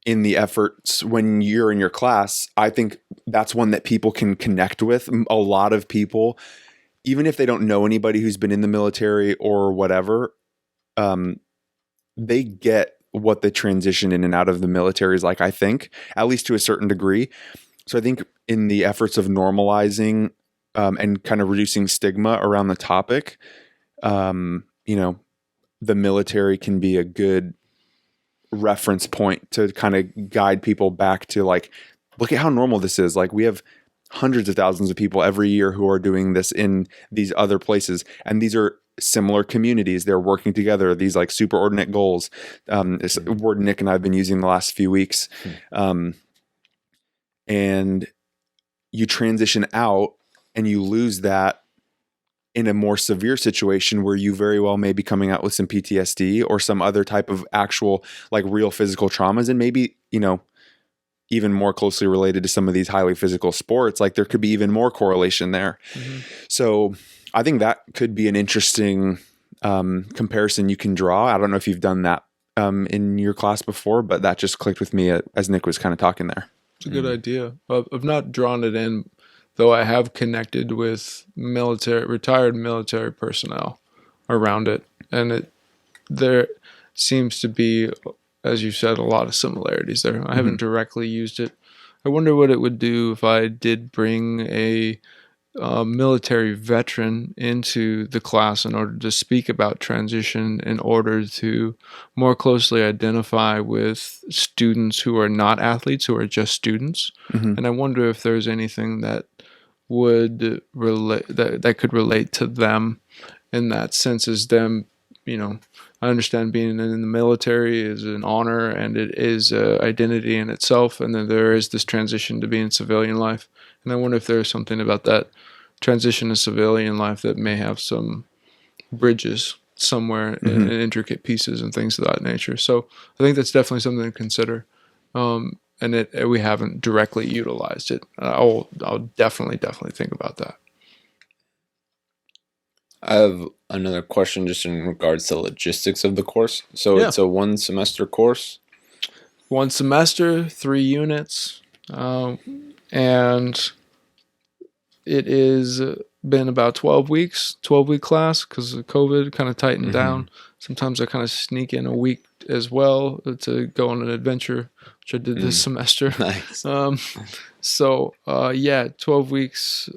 in the efforts when you're in your class, I think that's one that people can connect with. A lot of people, even if they don't know anybody who's been in the military or whatever, they get what the transition in and out of the military is like, I think, at least to a certain degree. So I think in the efforts of normalizing and kind of reducing stigma around the topic, the military can be a good reference point to kind of guide people back to like, look at how normal this is. Like we have hundreds of thousands of people every year who are doing this in these other places. And these are similar communities. They're working together, these like superordinate goals. It's a word Nick and I have been using the last few weeks. And you transition out and you lose that in a more severe situation where you very well may be coming out with some PTSD or some other type of actual like real physical traumas, and maybe, even more closely related to some of these highly physical sports, like there could be even more correlation there. So I think that could be an interesting comparison you can draw. I don't know if you've done that in your class before, but that just clicked with me as Nick was kind of talking there. It's a good idea. I've not drawn it in, though I have connected with retired military personnel around it. And there seems to be, as you said, a lot of similarities there. I haven't directly used it. I wonder what it would do if I did bring a military veteran into the class in order to speak about transition, in order to more closely identify with students who are not athletes, who are just students. Mm-hmm. And I wonder if there's anything that would relate that could relate to them in that sense, as them, I understand being in the military is an honor and it is an identity in itself, and then there is this transition to being civilian life. And I wonder if there's something about that transition to civilian life that may have some bridges somewhere in intricate pieces and things of that nature. So I think that's definitely something to consider. And we haven't directly utilized it. I'll definitely think about that. I have another question just in regards to logistics of the course. So Yeah. It's a 1 semester course. 1 semester, 3 units, and it is been about 12 weeks, 12-week class, because of COVID kind of tightened down. Sometimes I kind of sneak in a week as well to go on an adventure, which I did this semester. Nice. 12 weeks.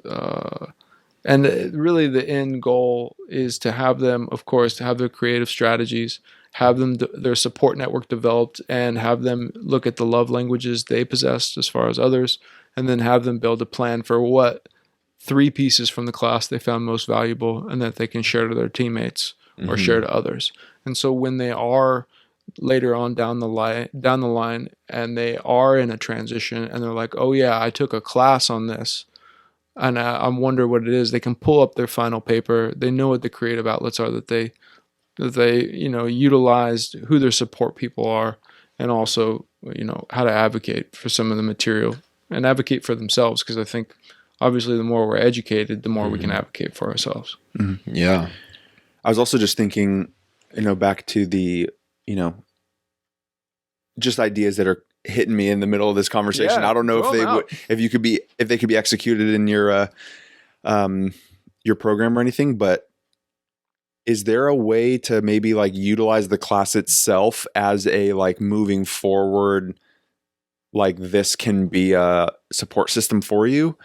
And really the end goal is to have them, of course, to have their creative strategies, have them their support network developed, and have them look at the love languages they possessed as far as others, and then have them build a plan for what 3 pieces from the class they found most valuable and that they can share to their teammates or share to others. And so when they are later on down the line and they are in a transition and they're like, oh yeah, I took a class on this, and I wonder what it is, they can pull up their final paper. They know what the creative outlets are that they utilized, who their support people are, and also how to advocate for some of the material and advocate for themselves, because I think obviously the more we're educated, the more we can advocate for ourselves. Yeah. I was also just thinking, back to the, just ideas that are hitting me in the middle of this conversation. Yeah, I don't know throw 'em out. if they could be executed in your program or anything, but is there a way to maybe like utilize the class itself as a like moving forward, like this can be a support system for you?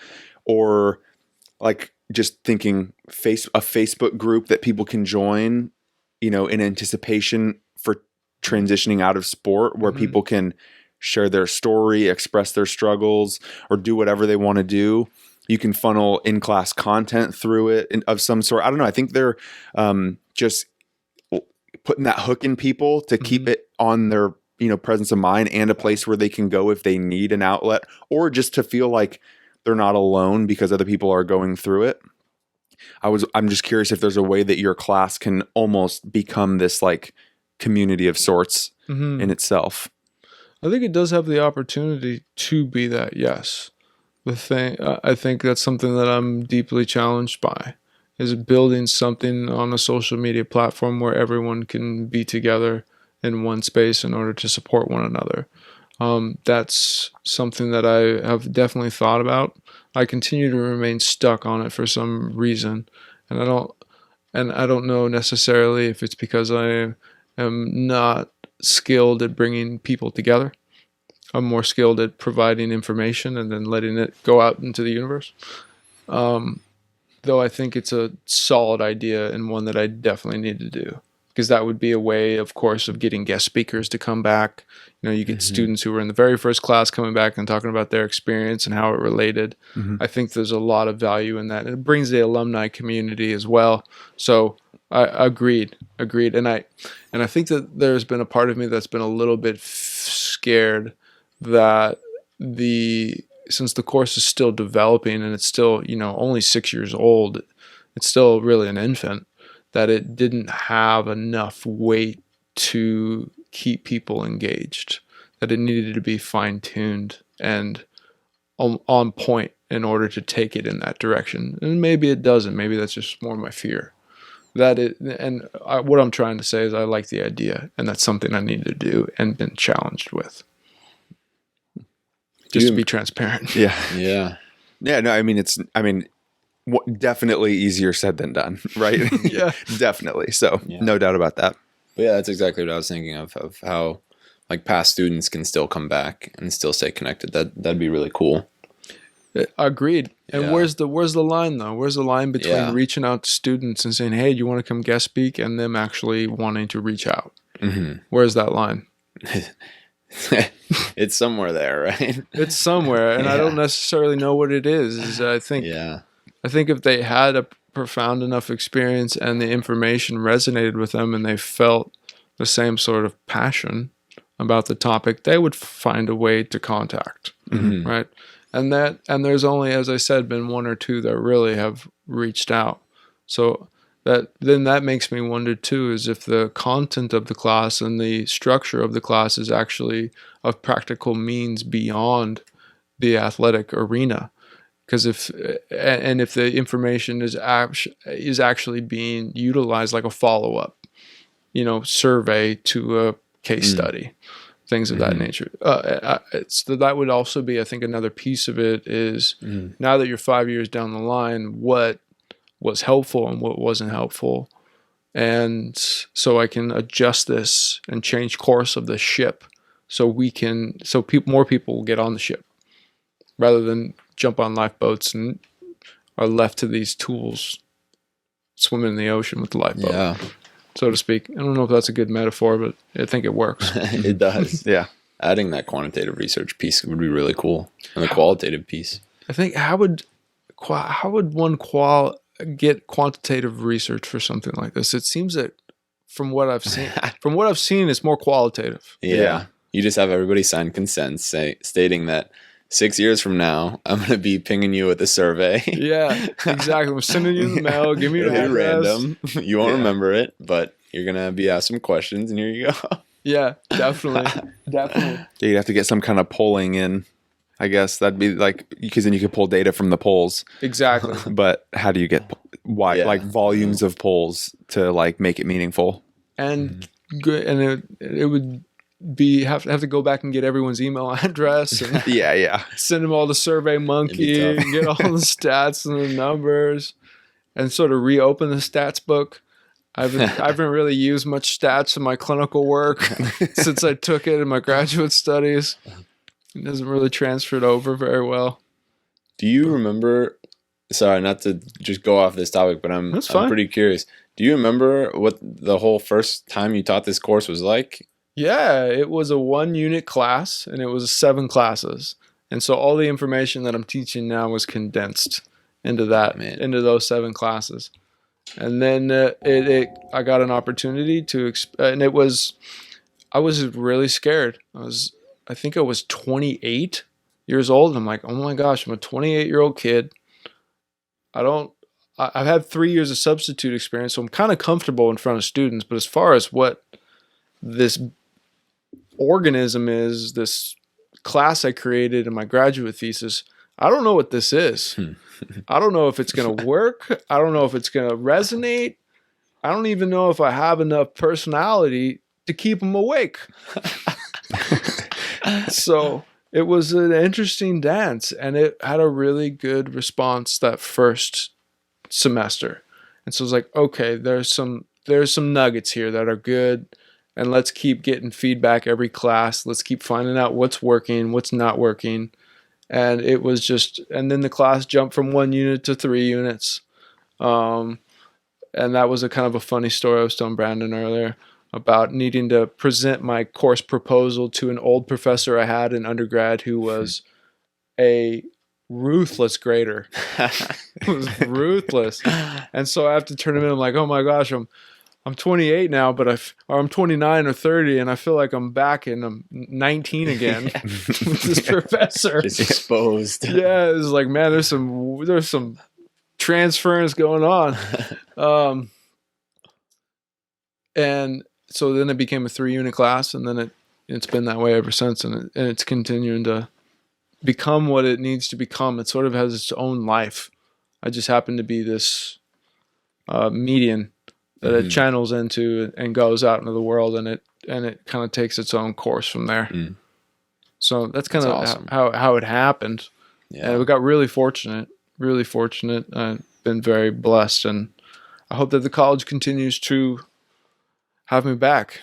Or like just thinking a Facebook group that people can join, in anticipation for transitioning out of sport, where people can share their story, express their struggles, or do whatever they want to do. You can funnel in-class content through it of some sort. I don't know. I think they're just putting that hook in people to keep it on their, presence of mind, and a place where they can go if they need an outlet, or just to feel like they're not alone because other people are going through it. I'm just curious if there's a way that your class can almost become this like community of sorts in itself. I think it does have the opportunity to be that, yes. I think that's something that I'm deeply challenged by, is building something on a social media platform where everyone can be together in one space in order to support one another. That's something that I have definitely thought about. I continue to remain stuck on it for some reason, and I don't know necessarily if it's because I am not skilled at bringing people together. I'm more skilled at providing information and then letting it go out into the universe. Though I think it's a solid idea and one that I definitely need to do, because that would be a way, of course, of getting guest speakers to come back. You get students who were in the very first class coming back and talking about their experience and how it related. I think there's a lot of value in that. And it brings the alumni community as well. So I agreed. And I think that there's been a part of me that's been a little bit scared that since the course is still developing and it's still, only 6 years old, it's still really an infant, that it didn't have enough weight to keep people engaged, that it needed to be fine-tuned and on point in order to take it in that direction. And maybe it doesn't. Maybe that's just more my fear. What I'm trying to say is I like the idea, and that's something I need to do and been challenged with. Just to be transparent. Yeah. Yeah. Yeah. No, definitely easier said than done, right? Yeah. Definitely. So no doubt about that. But yeah, that's exactly what I was thinking of how like past students can still come back and still stay connected. That'd be really cool. Agreed. And Yeah. where's the line though? Where's the line between Yeah. reaching out to students and saying, "Hey, do you want to come guest speak?" and them actually wanting to reach out? Mm-hmm. Where's that line? It's somewhere there, right? It's somewhere, and I don't necessarily know what it is. I think if they had a profound enough experience and the information resonated with them and they felt the same sort of passion about the topic, they would find a way to contact, right? And there's only, as I said, been one or two that really have reached out. So that makes me wonder too, is if the content of the class and the structure of the class is actually of practical means beyond the athletic arena. Because if the information is actually being utilized like a follow-up, survey to a case study, things of that nature. So that would also be, I think, another piece of it is now that you're 5 years down the line, what was helpful and what wasn't helpful. And so I can adjust this and change course of the ship so more people will get on the ship rather than jump on lifeboats and are left to these tools swimming in the ocean with the lifeboat, so to speak. I don't know if that's a good metaphor, but I think it works. It does. Yeah. Adding that quantitative research piece would be really cool, and the qualitative piece. I think how would one get quantitative research for something like this? It seems that from what I've seen, it's more qualitative. Yeah. You just have everybody sign consent stating that 6 years from now, I'm going to be pinging you with a survey. Yeah, exactly. I'm sending you the mail. Give me your It'll be address. random. You won't remember it, but you're going to be asked some questions, and here you go. Yeah, definitely. Yeah, you'd have to get some kind of polling in. I guess that'd be like, because then you could pull data from the polls. Exactly. But how do you get volumes of polls to like make it meaningful? And good, and it would be have to go back and get everyone's email address and send them all the Survey Monkey and get all the stats and the numbers and sort of reopen the stats book. I haven't really used much stats in my clinical work since I took it in my graduate studies. It doesn't really transfer it over very well. Do you remember, sorry, not to just go off this topic, but I'm pretty curious. Do you remember what the whole first time you taught this course was like? Yeah, it was a 1-unit class, and it was 7 classes. And so all the information that I'm teaching now was condensed into those 7 classes. And then I got an opportunity I was really scared. I think I was 28 years old, and I'm like, oh my gosh, I'm a 28-year-old kid. I've had 3 years of substitute experience, so I'm kind of comfortable in front of students. But as far as what this organism is, this class I created in my graduate thesis, I don't know what this is. I don't know if it's going to work. I don't know if it's going to resonate. I don't even know if I have enough personality to keep them awake. So it was an interesting dance, and it had a really good response that first semester. And so it's like, okay, there's some nuggets here that are good, and let's keep getting feedback every class. Let's keep finding out what's working, what's not working. And it was and then the class jumped from 1 unit to 3 units. And that was a kind of a funny story I was telling Brandon earlier about needing to present my course proposal to an old professor I had in undergrad who was a ruthless grader. It was ruthless. And so I have to turn him in. I'm like, oh my gosh, I'm 28 now, but I'm 29 or 30, and I feel like I'm back and I'm 19 again with this professor. Just exposed. Yeah, it's like, man, there's some transference going on. And so then it became a 3-unit class, and then it's been that way ever since, and it's continuing to become what it needs to become. It sort of has its own life. I just happen to be this median that it channels into and goes out into the world, and it kind of takes its own course from there. So that's kind of awesome. how it happened. Yeah. And we got really fortunate. I've been very blessed, and I hope that the college continues to have me back.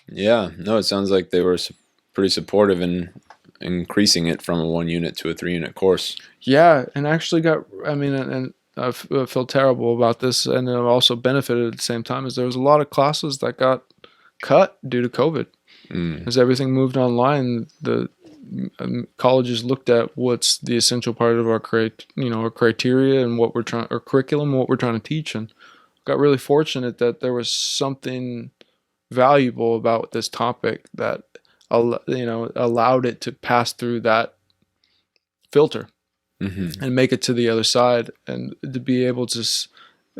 Yeah, no, it sounds like they were pretty supportive, and increasing it from a 1 unit to a 3 unit course. Yeah, and actually and I feel terrible about this, and I've also benefited at the same time, is there was a lot of classes that got cut due to COVID. As everything moved online, the colleges looked at what's the essential part of our our criteria and what we're trying, our curriculum, what we're trying to teach, and got really fortunate that there was something valuable about this topic that allowed it to pass through that filter and make it to the other side, and to be able to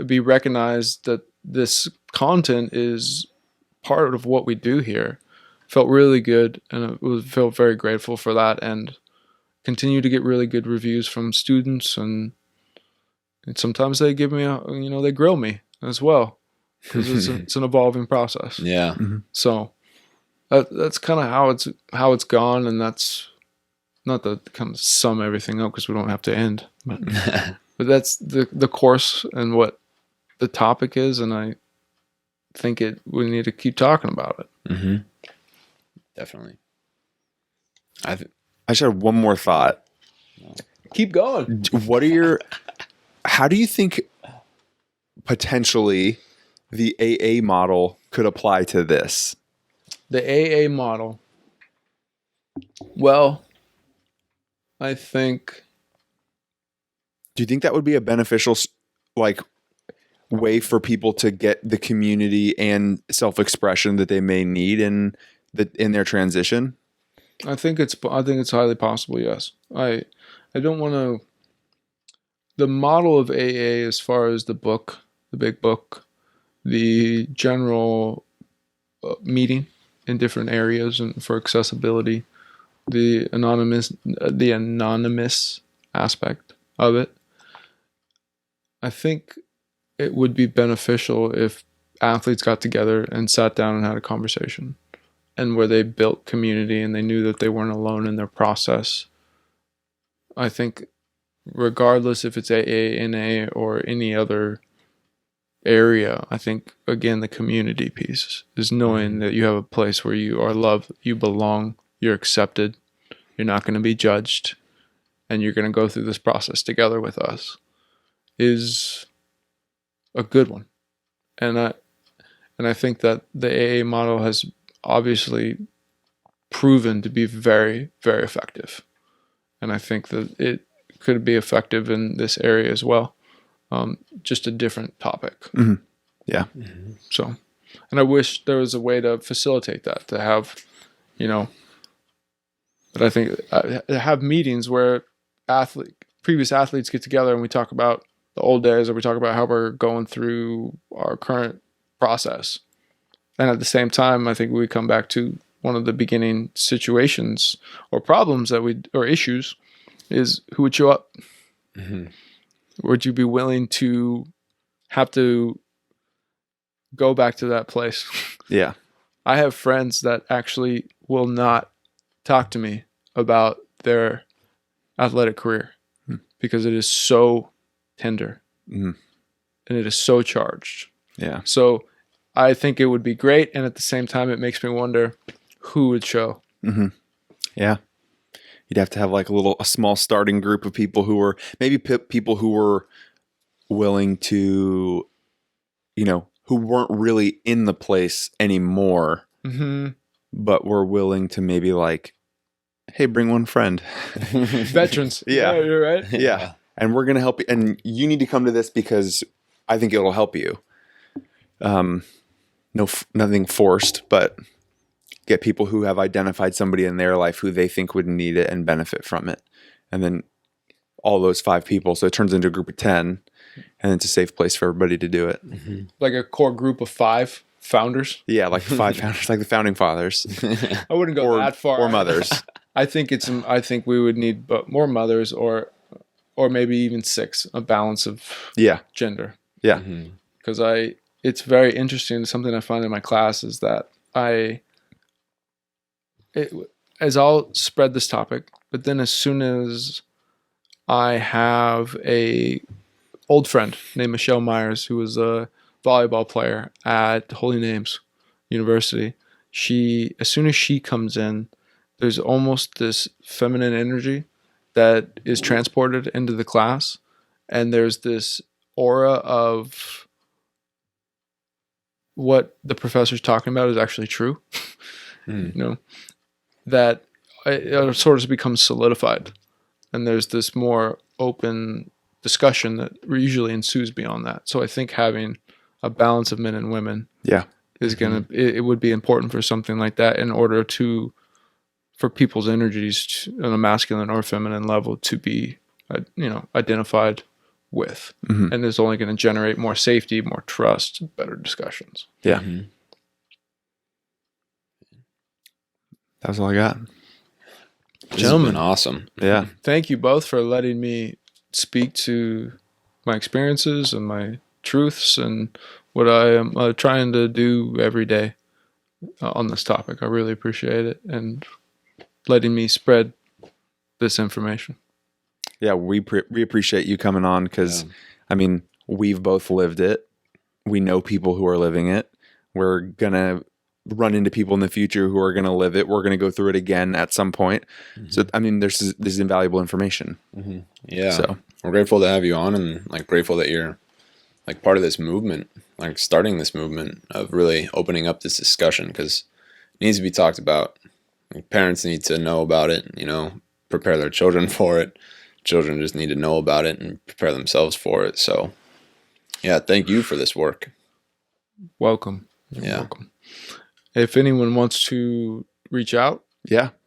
be recognized that this content is part of what we do here. Felt really good, and felt very grateful for that, and continue to get really good reviews from students, and sometimes they give me they grill me as well, because it's an evolving process. Yeah. So that's kind of how it's gone, and that's not to kind of sum everything up because we don't have to end, but that's the course and what the topic is, and I think we need to keep talking about it. Definitely. I just have one more thought. Keep going. How do you think potentially the AA model could apply to this? The AA model. Well, I think. Do you think that would be a beneficial, way for people to get the community and self-expression that they may need in their transition? I think it's highly possible. Yes, I don't want to. The model of AA, as far as the big book, the general meeting in different areas and for accessibility, the anonymous aspect of it. I think it would be beneficial if athletes got together and sat down and had a conversation, and where they built community and they knew that they weren't alone in their process. I think regardless if it's AA, NA, or any other area, I think, again, the community piece is knowing that you have a place where you are loved, you belong, you're accepted, you're not going to be judged, and you're going to go through this process together with us, is a good one. And I think that the AA model has obviously proven to be very, very effective. And I think that it could be effective in this area as well. Just a different topic. Mm-hmm. Yeah. So, and I wish there was a way to facilitate that, to have, but I think have meetings where previous athletes get together and we talk about the old days, or we talk about how we're going through our current process. And at the same time, I think we come back to one of the beginning situations or problems or issues is, who would show up? Would you be willing to have to go back to that place? Yeah. I have friends that actually will not talk to me about their athletic career because it is so tender and it is so charged. Yeah. So I think it would be great, and at the same time, it makes me wonder who would show. Yeah. You'd have to have a small starting group of people who were maybe people who were willing to, who weren't really in the place anymore, but were willing to maybe hey, bring one friend. Veterans. Yeah, you're right. Yeah. And we're going to help you. And you need to come to this because I think it'll help you. Nothing forced, but get people who have identified somebody in their life who they think would need it and benefit from it. And then all those 5 people. So it turns into a group of 10, and it's a safe place for everybody to do it. Like a core group of 5 founders. Yeah. Like 5 founders, like the founding fathers. I wouldn't go that far. Or mothers. I think we would need more mothers, or maybe even 6, a balance of gender. Yeah. Because it's very interesting. Something I find in my class is that as I'll spread this topic, but then as soon as I have a old friend named Michelle Myers, who was a volleyball player at Holy Names University, as soon as she comes in, there's almost this feminine energy that is transported into the class, and there's this aura of what the professor's talking about is actually true. You know, that it sort of becomes solidified, and there's this more open discussion that usually ensues beyond that. So I think having a balance of men and women is gonna it would be important for something like that in order for people's energies on a masculine or feminine level to be identified with, and it's only going to generate more safety, more trust, better discussions. That was all I got. This has been awesome. Yeah. Thank you both for letting me speak to my experiences and my truths and what I am trying to do every day on this topic. I really appreciate it, and letting me spread this information. Yeah, we appreciate you coming on because, I mean, we've both lived it. We know people who are living it. We're going to run into people in the future who are going to live it. We're going to go through it again at some point. So, I mean, this is invaluable information. Yeah. So we're grateful to have you on, and like grateful that you're like part of this movement, like starting this movement of really opening up this discussion, because it needs to be talked about. Like, parents need to know about it, prepare their children for it. Children just need to know about it and prepare themselves for it. So, yeah, thank you for this work. Welcome. You're welcome. If anyone wants to reach out,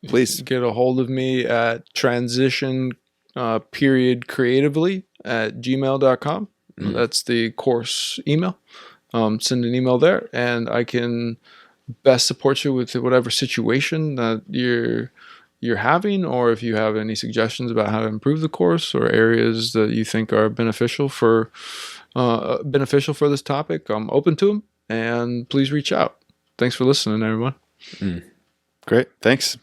please get a hold of me at transition.creatively@gmail.com. That's the course email. Send an email there, and I can best support you with whatever situation that you're having, or if you have any suggestions about how to improve the course or areas that you think are beneficial for this topic. I'm open to them, and please reach out. Thanks for listening, everyone. Great. Thanks.